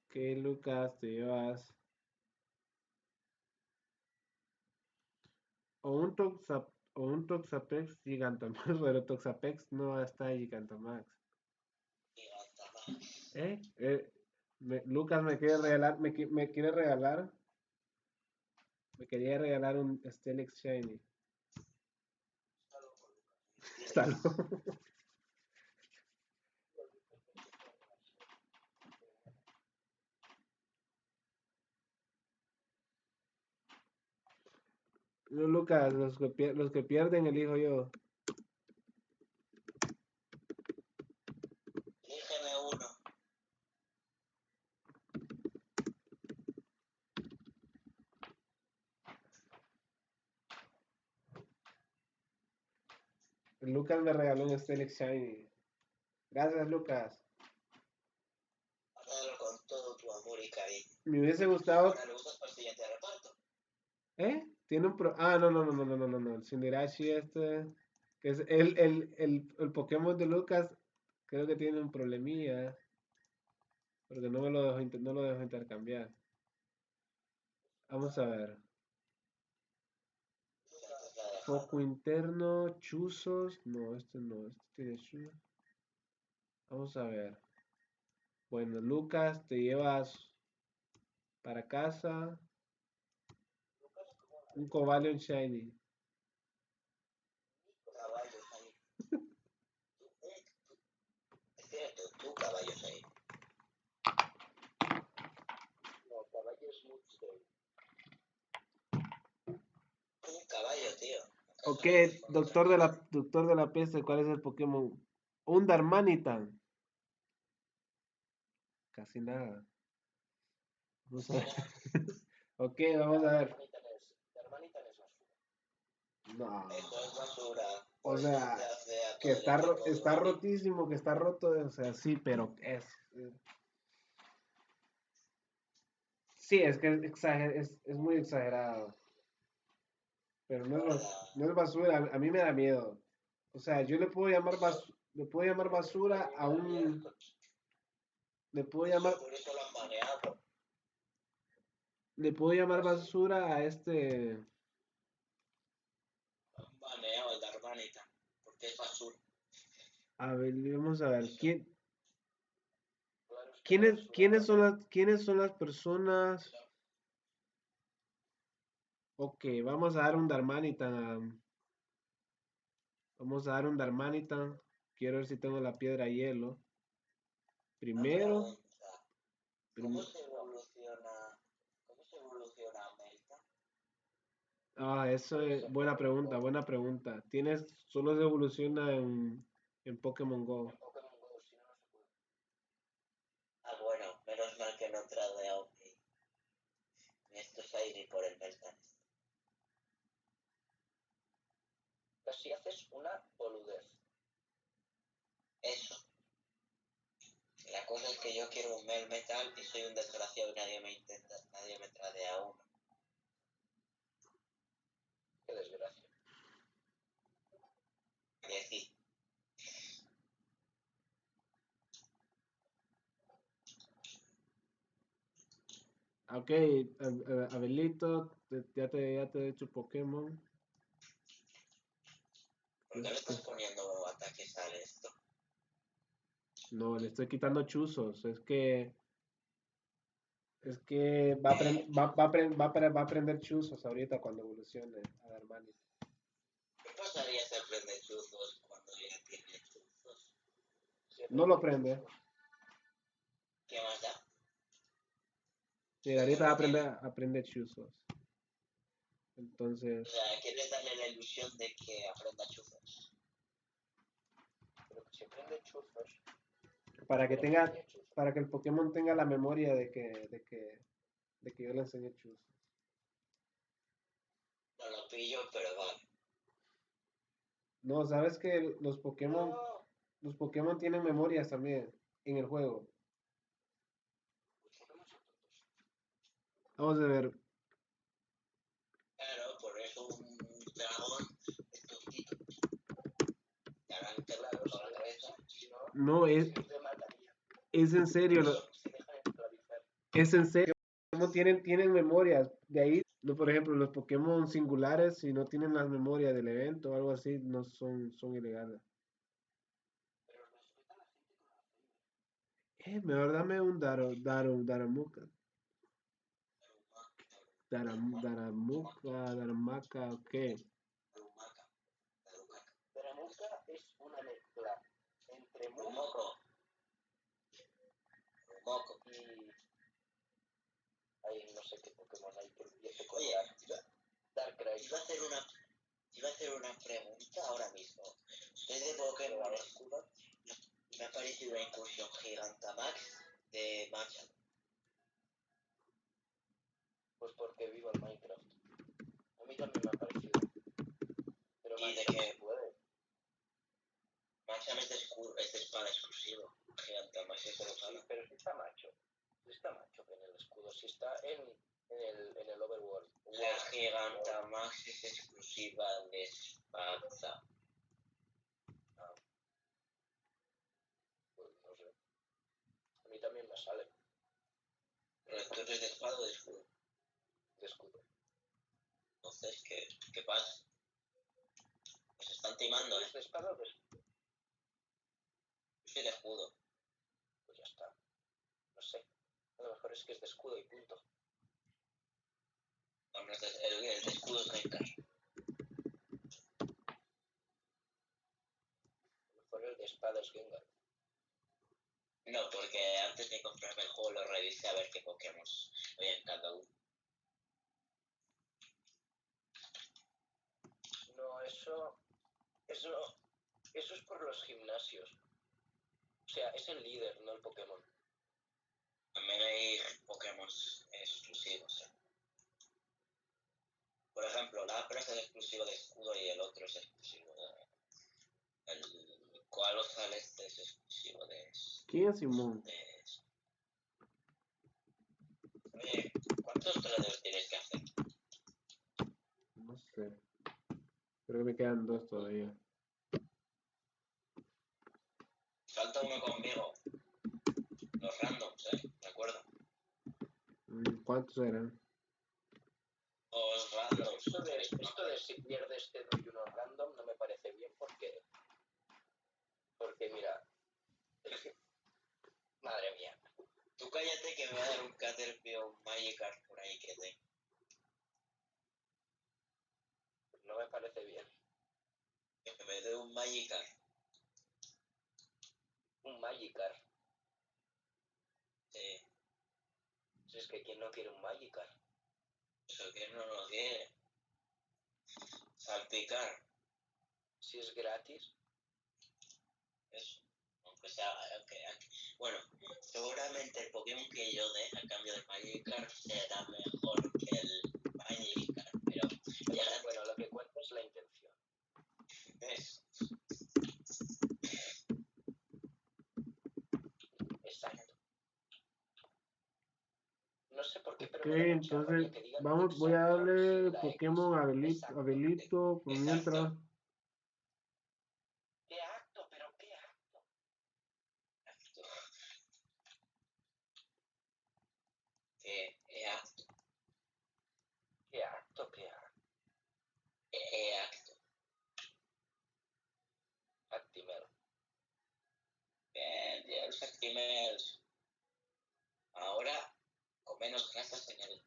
¿Qué, Lucas, te llevas? O un Toxapex Gigantamax, pero Toxapex no está en Gigantamax. Gigantamax. ¿Eh? Lucas me quiere regalar, me quería regalar un Steelix Shiny. Está loco. No, Lucas, los que pierden elijo yo. Elígeme uno. Lucas me regaló un Steelix Shiny. Gracias, Lucas. Guárdalo con todo tu amor y cariño. Me hubiese gustado. Ahora lo usas para el siguiente reparto. ¿Eh? Tiene un pro. Ah, no, no, no, no, no, no, no, no. El Cinderace este. Que es el Pokémon de Lucas. Creo que tiene un problemilla. Porque no lo dejo intercambiar. Vamos a ver. Entonces la he Foco dejado. interno, chuzos. No, este no. Este tiene chuzos. Vamos a ver. Bueno, Lucas, te llevas para casa un Cobalion Shiny. Caballos ahí. Es cierto, tú caballos ahí. No, caballos mucho. Un caballo, tío. Ok, doctor de la peste, ¿cuál es el Pokémon? Un Darmanitan. Casi nada. Vamos a ver. Ok, vamos a ver. No. Eso es basura. O Por eso te sea, hace a que todo el equipo está Ronin. rotísimo, que está roto. O sea, sí, pero es. Sí, es que es muy exagerado. Pero La verdad, no es basura, a mí me da miedo. O sea, yo le puedo llamar basura a un, le puedo eso llamar, por eso lo han baneado. le puedo llamar basura a este, Han baneado el Darmanita, porque es basura. a ver, vamos a ver, Eso, Claro, es que la basura quiénes son las personas? Ok, vamos a dar un Darmanitan, quiero ver si tengo la piedra hielo. una Primero, pregunta. ¿Cómo prim- se evoluciona, cómo se evoluciona América? eso es buena pregunta, buena pregunta. Solo se evoluciona en Pokémon Go. en Pokémon Go, si no, no se puede. Ah, bueno, menos mal que no trae a ni estos aire por el Meltan. Pero si haces una boludez. Eso. La cosa es que yo quiero un Melmetal y soy un desgraciado y nadie me trae a uno. Qué desgracia. Y así, Ok, Abelito, ya te he hecho Pokémon. ¿por qué le estás poniendo ataques a esto? No, le estoy quitando chuzos. Es que va a aprender chuzos ahorita cuando evolucione a Darmanitan. ¿Qué pasaría si aprende chuzos cuando ya tiene chuzos? Si No lo aprende aprende. chuzos. ¿Qué más da? Sí, Si ya ahorita lo tiene. aprende chuzos. O Entonces, sea, quieres darle la ilusión de que aprenda chuzos. Pero que si aprende chuzos, para que que le tenga, enseñe chuzos. para que el Pokémon tenga la memoria de que yo le enseñé chuzos. No lo pillo, pero vale. No, sabes que No. los Pokémon tienen memorias también en el juego. Los Pokémon son tontos. Vamos a ver. Claro, por eso un dragón es tontito. Te arranca Claro, toda la cabeza. si no, No, se te mataría. es en serio, Se dejan esclavizar. es en serio. Pokémon tienen memorias. De ahí, por ejemplo, los Pokémon singulares, si no tienen las memorias del evento o algo así, no son ilegales. Pero respeta a la gente con la fe. Mejor dame un Daramuka. Darumaka, ok. Darumaca, Darumaca. Dramuka es una mezcla entre Muk Rumoco, Rumoco. y... Ay, no sé qué Pokémon hay que empiece con Oye, Darkrai. iba a hacer una pregunta ahora mismo. Estoy de Pokémon Escudo y me ha parecido una incursión Gigantamax de Machamp. Pues porque vivo en Minecraft. A mí también me ha parecido. Pero Y de Machamp que se puede. Machamp es de espada exclusivo. Gigantamax es de Pero sí, espada. pero si está macho. Si está macho en el escudo. Si está en el Overworld. La Gigantamax es exclusiva de espada. Pues no sé. A mí también me sale Pero entonces de espada o de escudo. de escudo. Entonces, ¿qué pasa? Nos están timando, ¿Es de espada o de escudo? Yo soy de escudo. Pues ya está. No sé. A lo mejor es que es de escudo y punto. Bueno, el de escudo es Gengar. A lo mejor el de espada es Gengar. No, porque antes de comprarme el juego lo revisé a ver qué Pokémon había en cada uno. No, eso es por los gimnasios. O sea, es el líder, no el Pokémon. También hay Pokémon exclusivos. Por ejemplo, Lapras es exclusivo de escudo y el otro es exclusivo de... El Koalo Celeste es exclusivo de... ¿Quién es Simón? Oye, ¿Cuántos tratos tienes que hacer? No sé. Creo que me quedan 2 todavía. Falta uno conmigo. Los randoms, ¿de acuerdo? ¿Cuántos eran? Los randoms. Esto de si pierdes te doy uno random no me parece bien porque mira, madre mía, Tú cállate que me voy a dar un Caterpie o un Magikarp por ahí que tengo. no me parece bien. Que me dé un Magikarp. Un Magikarp. Sí. Si es que quién no quiere un Magikarp. Eso que no lo quiere. Salpicar. Si es gratis. Eso. Aunque sea... Bueno, seguramente el Pokémon que yo dé a cambio de Magikarp será mejor que el Magikarp, pero... Bueno, lo que cuenta es la intención. ¿Ves? Exacto. No sé por qué, pero Ok, me da mucha entonces rabia que digan vamos, voy a exacto darle sin la X. Pokémon Exacto. Abelito por mientras. ¿Qué acto? ¿Pero qué acto? ¿Qué acto? ¿Qué acto? ¿Qué acto? ¿Qué acto? Actimel. Bien, Dios, Actimels. Ahora, con menos grasas en el...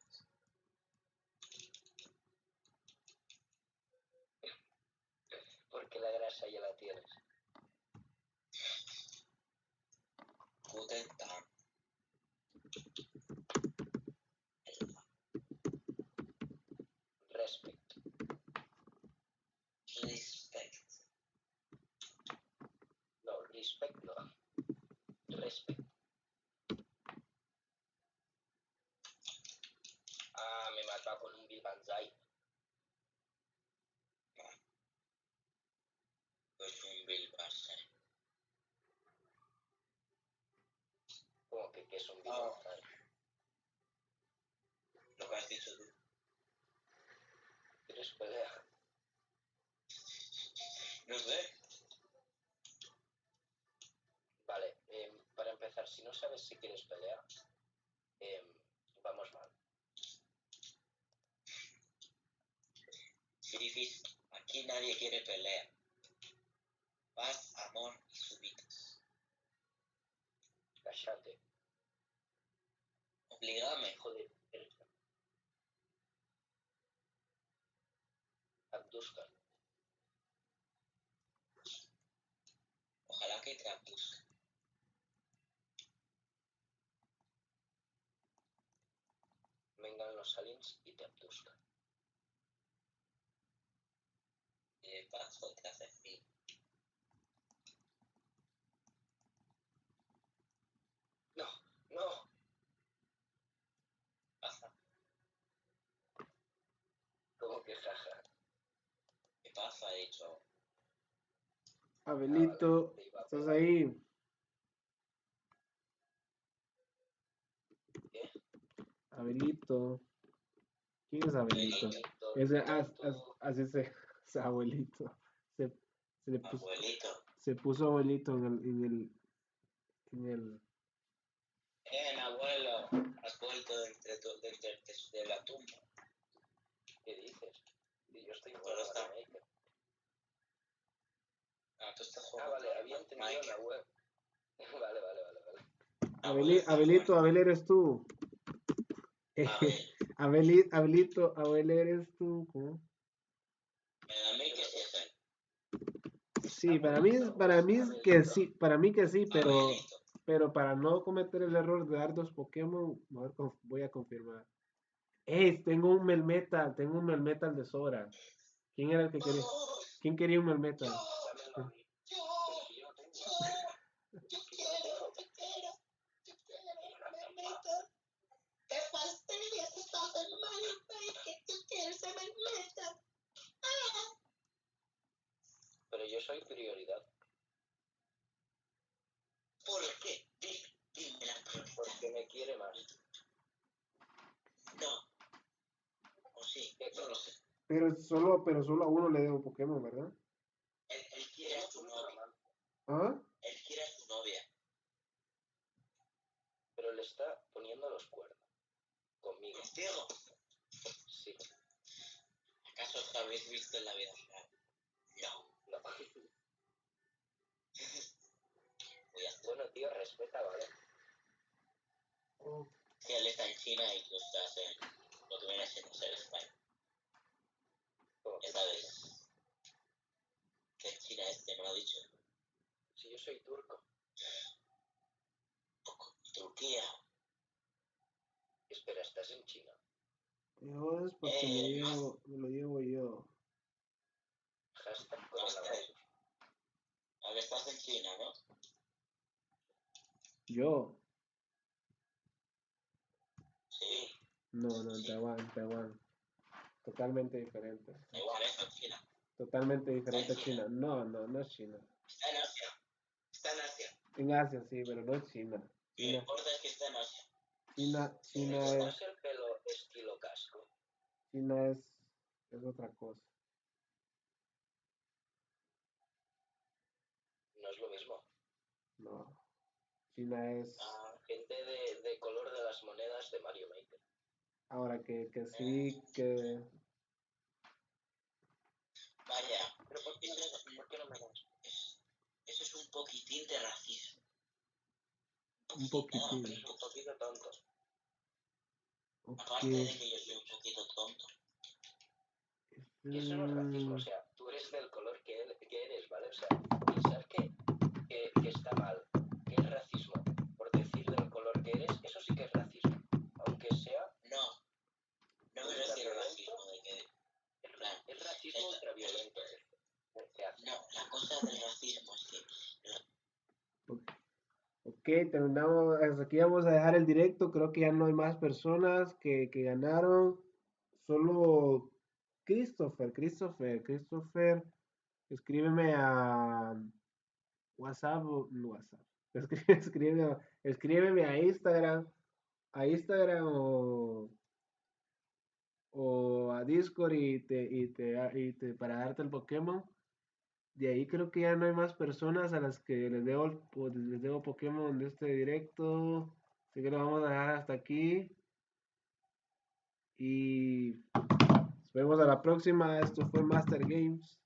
Porque la grasa ya la tienes. Guten Tag. Respect. Respect. No, respect no. Respect. Ah, me mató con un Bill Banzai. Pues un Bill Barça. ¿Cómo que es un Bill Oh. Banzai? Lo que has dicho tú. ¿Quieres pelea? No sé. Vale, para empezar, si no sabes si quieres pelear, vamos mal. Sirifis, aquí nadie quiere pelea. Paz, amor y subitas. Cállate. Oblígame. Joder. Abduscar. Ojalá que te abduzca. Vengan los aliens y te abduscan. Y de paso te hace frío. No, no. Pasa. ¿Cómo que jaja? ¿Qué pasa? He dicho. Abelito, Vale, te iba a ¿estás pegar. ahí? ¿Qué? Abelito. ¿Quién es Abelito? Abuelito, Ese, tú. así se abuelito. Se, se le puso, Abuelito. se puso abuelito en el. Abuelo. Has vuelto de la tumba. ¿Qué dices? Sí, yo estoy Abuelo jugando está. a Maker. Ah, tú estás Ah, jugando. vale, había entendido la web. Vale. Abuelo está Abelito, muerto. Abel eres tú. Abel. Abelito, Abel eres tú. ¿Cómo? A mí que sí es él. Sí, Abuelito, para pues, mí es que Abelito. sí, para mí que sí, Abelito. pero para no cometer el error de dar 2 Pokémon, voy a confirmar. Tengo un Melmetal de sobra. ¿Quién era el que quería? ¿Quién quería un Melmetal? Dámelo a mí. Pero si yo no tengo. Yo quiero. Me meto. ¿Qué fastidias estás en Mario que tú quieres que me meta? Pero yo soy prioridad. ¿Por qué? Dime la prioridad. Porque me quiere más. No, pero solo a uno le debo Pokémon, ¿verdad? Él quiere a su novia. ¿Ah? Él quiere a su novia. Pero le está poniendo los cuernos. Conmigo. ¿Contigo? Sí. ¿Acaso os habéis visto en la vida real? No. No. Voy a hacer. Bueno, tío, respeta, ¿vale? Que él está en China y tú estás en lo que viene siendo ser España. Como Ya que sabes que en China me lo ha dicho. si yo soy turco. Turquía. Espera, ¿estás en China? Yo es porque me lo llevo yo. Hashtag coronavirus. Ahora estás en China, ¿no? Yo. Sí. No, en Sí. Taiwán. Totalmente diferente. Igual está en China. Totalmente diferente a China. China. No es China. Está en Asia. Está en Asia. En Asia sí, pero no es China. Lo que importa es que está en Asia. China ¿Te es, cortas el pelo estilo casco? China es otra cosa. No es lo mismo. No. China es. Gente de color de las monedas de Mario Maker. Ahora que sí, que. Vaya. Pero ¿por qué no me das? Eso es un poquitín de racismo. Un poquitín. Es un poquito tonto. Aparte Ok. de que yo soy un poquito tonto. Y eso no es racismo, o sea, tú eres del color que eres, ¿vale? O sea, pensar que está mal, que es racismo, por decir del color que eres, eso sí que es racismo. Aunque sea No me refiero a racismo de que... es racismo ultraviolento. No, la cosa del racismo es que... Ok, terminamos. Hasta aquí vamos a dejar el directo. Creo que ya no hay más personas que ganaron. Solo Christopher. Escríbeme a WhatsApp, no WhatsApp. Escríbeme a Instagram o a Discord para darte el Pokémon. De ahí creo que ya no hay más personas a las que les debo Pokémon de este directo. Así que lo vamos a dejar hasta aquí. Y nos vemos a la próxima. Esto fue Master Games.